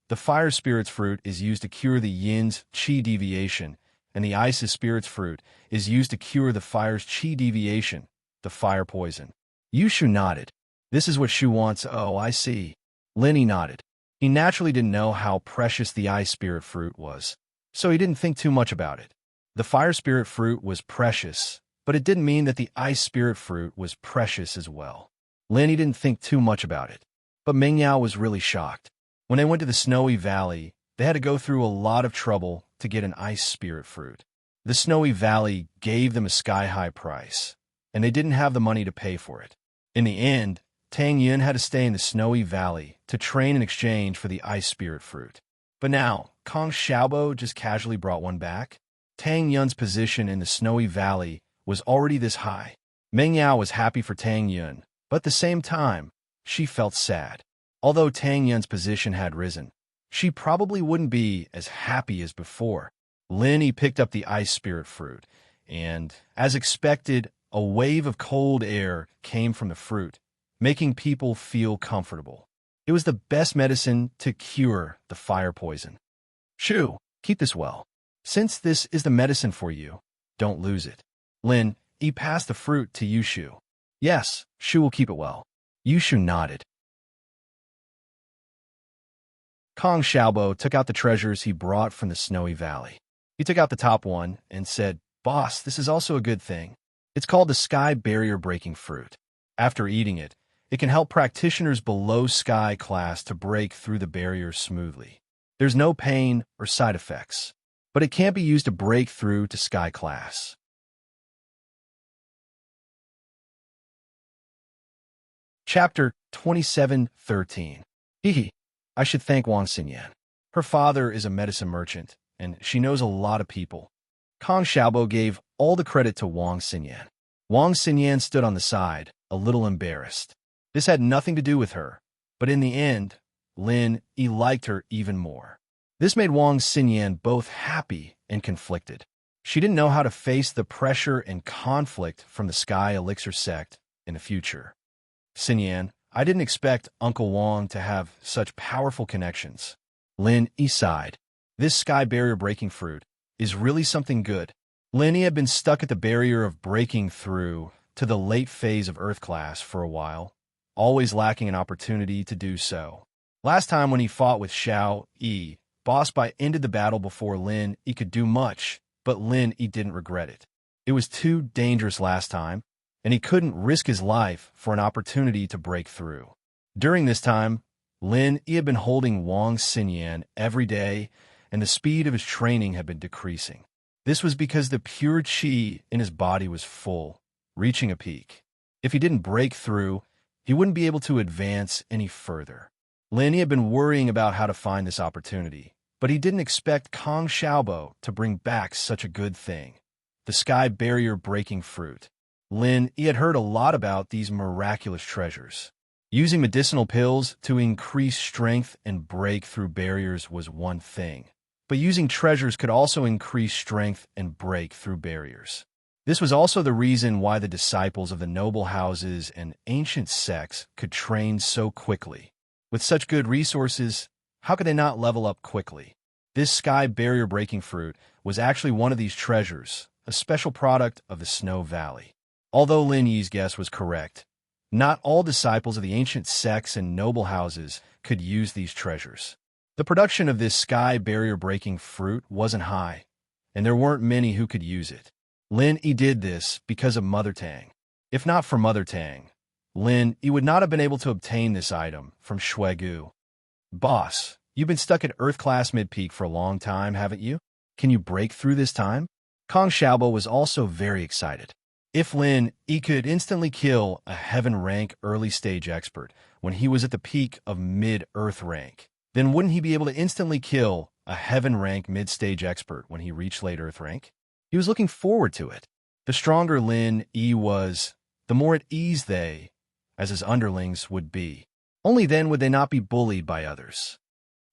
Speaker 1: The fire spirit's fruit is used to cure the yin's qi deviation, and the ice's spirit's fruit is used to cure the fire's qi deviation, the fire poison. Yushu nodded. This is what Shu wants. Oh, I see. Linny nodded. He naturally didn't know how precious the ice spirit fruit was, so he didn't think too much about it. The fire spirit fruit was precious, but it didn't mean that the ice spirit fruit was precious as well. Linny didn't think too much about it, but Meng Yao was really shocked. When they went to the snowy valley, they had to go through a lot of trouble to get an ice spirit fruit. The snowy valley gave them a sky-high price, and they didn't have the money to pay for it. In the end, Tang Yun had to stay in the snowy valley to train in exchange for the ice spirit fruit. But now, Kong Xiaobo just casually brought one back. Tang Yun's position in the snowy valley was already this high. Meng Yao was happy for Tang Yun, but at the same time, she felt sad. Although Tang Yun's position had risen, she probably wouldn't be as happy as before. Linny picked up the ice spirit fruit, and, as expected, a wave of cold air came from the fruit, making people feel comfortable. It was the best medicine to cure the fire poison. Shu, keep this well. Since this is the medicine for you, don't lose it. Lin Yi passed the fruit to Yushu. Yes, Shu will keep it well. Yushu nodded. Kong Xiaobo took out the treasures he brought from the snowy valley. He took out the top one and said, "Boss, this is also a good thing. It's called the sky barrier breaking fruit. After eating it, it can help practitioners below sky class to break through the barrier smoothly. There's no pain or side effects, but it can't be used to break through to sky class." Chapter 27:13. Hehe. I should thank Wang Xinyan. Her father is a medicine merchant, and she knows a lot of people. Kong Xiaobo gave all the credit to Wang Xinyan. Wang Xinyan stood on the side, a little embarrassed. This had nothing to do with her, but in the end, Lin Yi liked her even more. This made Wang Xinyan both happy and conflicted. She didn't know how to face the pressure and conflict from the Sky Elixir sect in the future. Xinyan, I didn't expect Uncle Wang to have such powerful connections. Lin Yi sighed. This sky barrier breaking fruit is really something good. Lin Yi had been stuck at the barrier of breaking through to the late phase of Earth class for a while, always lacking an opportunity to do so. Last time when he fought with Xiao Yi, Boss Bai ended the battle before Lin Yi could do much, but Lin Yi didn't regret it. It was too dangerous last time, and he couldn't risk his life for an opportunity to break through. During this time, Lin Yi had been holding Wang Xinyan every day, and the speed of his training had been decreasing. This was because the pure qi in his body was full, reaching a peak. If he didn't break through, he wouldn't be able to advance any further. Lin Yi had been worrying about how to find this opportunity, but he didn't expect Kong Xiaobo to bring back such a good thing, the sky barrier breaking fruit. Lin Yi had heard a lot about these miraculous treasures. Using medicinal pills to increase strength and break through barriers was one thing, but using treasures could also increase strength and break through barriers. This was also the reason why the disciples of the noble houses and ancient sects could train so quickly. With such good resources, how could they not level up quickly? This sky barrier breaking fruit was actually one of these treasures, a special product of the Snow Valley. Although Lin Yi's guess was correct, not all disciples of the ancient sects and noble houses could use these treasures. The production of this sky barrier breaking fruit wasn't high, and there weren't many who could use it. Lin Yi did this because of Mother Tang. If not for Mother Tang, Lin Yi would not have been able to obtain this item from Shuigu. Boss, you've been stuck at Earth class mid-peak for a long time, haven't you? Can you break through this time? Kong Xiaobo was also very excited. If Lin Yi could instantly kill a heaven rank early stage expert when he was at the peak of mid-Earth rank, then wouldn't he be able to instantly kill a heaven rank mid-stage expert when he reached late Earth rank? He was looking forward to it. The stronger Lin Yi was, the more at ease they, as his underlings, would be. Only then would they not be bullied by others.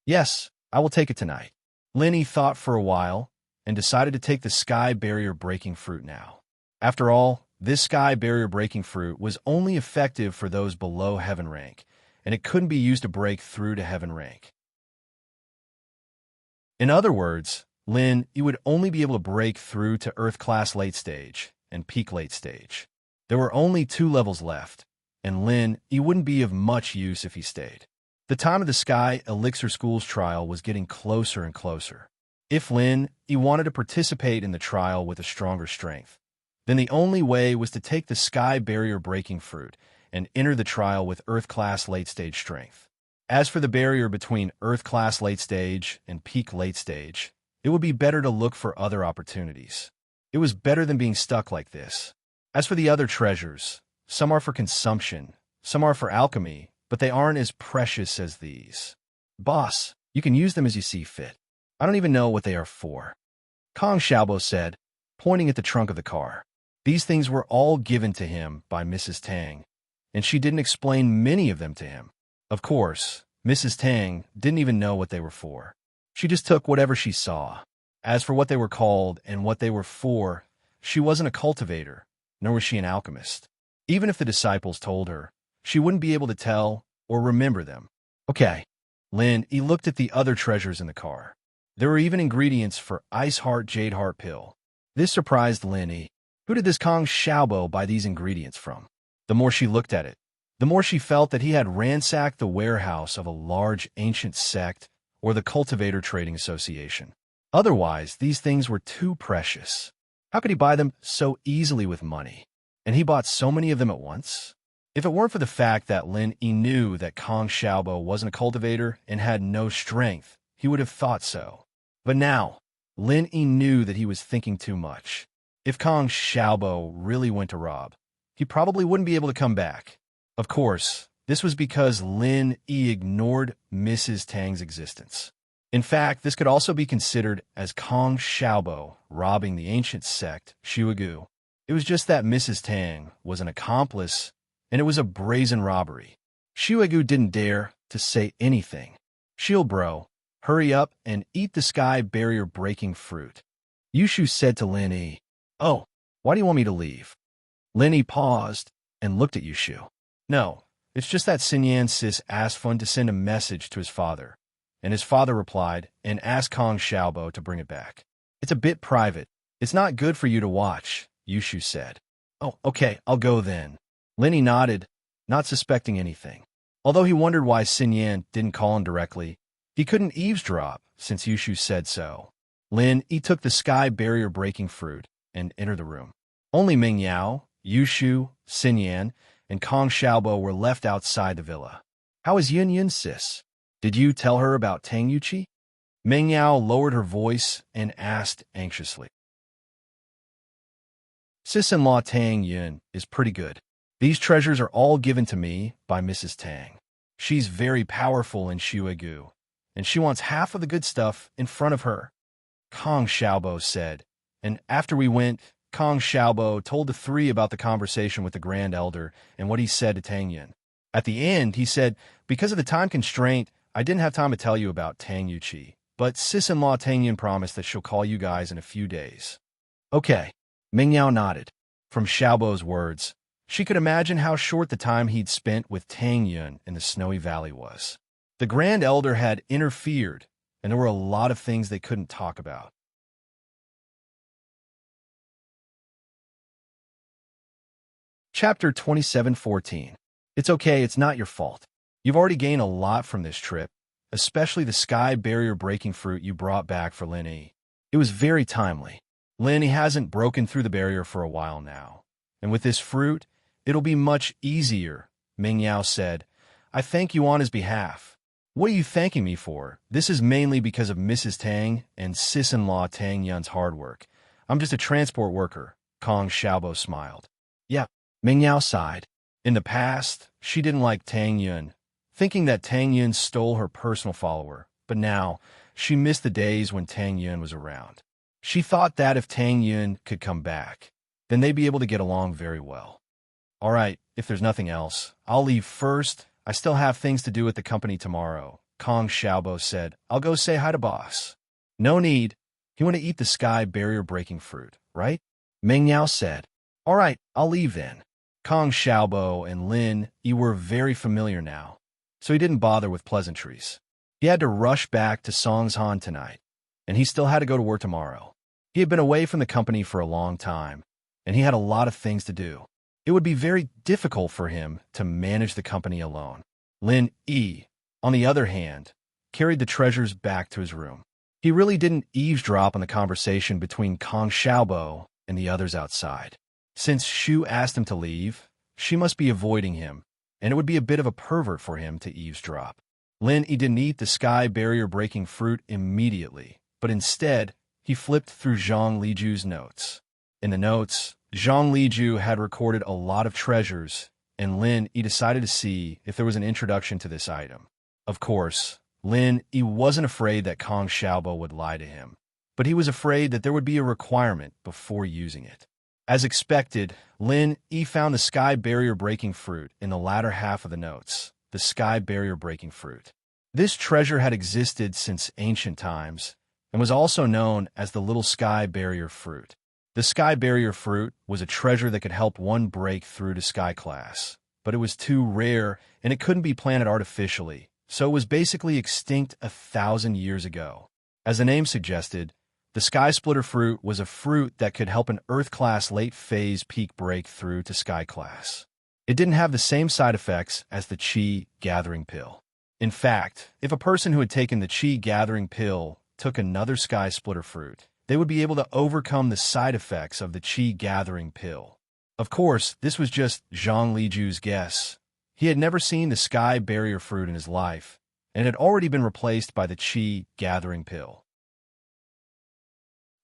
Speaker 1: Yes, I will take it tonight. Lin Yi thought for a while and decided to take the sky barrier breaking fruit now. After all, this sky barrier breaking fruit was only effective for those below heaven rank, and it couldn't be used to break through to heaven rank. In other words, Lin Yi would only be able to break through to Earth class late stage and peak late stage. There were only 2 levels left, and Lin Yi wouldn't be of much use if he stayed. The time of the Sky Elixir School's trial was getting closer and closer. If Lin Yi wanted to participate in the trial with a stronger strength, then the only way was to take the sky barrier breaking fruit and enter the trial with Earth class late stage strength. As for the barrier between Earth class late stage and peak late stage, it would be better to look for other opportunities. It was better than being stuck like this. As for the other treasures, some are for consumption, some are for alchemy, but they aren't as precious as these. Boss, you can use them as you see fit. I don't even know what they are for. Kong Xiaobo said, pointing at the trunk of the car. These things were all given to him by Mrs. Tang, and she didn't explain many of them to him. Of course, Mrs. Tang didn't even know what they were for. She just took whatever she saw. As for what they were called and what they were for, she wasn't a cultivator, nor was she an alchemist. Even if the disciples told her, she wouldn't be able to tell or remember them. Okay. Lin Yi looked at the other treasures in the car. There were even ingredients for Ice Heart Jade Heart Pill. This surprised Lin Yi. Who did this Kong Xiaobo buy these ingredients from? The more she looked at it, the more she felt that he had ransacked the warehouse of a large ancient sect or the Cultivator Trading Association. Otherwise, these things were too precious. How could he buy them so easily with money? And he bought so many of them at once? If it weren't for the fact that Lin Yi knew that Kong Xiaobo wasn't a cultivator and had no strength, he would have thought so. But now, Lin Yi knew that he was thinking too much. If Kong Xiaobo really went to rob, he probably wouldn't be able to come back. Of course, this was because Lin Yi ignored Mrs. Tang's existence. In fact, this could also be considered as Kong Xiaobo robbing the ancient sect, Shuigu. It was just that Mrs. Tang was an accomplice, and it was a brazen robbery. Shuegu didn't dare to say anything. Shield bro, hurry up and eat the sky barrier-breaking fruit. Yushu said to Lin Yi. Oh, why do you want me to leave? Lin Yi paused and looked at Yushu. No, it's just that Xinyan sis asked Fun to send a message to his father, and his father replied and asked Kong Xiaobo to bring it back. It's a bit private. It's not good for you to watch, Yushu said. Oh, okay, I'll go then. Lin Yi nodded, not suspecting anything. Although he wondered why Xinyan didn't call him directly, he couldn't eavesdrop since Yushu said so. Lin Yi took the sky barrier-breaking fruit and entered the room. Only Ming Yao, Yushu, Xinyan, and Kong Xiaobo were left outside the villa. How is Yun Yun, sis? Did you tell her about Tang Yuqi? Ming Yao lowered her voice and asked anxiously. Sis-in-law Tang Yun is pretty good. These treasures are all given to me by Mrs. Tang. She's very powerful in Shuegu, and she wants half of the good stuff in front of her, Kong Xiaobo said. And after we went, Kong Xiaobo told the three about the conversation with the Grand Elder and what he said to Tang Yun. At the end, he said, because of the time constraint, I didn't have time to tell you about Tang Yuqi, but sis-in-law Tang Yun promised that she'll call you guys in a few days. Okay. Ming Yao nodded. From Xiaobo's words, she could imagine how short the time he'd spent with Tang Yun in the Snowy Valley was. The Grand Elder had interfered, and there were a lot of things they couldn't talk about. Chapter 27:14. It's okay, it's not your fault. You've already gained a lot from this trip, especially the sky barrier-breaking fruit you brought back for Lin Yi. It was very timely. Lin Yi hasn't broken through the barrier for a while now, and with this fruit, it'll be much easier, Ming Yao said. I thank you on his behalf. What are you thanking me for? This is mainly because of Mrs. Tang and sis-in-law Tang Yun's hard work. I'm just a transport worker, Kong Xiaobo smiled. Yeah, Ming Yao sighed. In the past, she didn't like Tang Yun, thinking that Tang Yun stole her personal follower, but now, she missed the days when Tang Yun was around. She thought that if Tang Yun could come back, then they'd be able to get along very well. All right, if there's nothing else, I'll leave first. I still have things to do at the company tomorrow, Kong Xiaobo said. I'll go say hi to boss. No need. You want to eat the sky barrier-breaking fruit, right? Ming Yao said. All right, I'll leave then. Kong Xiaobo and Lin Yi were very familiar now, so he didn't bother with pleasantries. He had to rush back to Songshan tonight, and he still had to go to work tomorrow. He had been away from the company for a long time, and he had a lot of things to do. It would be very difficult for him to manage the company alone. Lin Yi, on the other hand, carried the treasures back to his room. He really didn't eavesdrop on the conversation between Kong Xiaobo and the others outside. Since Shu asked him to leave, she must be avoiding him, and it would be a bit of a pervert for him to eavesdrop. Lin Yi didn't eat the sky barrier-breaking fruit immediately, but instead, he flipped through Zhang Liju's notes. In the notes, Zhang Liju had recorded a lot of treasures, and Lin Yi decided to see if there was an introduction to this item. Of course, Lin Yi wasn't afraid that Kong Xiaobo would lie to him, but he was afraid that there would be a requirement before using it. As expected, Lin Yi found the sky barrier-breaking fruit in the latter half of the notes, the sky barrier-breaking fruit. This treasure had existed since ancient times, and was also known as the little sky barrier fruit. The sky barrier fruit was a treasure that could help one break through to sky class, but it was too rare and it couldn't be planted artificially, so it was basically extinct 1,000 years ago. As the name suggested, the sky splitter fruit was a fruit that could help an Earth class late phase peak break through to sky class. It didn't have the same side effects as the Qi gathering pill. In fact, if a person who had taken the Qi gathering pill took another sky splitter fruit, they would be able to overcome the side effects of the Qi gathering pill. Of course, this was just Zhang Liju's guess. He had never seen the sky barrier fruit in his life, and it had already been replaced by the Qi gathering pill.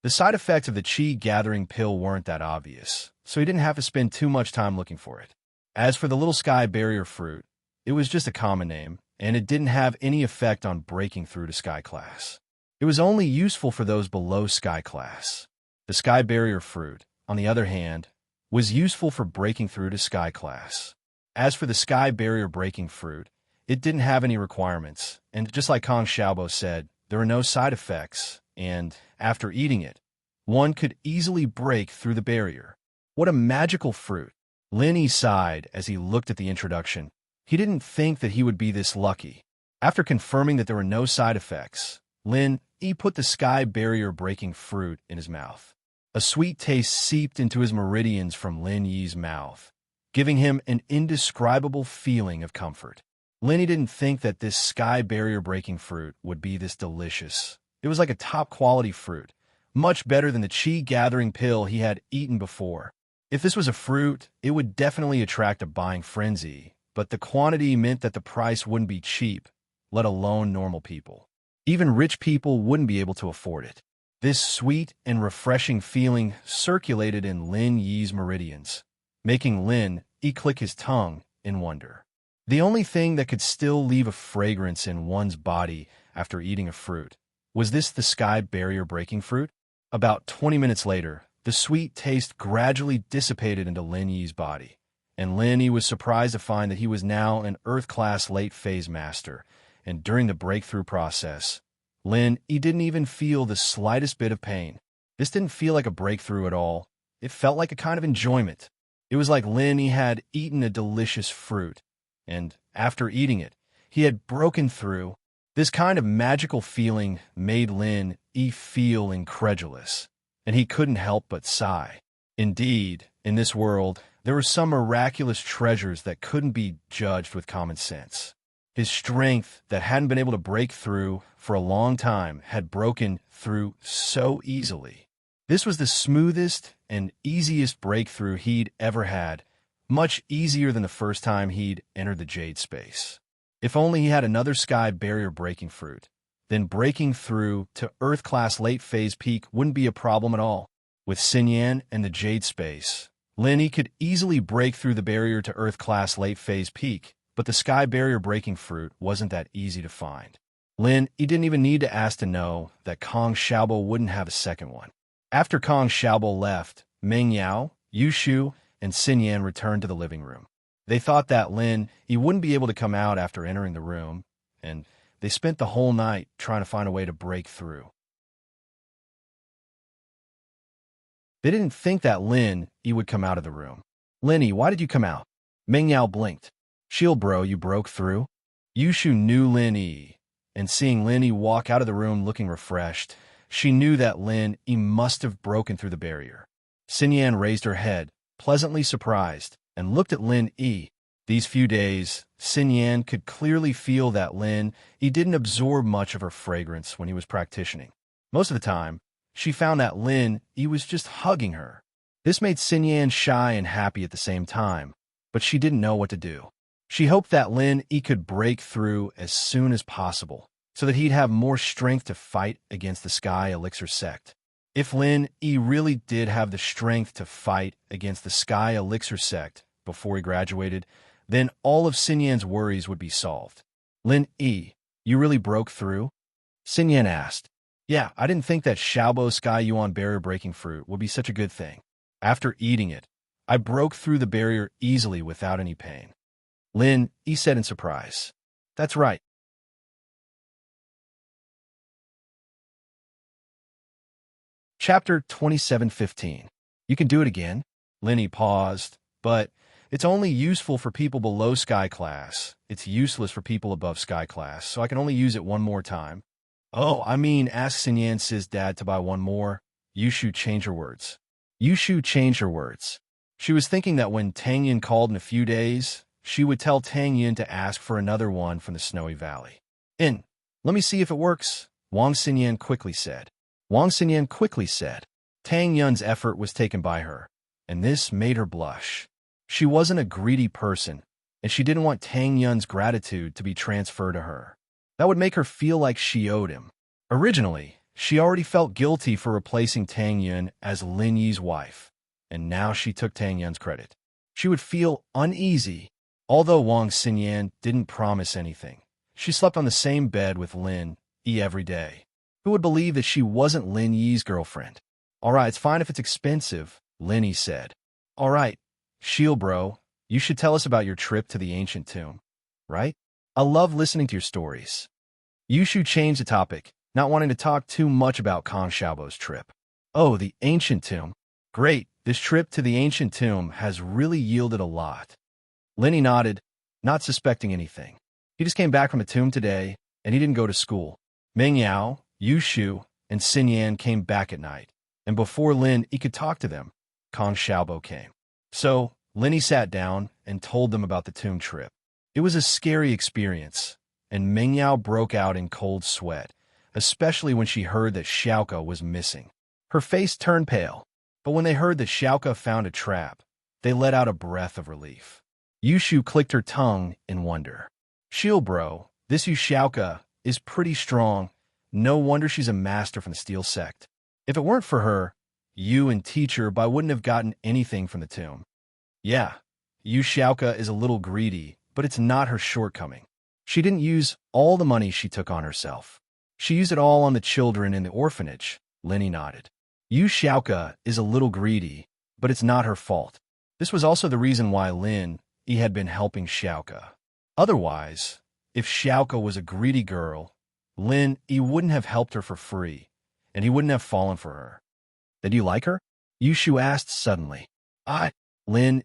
Speaker 1: The side effects of the Qi gathering pill weren't that obvious, so he didn't have to spend too much time looking for it. As for the little sky barrier fruit, it was just a common name, and it didn't have any effect on breaking through to sky class. It was only useful for those below sky class. The sky barrier fruit, on the other hand, was useful for breaking through to Sky class. As for the Sky barrier breaking fruit, it didn't have any requirements, and just like Kong Xiaobo said, there are no side effects, and after eating it, one could easily break through the barrier. What a magical fruit! Lin Yi sighed as he looked at the introduction. He didn't think that he would be this lucky. After confirming that there were no side effects, Lin Yi put the Sky barrier breaking fruit in his mouth. A sweet taste seeped into his meridians from Lin Yi's mouth, giving him an indescribable feeling of comfort. Lin Yi didn't think that this Sky barrier breaking fruit would be this delicious. It was like a top-quality fruit, much better than the chi-gathering pill he had eaten before. If this was a fruit, it would definitely attract a buying frenzy, but the quantity meant that the price wouldn't be cheap, let alone normal people. Even rich people wouldn't be able to afford it. This sweet and refreshing feeling circulated in Lin Yi's meridians, making Lin Yi click his tongue in wonder. The only thing that could still leave a fragrance in one's body after eating a fruit was this the Sky barrier breaking fruit? About 20 minutes later, the sweet taste gradually dissipated into Lin Yi's body, and Lin Yi was surprised to find that he was now an Earth-class late-phase master, and during the breakthrough process, Lin Yi didn't even feel the slightest bit of pain. This didn't feel like a breakthrough at all. It felt like a kind of enjoyment. It was like Lin Yi had eaten a delicious fruit, and after eating it, he had broken through. This kind of magical feeling made Lin Yi feel incredulous, and he couldn't help but sigh. Indeed, in this world, there were some miraculous treasures that couldn't be judged with common sense. His strength that hadn't been able to break through for a long time had broken through so easily. This was the smoothest and easiest breakthrough he'd ever had, much easier than the first time he'd entered the Jade space. If only he had another Sky barrier breaking fruit, then breaking through to Earth-class late-phase peak wouldn't be a problem at all. With Xinyan and the Jade space, Lin Yi could easily break through the barrier to Earth-class late-phase peak, but the Sky barrier breaking fruit wasn't that easy to find. Lin Yi didn't even need to ask to know that Kong Xiaobo wouldn't have a second one. After Kong Xiaobo left, Meng Yao, Yu Shu, and Xinyan returned to the living room. They thought that Lin Yi wouldn't be able to come out after entering the room, and they spent the whole night trying to find a way to break through. They didn't think that Lin Yi would come out of the room. "Lin Yi, why did you come out?" Meng Yao blinked. "Shield bro, you broke through?" Yu Shu knew Lin Yi, and seeing Lin Yi walk out of the room looking refreshed, she knew that Lin Yi must have broken through the barrier. Xinyan raised her head, pleasantly surprised, and looked at Lin Yi. These few days, Xinyan could clearly feel that Lin Yi didn't absorb much of her fragrance when he was practicing. Most of the time, she found that Lin Yi was just hugging her. This made Xinyan shy and happy at the same time, but she didn't know what to do. She hoped that Lin Yi could break through as soon as possible, so that he'd have more strength to fight against the Sky Elixir sect. If Lin Yi really did have the strength to fight against the Sky Elixir sect before he graduated, then all of Xinyan's worries would be solved. "Lin Yi, you really broke through?" Xinyan asked. "Yeah, I didn't think that Xiaobo Sky Yuan barrier breaking fruit would be such a good thing. After eating it, I broke through the barrier easily without any pain." Lin Yi said in surprise. "That's right." Chapter 27:15. You can do it again. Lin Yi paused, but it's only useful for people below Sky class. It's useless for people above Sky class, so I can only use it one more time. "Oh, I mean, ask Xinyan's dad to buy one more." Yushu changed her words. Yushu changed her words. She was thinking that when Tang Yin called in a few days, she would tell Tang Yin to ask for another one from the Snowy Valley. Let me see if it works," Wang Xinyan quickly said. Wang Xinyan quickly said. Tang Yun's effort was taken by her, and this made her blush. She wasn't a greedy person, and she didn't want Tang Yun's gratitude to be transferred to her. That would make her feel like she owed him. Originally, she already felt guilty for replacing Tang Yun as Lin Yi's wife, and now she took Tang Yun's credit. She would feel uneasy. Although Wang Xinyan didn't promise anything, she slept on the same bed with Lin Yi every day. Who would believe that she wasn't Lin Yi's girlfriend? "All right, it's fine if it's expensive," Lin Yi said. All right, Shield Bro, you should tell us about your trip to the ancient tomb, right? I love listening to your stories. Yushu changed the topic, not wanting to talk too much about Kong Xiaobo's trip. Oh, the ancient tomb. Great, this trip to the ancient tomb has really yielded a lot. Lenny nodded, not suspecting anything. He just came back from the tomb today, and he didn't go to school. Meng Yao, Yushu, and Xin Yan came back at night, and before Lin he could talk to them, Kong Xiaobo came. So, Lenny sat down and told them about the tomb trip. It was a scary experience, and Meng Yao broke out in cold sweat, especially when she heard that Xiaoka was missing. Her face turned pale, but when they heard that Xiaoka found a trap, they let out a breath of relief. Yushu clicked her tongue in wonder. Shield Bro, this Xiaoka is pretty strong. No wonder she's a master from the Steel Sect. If it weren't for her, you and Teacher Bai wouldn't have gotten anything from the tomb. Yeah, Xiaoka is a little greedy, but it's not her shortcoming. She didn't use all the money she took on herself. She used it all on the children in the orphanage, Lenny nodded. Xiaoka is a little greedy, but it's not her fault. This was also the reason why he had been helping Xiaoka. Otherwise, if Xiaoka was a greedy girl, he wouldn't have helped her for free, and he wouldn't have fallen for her. Did you like her? Yushu asked suddenly.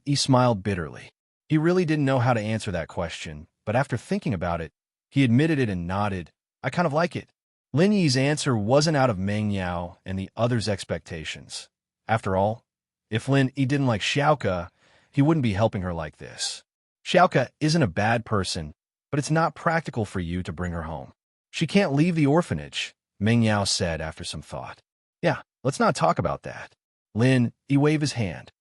Speaker 1: He smiled bitterly. He really didn't know how to answer that question, but after thinking about it, he admitted it and nodded. I kind of like it. Lin Yi's answer wasn't out of Meng Yao and the others' expectations. After all, if Lin Yi didn't like Xiaoka, he wouldn't be helping her like this. Xiaoka isn't a bad person, but it's not practical for you to bring her home. She can't leave the orphanage, Meng Yao said after some thought. Yeah, let's not talk about that. He waved his hand.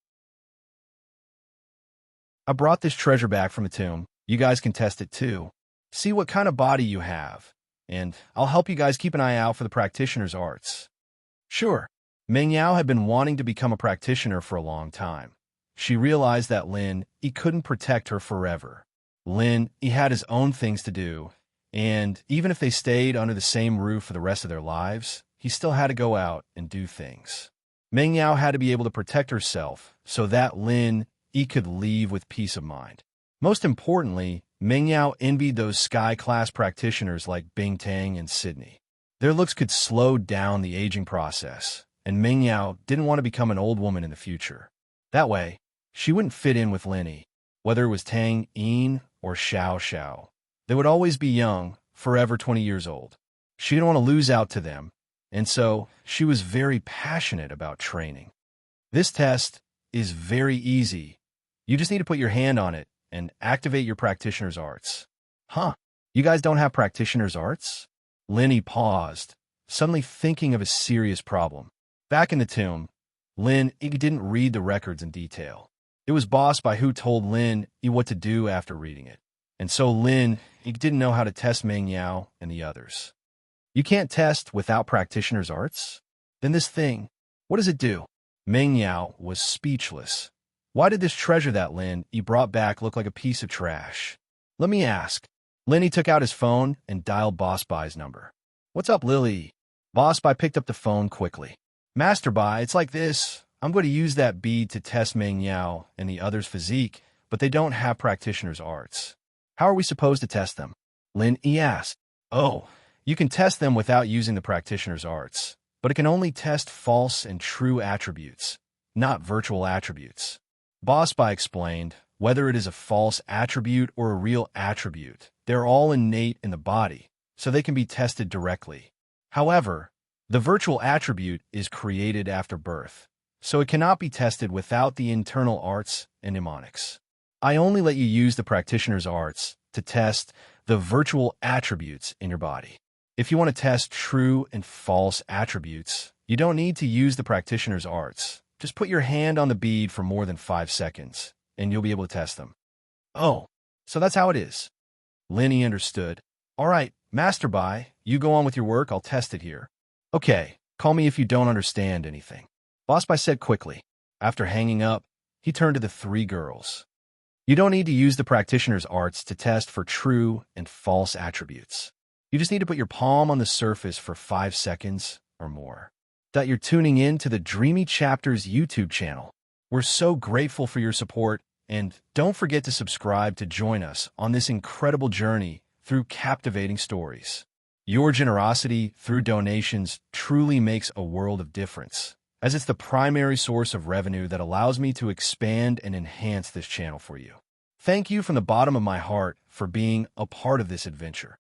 Speaker 1: I brought this treasure back from the tomb. You guys can test it too. See what kind of body you have, and I'll help you guys keep an eye out for the practitioner's arts. Sure. Meng Yao had been wanting to become a practitioner for a long time. She realized that he couldn't protect her forever. He had his own things to do, and even if they stayed under the same roof for the rest of their lives, he still had to go out and do things. Meng Yao had to be able to protect herself so that he could leave with peace of mind. Most importantly, Meng Yao envied those sky-class practitioners like Bing Tang and Sydney. Their looks could slow down the aging process, and Meng Yao didn't want to become an old woman in the future. That way, she wouldn't fit in with Lenny, whether it was Tang Yin or Xiao Xiao. They would always be young, forever 20 years old. She didn't want to lose out to them, and so she was very passionate about training. This test is very easy. You just need to put your hand on it and activate your practitioner's arts. Huh? You guys don't have practitioner's arts? Lenny paused, suddenly thinking of a serious problem. Back in the tomb, he didn't read the records in detail. It was Boss Bai who told he what to do after reading it. And so he didn't know how to test Meng Yao and the others. You can't test without practitioner's arts? Then this thing, what does it do? Meng Yao was speechless. Why did this treasure that he brought back look like a piece of trash? Let me ask. He took out his phone and dialed Boss Bai's number. What's up, Lily? Boss Bai picked up the phone quickly. Master Bai, it's like this. I'm going to use that bead to test Meng Yao and the others' physique, but they don't have practitioner's arts. How are we supposed to test them? He asked. Oh, you can test them without using the practitioner's arts, but it can only test false and true attributes, not virtual attributes. Boss Bai explained, whether it is a false attribute or a real attribute, they're all innate in the body, so they can be tested directly. However, the virtual attribute is created after birth, so it cannot be tested without the internal arts and mnemonics. I only let you use the practitioner's arts to test the virtual attributes in your body. If you want to test true and false attributes, you don't need to use the practitioner's arts. Just put your hand on the bead for more than 5 seconds, and you'll be able to test them. Oh, so that's how it is. Lenny understood. All right, Master Bai, you go on with your work, I'll test it here. Okay, call me if you don't understand anything. Boss Bai said quickly. After hanging up, he turned to the 3 girls. You don't need to use the practitioner's arts to test for true and false attributes. You just need to put your palm on the surface for 5 seconds or more. That you're tuning in to the Dreamy Chapters YouTube channel, We're so grateful for your support, and don't forget to subscribe to join us on this incredible journey through captivating stories. Your generosity through donations truly makes a world of difference, as it's the primary source of revenue that allows me to expand and enhance this channel for you. Thank you from the bottom of my heart for being a part of this adventure.